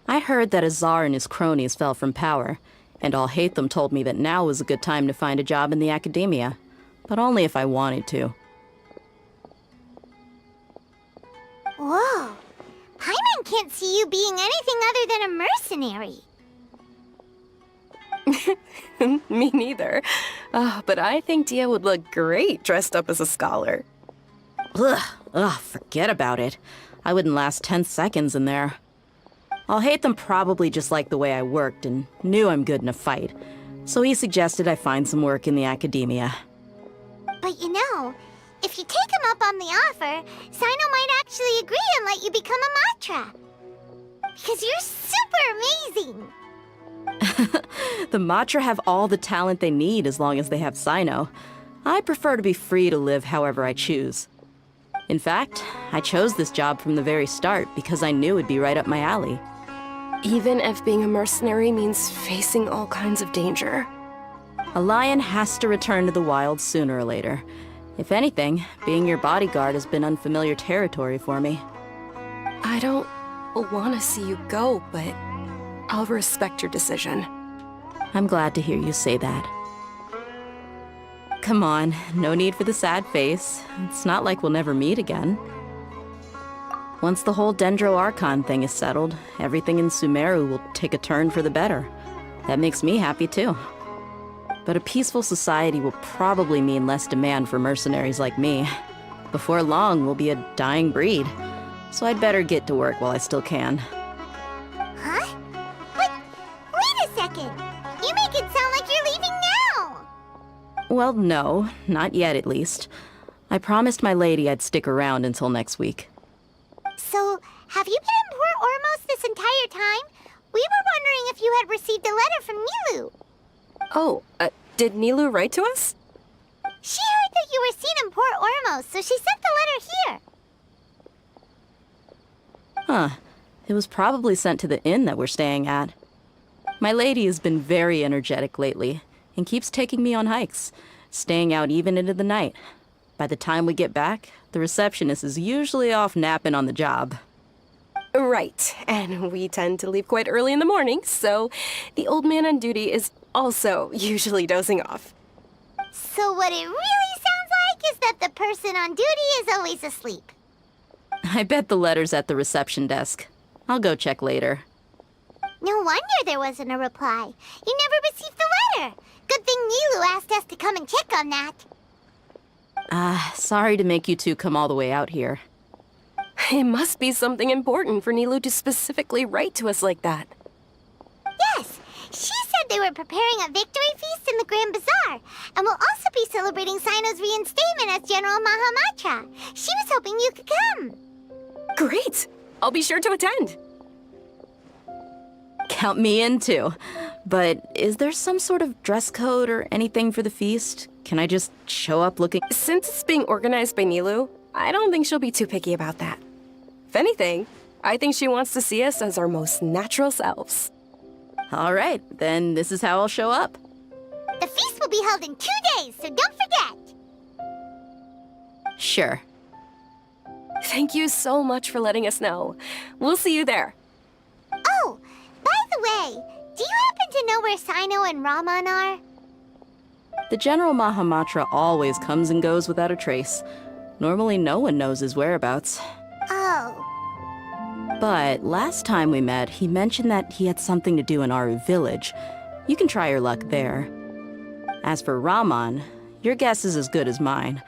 I heard that Azar and his cronies fell from power, and Alhaitham told me that now was a good time to find a job in the Academia, but only if I wanted to. Whoa. Paimon can't see you being anything other than a mercenary. Me neither. But I think Dia would look great dressed up as a scholar. Ugh, forget about it. I wouldn't last 10 seconds in there. Alhaitham probably just liked the way I worked and knew I'm good in a fight, so he suggested I find some work in the Academia. But you know, if you take him up on the offer, Sino might actually agree and let you become a Matra. Because you're super amazing! The Matra have all the talent they need as long as they have Sino. I prefer to be free to live however I choose. In fact, I chose this job from the very start because I knew it'd be right up my alley. Even if being a mercenary means facing all kinds of danger. A lion has to return to the wild sooner or later. If anything, being your bodyguard has been unfamiliar territory for me. I don't want to see you go, but I'll respect your decision. I'm glad to hear you say that. Come on, no need for the sad face. It's not like we'll never meet again. Once the whole Dendro Archon thing is settled, everything in Sumeru will take a turn for the better. That makes me happy too. But a peaceful society will probably mean less demand for mercenaries like me. Before long, we'll be a dying breed. So I'd better get to work while I still can. Huh? But wait a second! You make it sound like you're leaving now! Well, no, not yet at least. I promised my lady I'd stick around until next week. So, have you been in Port Ormos this entire time? We were wondering if you had received a letter from Nilu. Oh, did Nilu write to us? She heard that you were seen in Port Ormos, so she sent the letter here. Huh. It was probably sent to the inn that we're staying at. My lady has been very energetic lately, and keeps taking me on hikes, staying out even into the night. By the time we get back, the receptionist is usually off napping on the job. Right, and we tend to leave quite early in the morning, so the old man on duty is also usually dozing off. So what it really sounds like is that the person on duty is always asleep. I bet the letter's at the reception desk. I'll go check later. No wonder there wasn't a reply. You never received the letter. Good thing Nilu asked us to come and check on that. Sorry to make you two come all the way out here. It must be something important for Nilu to specifically write to us like that. Yes, she said they were preparing a victory feast in the Grand Bazaar, and will also be celebrating Sino's reinstatement as General Mahamatra. She was hoping you could come. Great! I'll be sure to attend. Count me in too. But is there some sort of dress code or anything for the feast? Can I just show up looking? Since it's being organized by Nilu, I don't think she'll be too picky about that. If anything, I think she wants to see us as our most natural selves. All right, then this is how I'll show up. The feast will be held in 2 days, so don't forget. Sure. Thank you so much for letting us know. We'll see you there. Oh, by the way, do you happen to know where Sino and Raman are? The General Mahamatra always comes and goes without a trace. Normally no one knows his whereabouts. Oh. But last time we met, he mentioned that he had something to do in Aru village. You can try your luck there. As for Raman, your guess is as good as mine.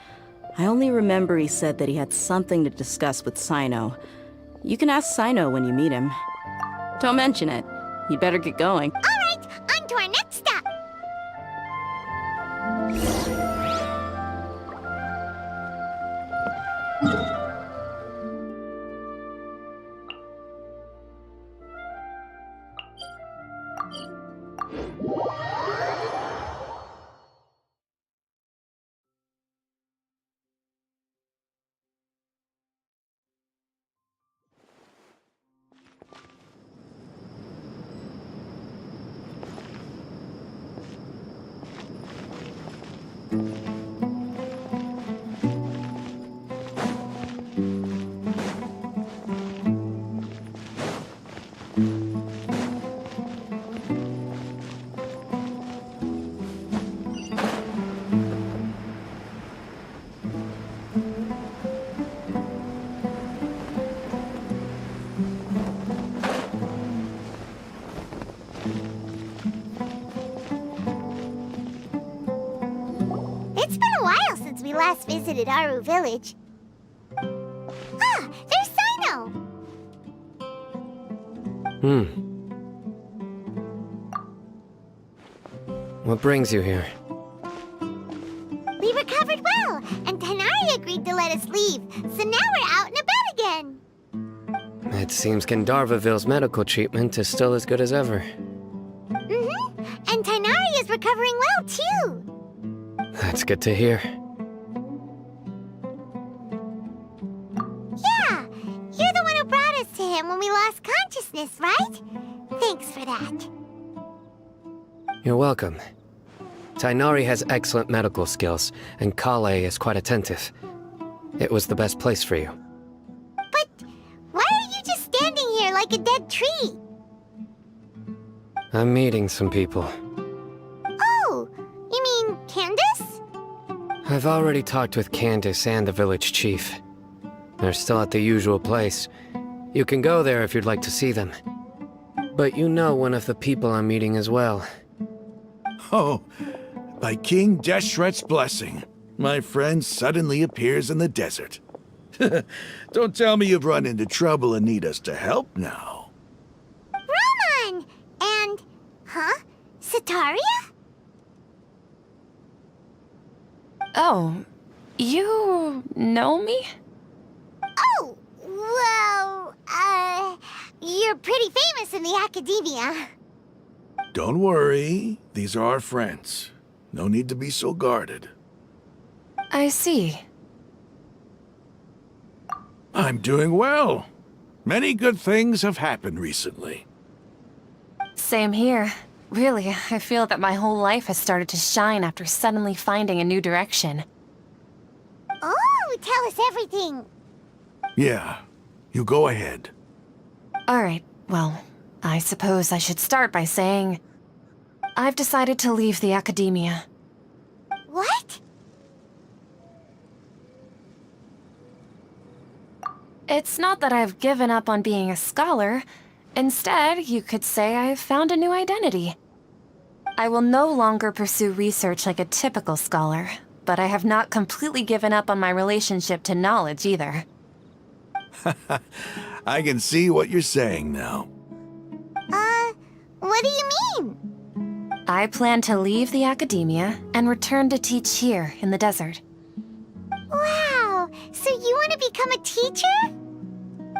I only remember he said that he had something to discuss with Sino. You can ask Sino when you meet him. Don't mention it. You better get going. All right, on to our next stop. It's been a while since we last visited Aru Village. Ah, there's Sino! What brings you here? We recovered well, and Tanari agreed to let us leave, so now we're out and about again. It seems Gandharvaville's medical treatment is still as good as ever. Mm-hmm, and Tanari is recovering well, too. That's good to hear. Yeah, you're the one who brought us to him when we lost consciousness, right? Thanks for that. You're welcome. Tainari has excellent medical skills, and Kale is quite attentive. It was the best place for you. But why are you just standing here like a dead tree? I'm meeting some people. Oh, you mean Candace? I've already talked with Candace and the village chief. They're still at the usual place. You can go there if you'd like to see them. But you know one of the people I'm meeting as well. Oh, by King Deshret's blessing, my friend suddenly appears in the desert. Don't tell me you've run into trouble and need us to help now. Roman! And... huh? Sataria? Oh, you know me? Oh, well, you're pretty famous in the academia. Don't worry, these are our friends. No need to be so guarded. I see. I'm doing well. Many good things have happened recently. Same here. Really, I feel that my whole life has started to shine after suddenly finding a new direction. Oh, tell us everything. Yeah, you go ahead. Alright, well, I suppose I should start by saying... I've decided to leave the academia. What? It's not that I've given up on being a scholar. Instead, you could say I've found a new identity. I will no longer pursue research like a typical scholar, but I have not completely given up on my relationship to knowledge either. I can see what you're saying now. What do you mean? I plan to leave the academia and return to teach here in the desert. Wow, so you want to become a teacher?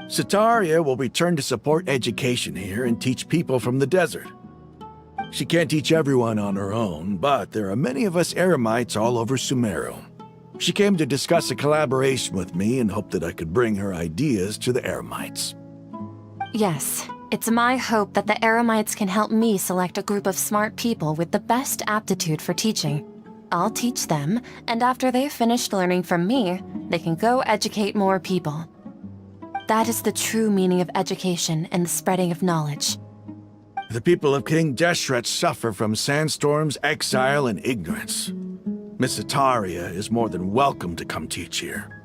Sataria will return to support education here and teach people from the desert. She can't teach everyone on her own, but there are many of us Eremites all over Sumeru. She came to discuss a collaboration with me and hoped that I could bring her ideas to the Eremites. Yes, it's my hope that the Eremites can help me select a group of smart people with the best aptitude for teaching. I'll teach them, and after they've finished learning from me, they can go educate more people. That is the true meaning of education and the spreading of knowledge. The people of King Deshret suffer from sandstorms, exile, and ignorance. Miss Ataria is more than welcome to come teach here.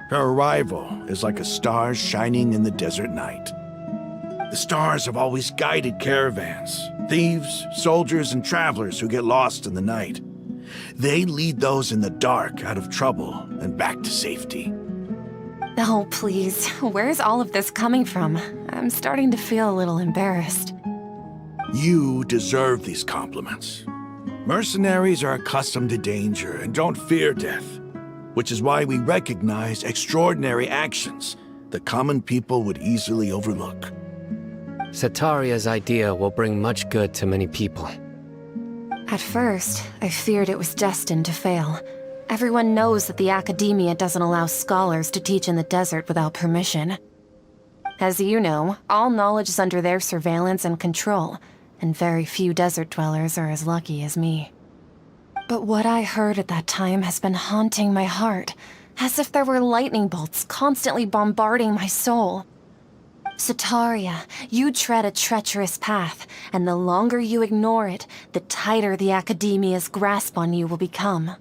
Her arrival is like a star shining in the desert night. The stars have always guided caravans, thieves, soldiers, and travelers who get lost in the night. They lead those in the dark out of trouble and back to safety. Oh, please. Where's all of this coming from? I'm starting to feel a little embarrassed. You deserve these compliments. Mercenaries are accustomed to danger and don't fear death, which is why we recognize extraordinary actions that common people would easily overlook. Sataria's idea will bring much good to many people. At first, I feared it was destined to fail. Everyone knows that the academia doesn't allow scholars to teach in the desert without permission. As you know, all knowledge is under their surveillance and control, and very few desert dwellers are as lucky as me. But what I heard at that time has been haunting my heart, as if there were lightning bolts constantly bombarding my soul. Sataria, you tread a treacherous path, and the longer you ignore it, the tighter the Academia's grasp on you will become.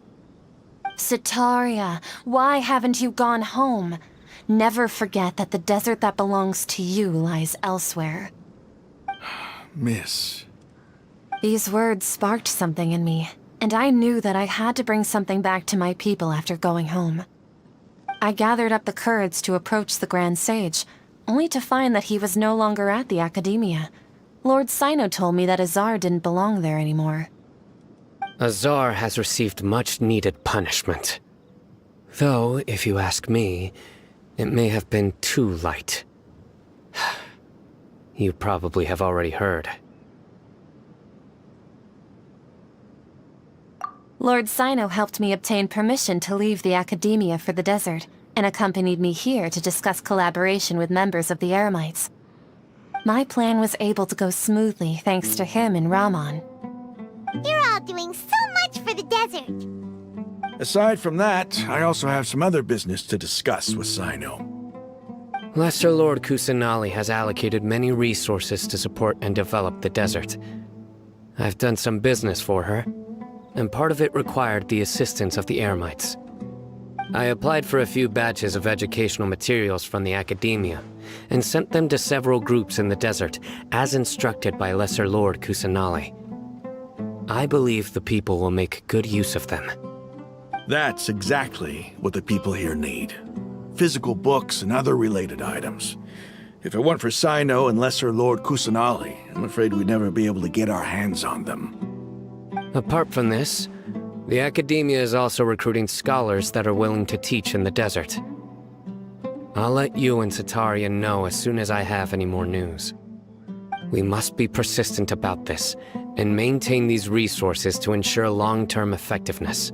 Sataria, why haven't you gone home? Never forget that the desert that belongs to you lies elsewhere. Miss. These words sparked something in me, and I knew that I had to bring something back to my people after going home. I gathered up the courage to approach the Grand Sage, only to find that he was no longer at the Academia. Lord Sino told me that Azar didn't belong there anymore. Azar has received much-needed punishment. Though, if you ask me, it may have been too light. You probably have already heard. Lord Sino helped me obtain permission to leave the Academia for the desert, and accompanied me here to discuss collaboration with members of the Eremites. My plan was able to go smoothly thanks to him and Rahman. You're all doing so much for the desert. Aside from that, I also have some other business to discuss with Sino. Lesser Lord Kusanali has allocated many resources to support and develop the desert. I've done some business for her, and part of it required the assistance of the Eremites. I applied for a few batches of educational materials from the Academia, and sent them to several groups in the desert, as instructed by Lesser Lord Kusanali. I believe the people will make good use of them. That's exactly what the people here need. Physical books and other related items. If it weren't for Sino and Lesser Lord Kusanali, I'm afraid we'd never be able to get our hands on them. Apart from this, the Academia is also recruiting scholars that are willing to teach in the desert. I'll let you and Sataria know as soon as I have any more news. We must be persistent about this, and maintain these resources to ensure long-term effectiveness.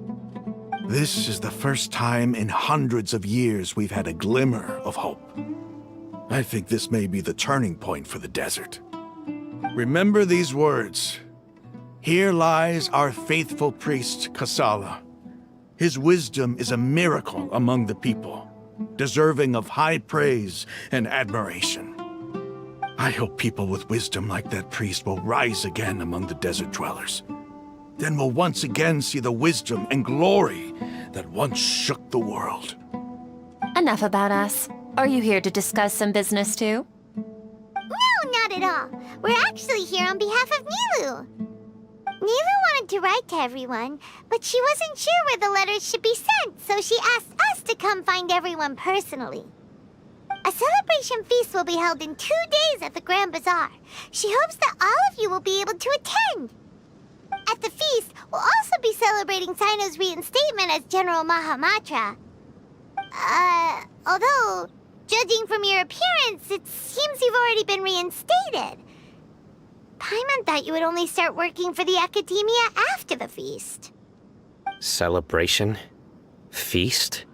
This is the first time in hundreds of years we've had a glimmer of hope. I think this may be the turning point for the desert. Remember these words. Here lies our faithful priest, Kasala. His wisdom is a miracle among the people, deserving of high praise and admiration. I hope people with wisdom like that priest will rise again among the desert dwellers. Then we'll once again see the wisdom and glory that once shook the world. Enough about us. Are you here to discuss some business too? No, not at all. We're actually here on behalf of Nilu. Nilu wanted to write to everyone, but she wasn't sure where the letters should be sent, so she asked us to come find everyone personally. A celebration feast will be held in 2 days at the Grand Bazaar. She hopes that all of you will be able to attend. At the feast, we'll also be celebrating Sino's reinstatement as General Mahamatra. Although, judging from your appearance, it seems you've already been reinstated. Paimon thought you would only start working for the Academia after the feast. Celebration? Feast?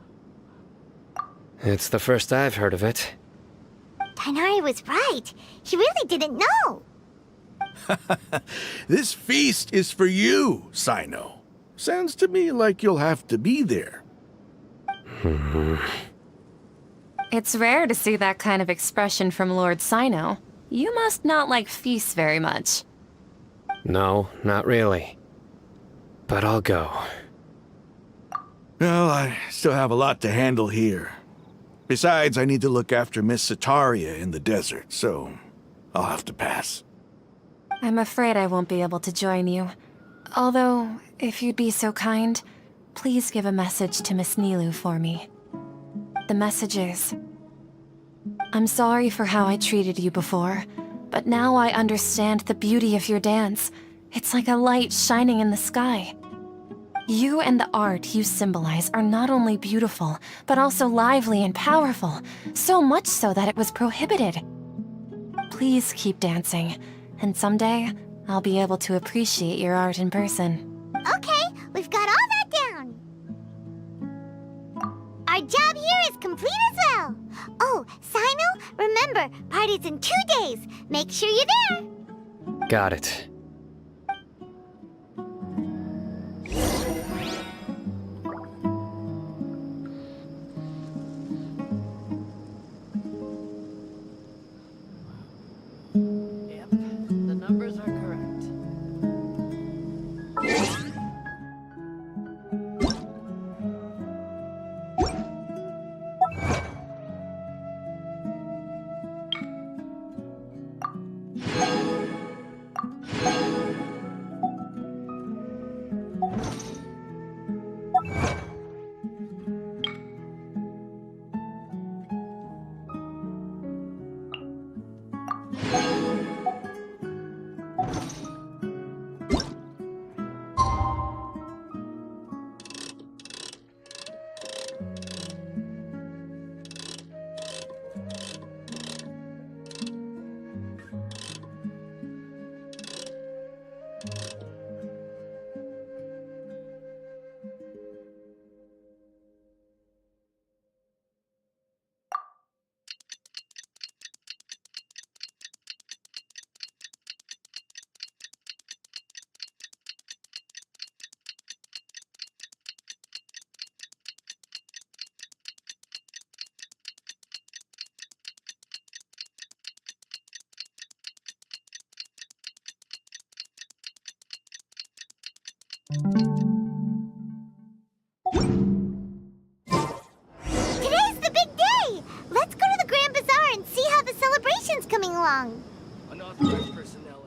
It's the first I've heard of it. Tighnari was right. He really didn't know. This feast is for you, Sino. Sounds to me like you'll have to be there. It's rare to see that kind of expression from Lord Sino. You must not like feasts very much. No, not really. But I'll go. Well, I still have a lot to handle here. Besides, I need to look after Miss Sataria in the desert, so I'll have to pass. I'm afraid I won't be able to join you. Although, if you'd be so kind, please give a message to Miss Nilu for me. The message is... I'm sorry for how I treated you before, but now I understand the beauty of your dance. It's like a light shining in the sky. You and the art you symbolize are not only beautiful, but also lively and powerful, so much so that it was prohibited. Please keep dancing, and someday I'll be able to appreciate your art in person. Okay, we've got all that down. Our job here is complete as well. Oh, Sino, remember, party's in 2 days. Make sure you're there. Got it. Today's the big day! Let's go to the Grand Bazaar and see how the celebration's coming along. Unauthorized personnel.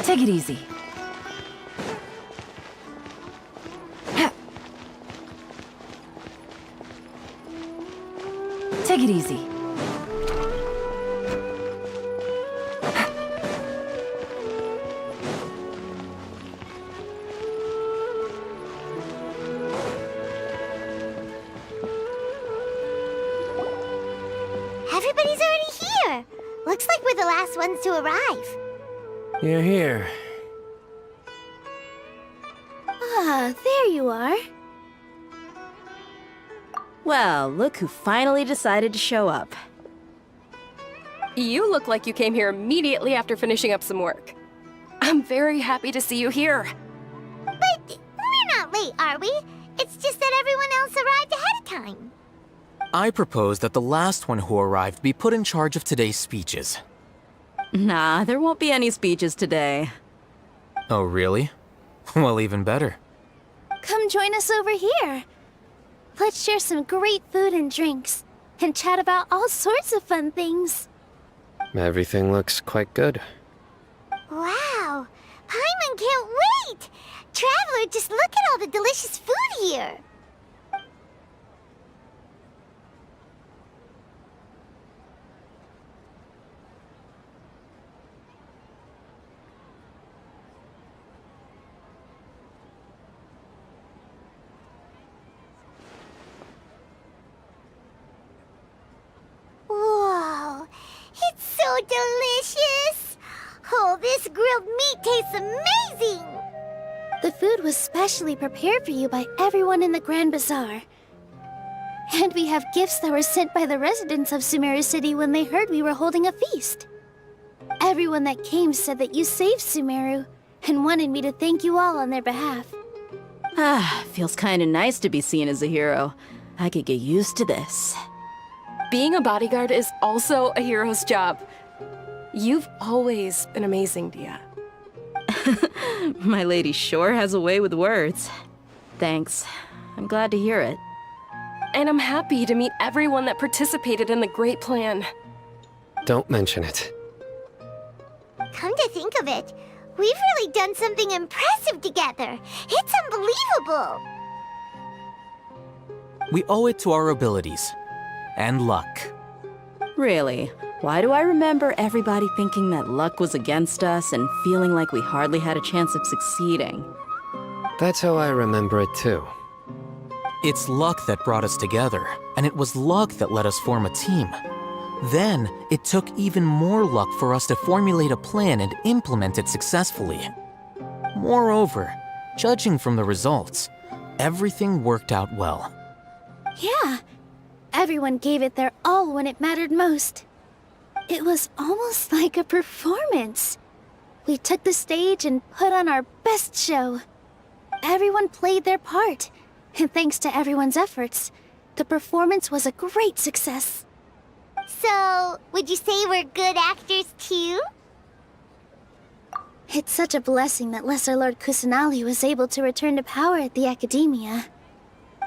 Take it easy. Take it easy. Everybody's already here. Looks like we're the last ones to arrive. You're here. Ah, there you are. Well, look who finally decided to show up. You look like you came here immediately after finishing up some work. I'm very happy to see you here. But we're not late, are we? It's just that everyone else arrived ahead of time. I propose that the last one who arrived be put in charge of today's speeches. Nah, there won't be any speeches today. Oh, really? Well, even better. Come join us over here. Let's share some great food and drinks, and chat about all sorts of fun things. Everything looks quite good. Wow! Paimon can't wait! Traveler, just look at all the delicious food here! Whoa! It's so delicious! Oh, this grilled meat tastes amazing! The food was specially prepared for you by everyone in the Grand Bazaar. And we have gifts that were sent by the residents of Sumeru City when they heard we were holding a feast. Everyone that came said that you saved Sumeru, and wanted me to thank you all on their behalf. Ah, feels kinda nice to be seen as a hero. I could get used to this. Being a bodyguard is also a hero's job. You've always been amazing, Dia. My lady sure has a way with words. Thanks. I'm glad to hear it. And I'm happy to meet everyone that participated in the great plan. Don't mention it. Come to think of it, we've really done something impressive together. It's unbelievable! We owe it to our abilities. And luck. Really? Why do I remember everybody thinking that luck was against us and feeling like we hardly had a chance of succeeding? That's how I remember it too. It's luck that brought us together, and it was luck that let us form a team. Then, it took even more luck for us to formulate a plan and implement it successfully. Moreover, judging from the results, everything worked out well. Yeah, everyone gave it their all when it mattered most. It was almost like a performance. We took the stage and put on our best show. Everyone played their part, and thanks to everyone's efforts, the performance was a great success. So, would you say we're good actors too? It's such a blessing that Lesser Lord Kusanali was able to return to power at the Academia.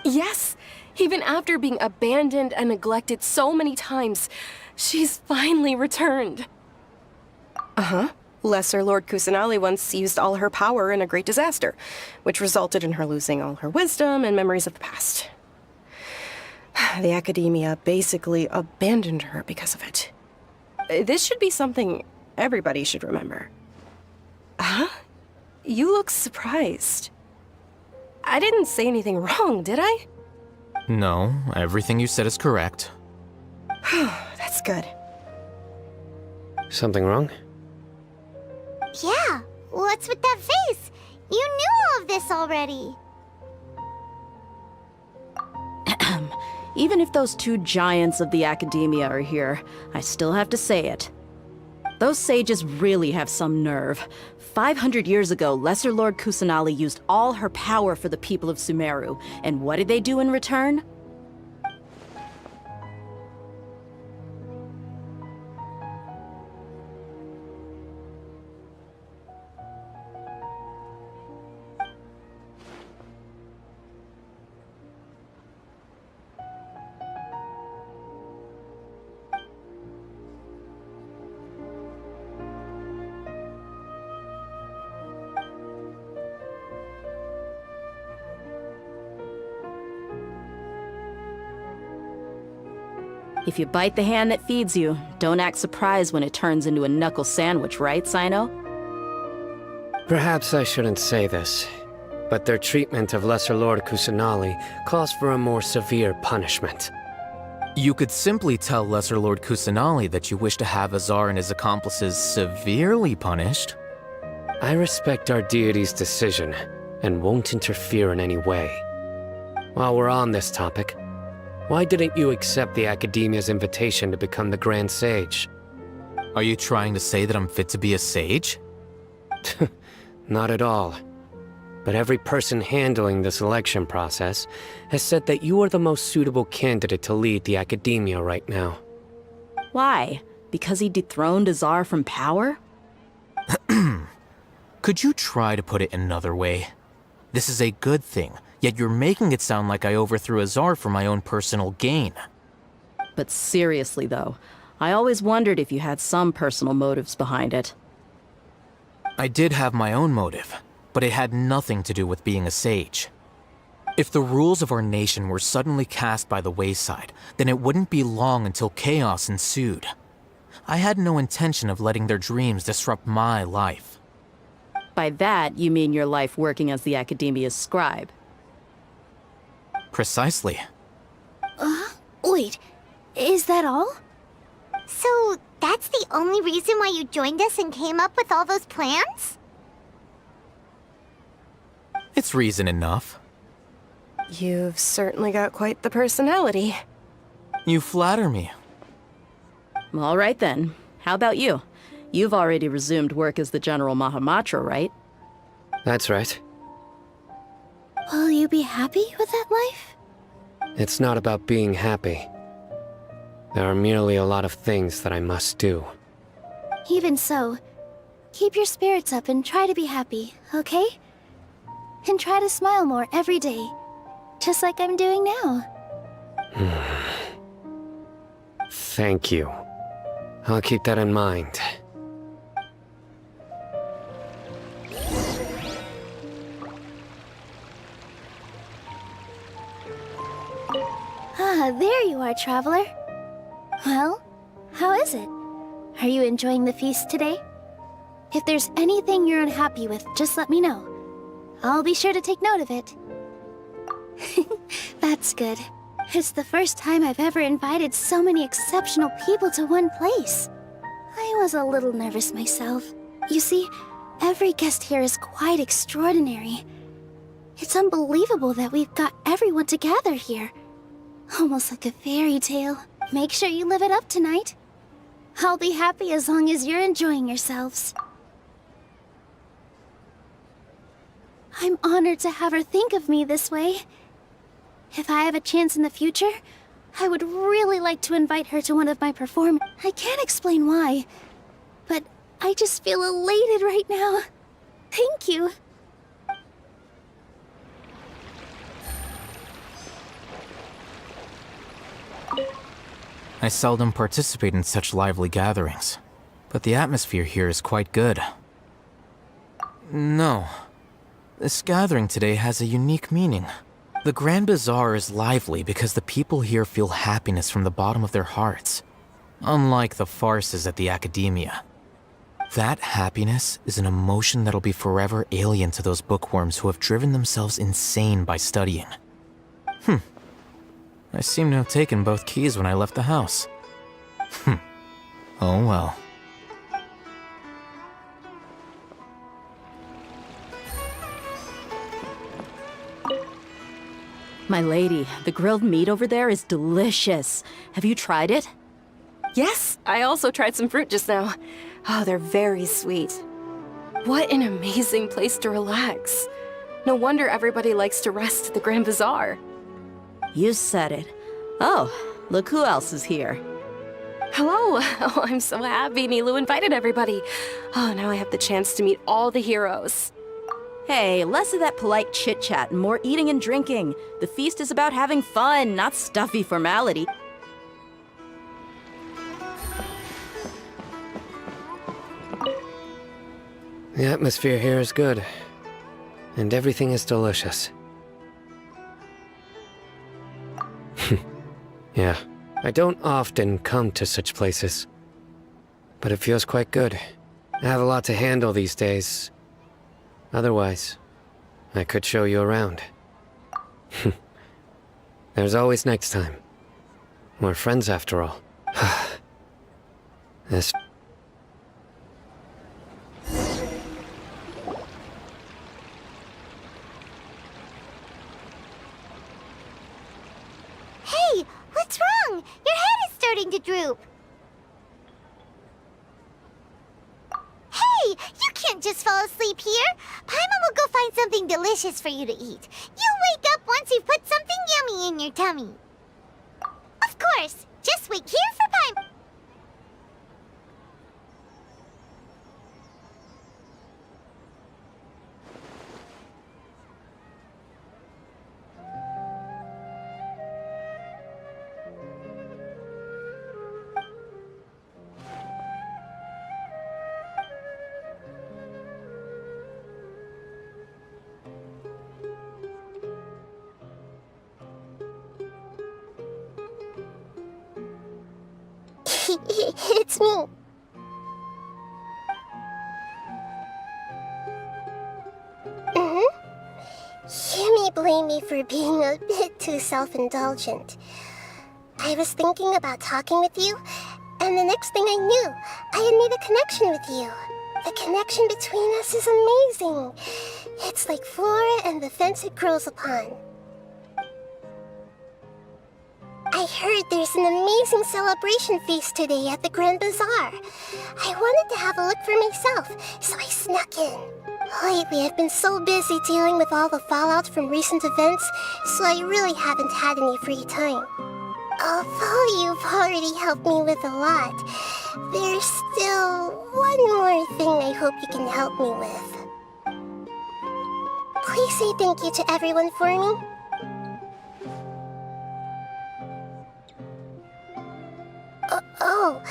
Yes! Even after being abandoned and neglected so many times, she's finally returned. Uh-huh. Lesser Lord Kusanali once used all her power in a great disaster, which resulted in her losing all her wisdom and memories of the past. The Academia basically abandoned her because of it. This should be something everybody should remember. Huh? You look surprised. I didn't say anything wrong, did I? No, everything you said is correct. That's good. Something wrong? Yeah, what's with that face? You knew all of this already. Even if those two giants of the Academia are here, I still have to say it. Those sages really have some nerve. 500 years ago, Lesser Lord Kusanali used all her power for the people of Sumeru, and what did they do in return? If you bite the hand that feeds you, don't act surprised when it turns into a knuckle sandwich, right, Sino? Perhaps I shouldn't say this, but their treatment of Lesser Lord Kusanali calls for a more severe punishment. You could simply tell Lesser Lord Kusanali that you wish to have Azar and his accomplices severely punished. I respect our deity's decision, and won't interfere in any way. While we're on this topic, why didn't you accept the Academia's invitation to become the Grand Sage? Are you trying to say that I'm fit to be a sage? Not at all. But every person handling the selection process has said that you are the most suitable candidate to lead the Academia right now. Why? Because he dethroned Azar from power? Could you try to put it another way? This is a good thing, yet you're making it sound like I overthrew Azar for my own personal gain. But seriously, though, I always wondered if you had some personal motives behind it. I did have my own motive, but it had nothing to do with being a sage. If the rules of our nation were suddenly cast by the wayside, then it wouldn't be long until chaos ensued. I had no intention of letting their dreams disrupt my life. By that, you mean your life working as the Academia's scribe. Precisely. Wait, is that all? So, that's the only reason why you joined us and came up with all those plans? It's reason enough. You've certainly got quite the personality. You flatter me. All right then. How about you? You've already resumed work as the General Mahamatra, right? That's right. Will you be happy with that life? It's not about being happy. There are merely a lot of things that I must do. Even so, keep your spirits up and try to be happy, okay? And try to smile more every day, just like I'm doing now. Thank you. I'll keep that in mind. Ah, there you are, traveler. Well, how is it? Are you enjoying the feast today? If there's anything you're unhappy with, just let me know. I'll be sure to take note of it. That's good. It's the first time I've ever invited so many exceptional people to one place. I was a little nervous myself. You see, every guest here is quite extraordinary. It's unbelievable that we've got everyone together here. Almost like a fairy tale. Make sure you live it up tonight. I'll be happy as long as you're enjoying yourselves. I'm honored to have her think of me this way. If I have a chance in the future, I would really like to invite her to one of my performances. I can't explain why, but I just feel elated right now. Thank you. I seldom participate in such lively gatherings, but the atmosphere here is quite good. No. This gathering today has a unique meaning. The Grand Bazaar is lively because the people here feel happiness from the bottom of their hearts, unlike the farces at the Academia. That happiness is an emotion that'll be forever alien to those bookworms who have driven themselves insane by studying. I seem to have taken both keys when I left the house. Oh well. My lady, the grilled meat over there is delicious. Have you tried it? Yes, I also tried some fruit just now. Oh, they're very sweet. What an amazing place to relax. No wonder everybody likes to rest at the Grand Bazaar. You said it. Oh, look who else is here. Hello! Oh, I'm so happy Nilu invited everybody. Oh, now I have the chance to meet all the heroes. Hey, less of that polite chit-chat and more eating and drinking. The feast is about having fun, not stuffy formality. The atmosphere here is good, and everything is delicious. Yeah, I don't often come to such places, but it feels quite good. I have a lot to handle these days. Otherwise, I could show you around. There's always next time. We're friends after all. This... Hey, what's wrong? Your head is starting to droop. Hey, you can't just fall asleep here. Paimon will go find something delicious for you to eat. You'll wake up once you've put something yummy in your tummy. Of course, just wait here for Paimon. It's me. You may blame me for being a bit too self-indulgent. I was thinking about talking with you, and the next thing I knew, I had made a connection with you. The connection between us is amazing. It's like flora and the fence it grows upon. I heard there's an amazing celebration feast today at the Grand Bazaar. I wanted to have a look for myself, so I snuck in. Lately, I've been so busy dealing with all the fallout from recent events, so I really haven't had any free time. Although you've already helped me with a lot, there's still one more thing I hope you can help me with. Please say thank you to everyone for me. Oh,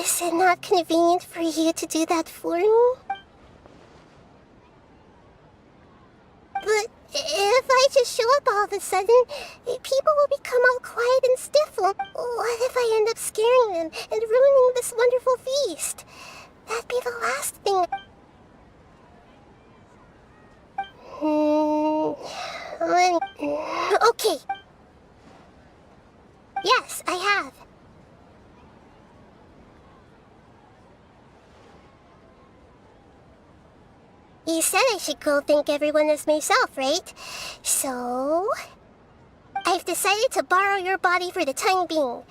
is it not convenient for you to do that for me? But if I just show up all of a sudden, people will become all quiet and stiff. What if I end up scaring them and ruining this wonderful feast? That'd be the last thing. Okay. Yes, I have. You said I should go thank everyone as myself, right? So... I've decided to borrow your body for the time being.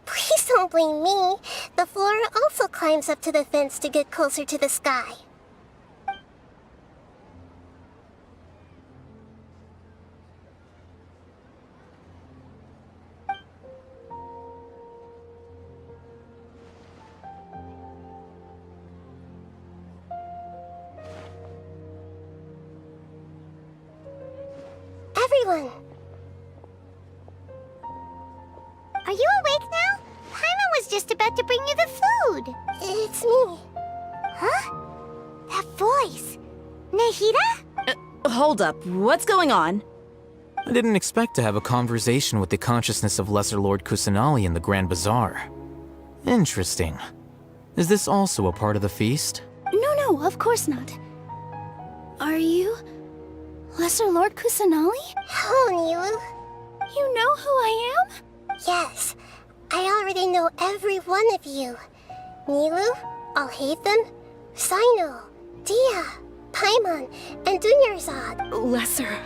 Please don't blame me. The flora also climbs up to the fence to get closer to the sky. one. Are you awake now? Paimon was just about to bring you the food. It's me. Huh? That voice. Nahida? Hold up, what's going on? I didn't expect to have a conversation with the consciousness of Lesser Lord Kusanali in the Grand Bazaar. Interesting. Is this also a part of the feast? No, of course not. Are you Lesser Lord Kusanali? Hello, Nilu. You know who I am? Yes, I already know every one of you. Nilu, Alhaitham, Sino, Dia, Paimon, and Dunyarzad. Lesser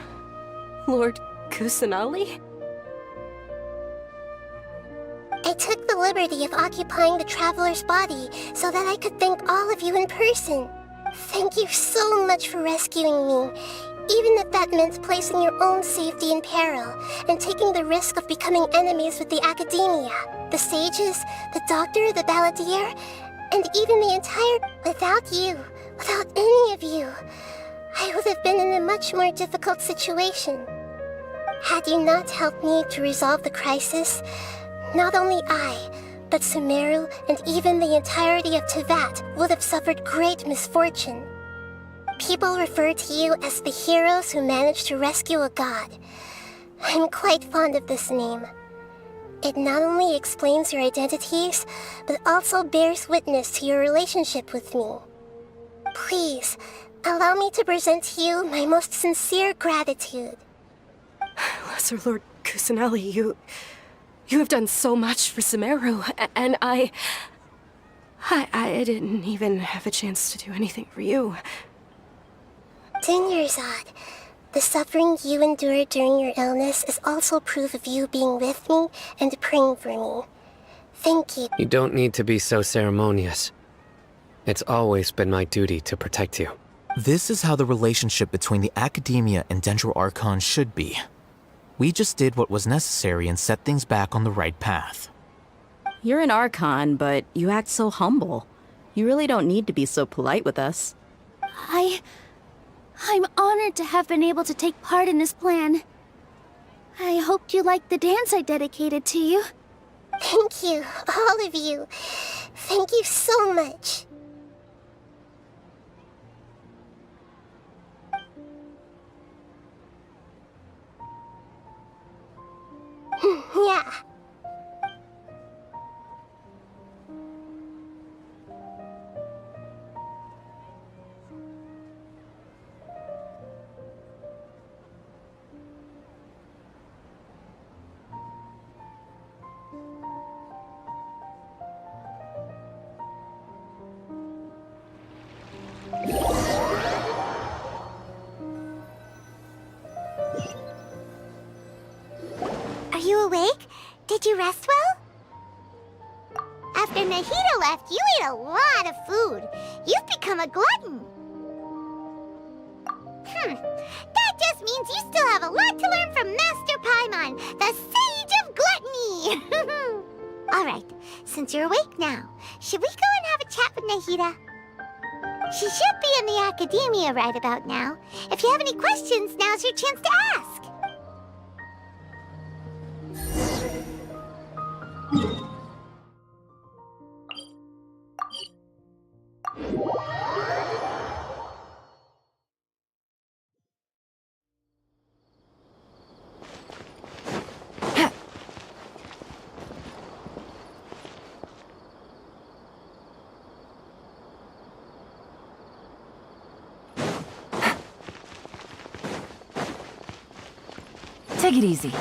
Lord Kusanali? I took the liberty of occupying the Traveler's body so that I could thank all of you in person. Thank you so much for rescuing me, even if that meant placing your own safety in peril and taking the risk of becoming enemies with the Academia, the sages, the doctor, the balladeer, and even the entire... Without you, without any of you, I would have been in a much more difficult situation. Had you not helped me to resolve the crisis, not only I, but Sumeru and even the entirety of Tevat would have suffered great misfortune. People refer to you as the heroes who managed to rescue a god. I'm quite fond of this name. It not only explains your identities, but also bears witness to your relationship with me. Please, allow me to present to you my most sincere gratitude. Lesser Lord Kusanali, you have done so much for Sumeru, and I didn't even have a chance to do anything for you. Dunyarzad, the suffering you endured during your illness is also proof of you being with me and praying for me. Thank you. You don't need to be so ceremonious. It's always been my duty to protect you. This is how the relationship between the Academia and Dendro Archon should be. We just did what was necessary and set things back on the right path. You're an Archon, but you act so humble. You really don't need to be so polite with us. I'm honored to have been able to take part in this plan. I hoped you liked the dance I dedicated to you. Thank you, all of you. Thank you so much. Yeah. Are you awake? Did you rest well? After Nahida left, you ate a lot of food. You've become a glutton. That just means you still have a lot to learn from Master Paimon, the Sage of Gluttony. Alright, since you're awake now, should we go and have a chat with Nahida? She should be in the Academia right about now. If you have any questions, now's your chance to ask. Take it easy.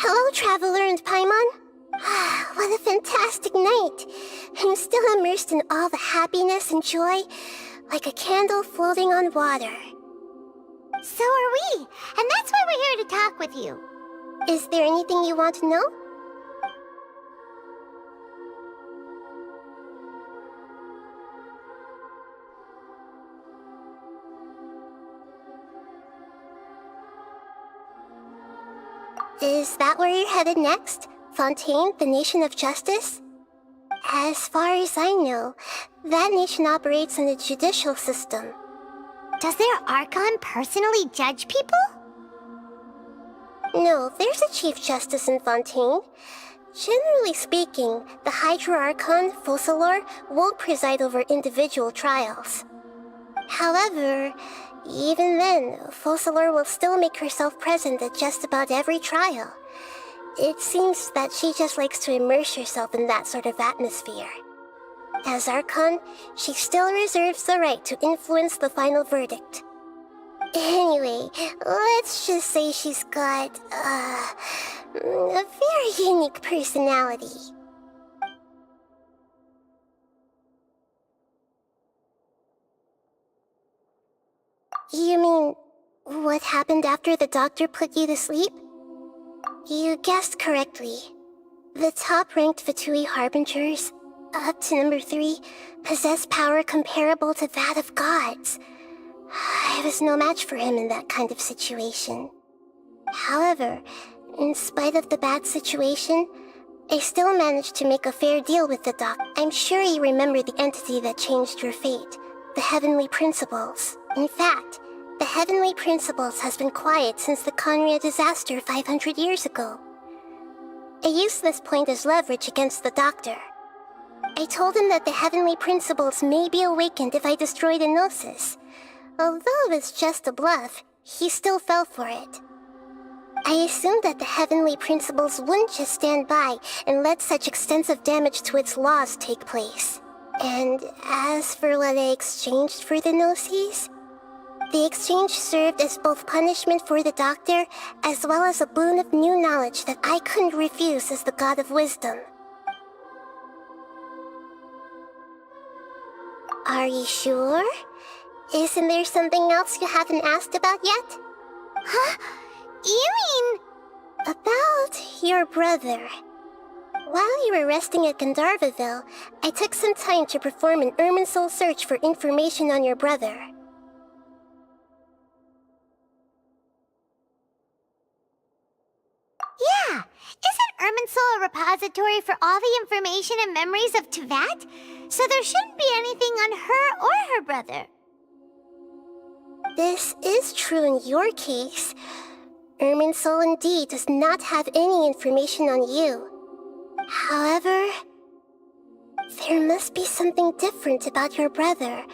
Hello, Traveler and Paimon. What a fantastic night. I'm still immersed in all the happiness and joy, like a candle floating on water. So are we, and that's why we're here to talk with you. Is there anything you want to know? Is that where you're headed next? Fontaine, the Nation of Justice? As far as I know, that nation operates in a judicial system. Does their archon personally judge people? No, there's a Chief Justice in Fontaine. Generally speaking, the Hydra Archon, Focalor, won't preside over individual trials. However, even then, Focalor will still make herself present at just about every trial. It seems that she just likes to immerse herself in that sort of atmosphere. As Archon, she still reserves the right to influence the final verdict. Anyway, let's just say she's got, a very unique personality. You mean, what happened after the doctor put you to sleep? You guessed correctly. The top-ranked Fatui Harbingers, up to number 3, possess power comparable to that of gods. I was no match for him in that kind of situation. However, in spite of the bad situation, I still managed to make a fair deal with the doc. I'm sure you remember the entity that changed your fate, the Heavenly Principles. In fact, the Heavenly Principles has been quiet since the Conria disaster 500 years ago. I used this point as leverage against the doctor. I told him that the Heavenly Principles may be awakened if I destroy the Gnosis. Although it was just a bluff, he still fell for it. I assumed that the Heavenly Principles wouldn't just stand by and let such extensive damage to its laws take place. And as for what I exchanged for the Gnosis, the exchange served as both punishment for the doctor, as well as a boon of new knowledge that I couldn't refuse as the God of Wisdom. Are you sure? Isn't there something else you haven't asked about yet? Huh? You mean... About your brother. While you were resting at Gandharvaville, I took some time to perform an Irminsul search for information on your brother. Yeah! Isn't Irminsul a repository for all the information and memories of Tevat? So there shouldn't be anything on her or her brother. This is true in your case. Irminsul indeed does not have any information on you. However, there must be something different about your brother.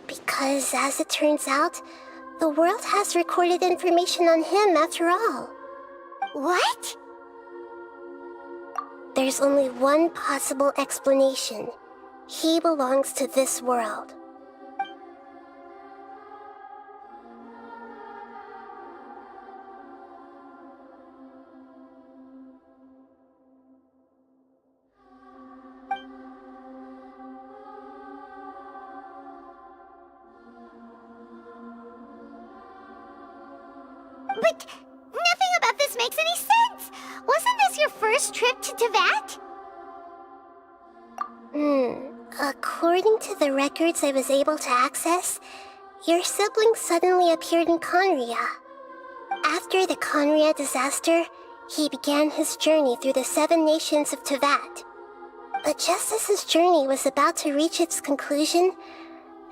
Because as it turns out, the world has recorded information on him after all. What? There's only one possible explanation. He belongs to this world. But nothing about this makes any sense! Wasn't this your first trip to Tevat? According to the records I was able to access, your sibling suddenly appeared in Conria. After the Conria disaster, he began his journey through the 7 nations of Tevat. But just as his journey was about to reach its conclusion,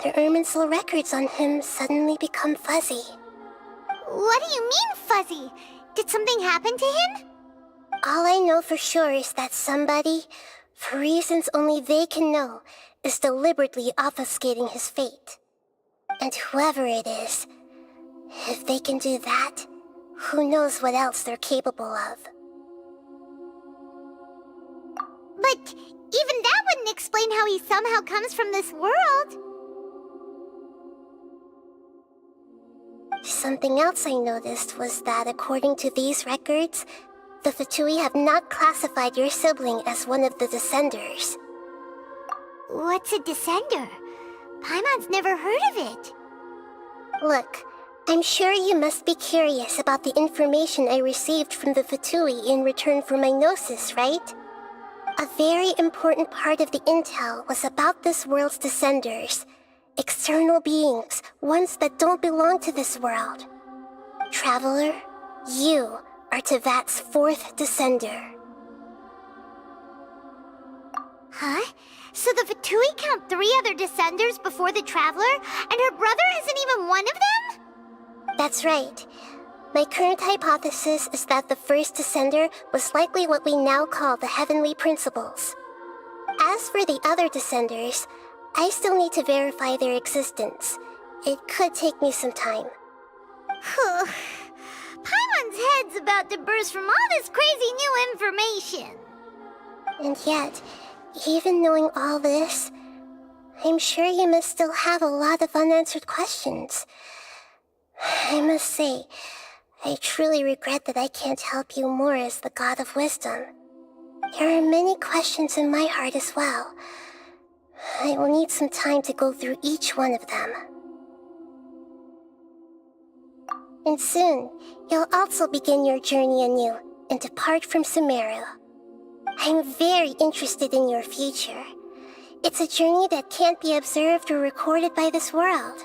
the Irminsul records on him suddenly become fuzzy. What do you mean, fuzzy? Did something happen to him? All I know for sure is that somebody, for reasons only they can know, is deliberately obfuscating his fate. And whoever it is, if they can do that, who knows what else they're capable of. But even that wouldn't explain how he somehow comes from this world. Something else I noticed was that according to these records, the Fatui have not classified your sibling as one of the Descenders. What's a Descender? Paimon's never heard of it. Look, I'm sure you must be curious about the information I received from the Fatui in return for my gnosis, right? A very important part of the intel was about this world's descenders. External beings, ones that don't belong to this world. Traveler, you are Tevat's 4th descender. Huh? So the Fatui count 3 other descenders before the Traveler, and her brother isn't even one of them? That's right. My current hypothesis is that the first descender was likely what we now call the Heavenly Principles. As for the other descenders, I still need to verify their existence. It could take me some time. Paimon's head's about to burst from all this crazy new information. And yet, even knowing all this, I'm sure you must still have a lot of unanswered questions. I must say, I truly regret that I can't help you more as the God of Wisdom. There are many questions in my heart as well. I will need some time to go through each one of them. And soon, you'll also begin your journey anew and depart from Sumeru. I'm very interested in your future. It's a journey that can't be observed or recorded by this world.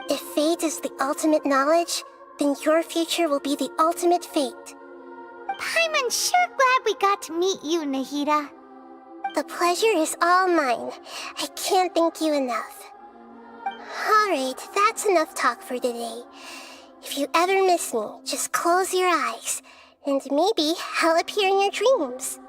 If fate is the ultimate knowledge, then your future will be the ultimate fate. Paimon's sure glad we got to meet you, Nahida. The pleasure is all mine. I can't thank you enough. Alright, that's enough talk for today. If you ever miss me, just close your eyes, and maybe I'll appear in your dreams.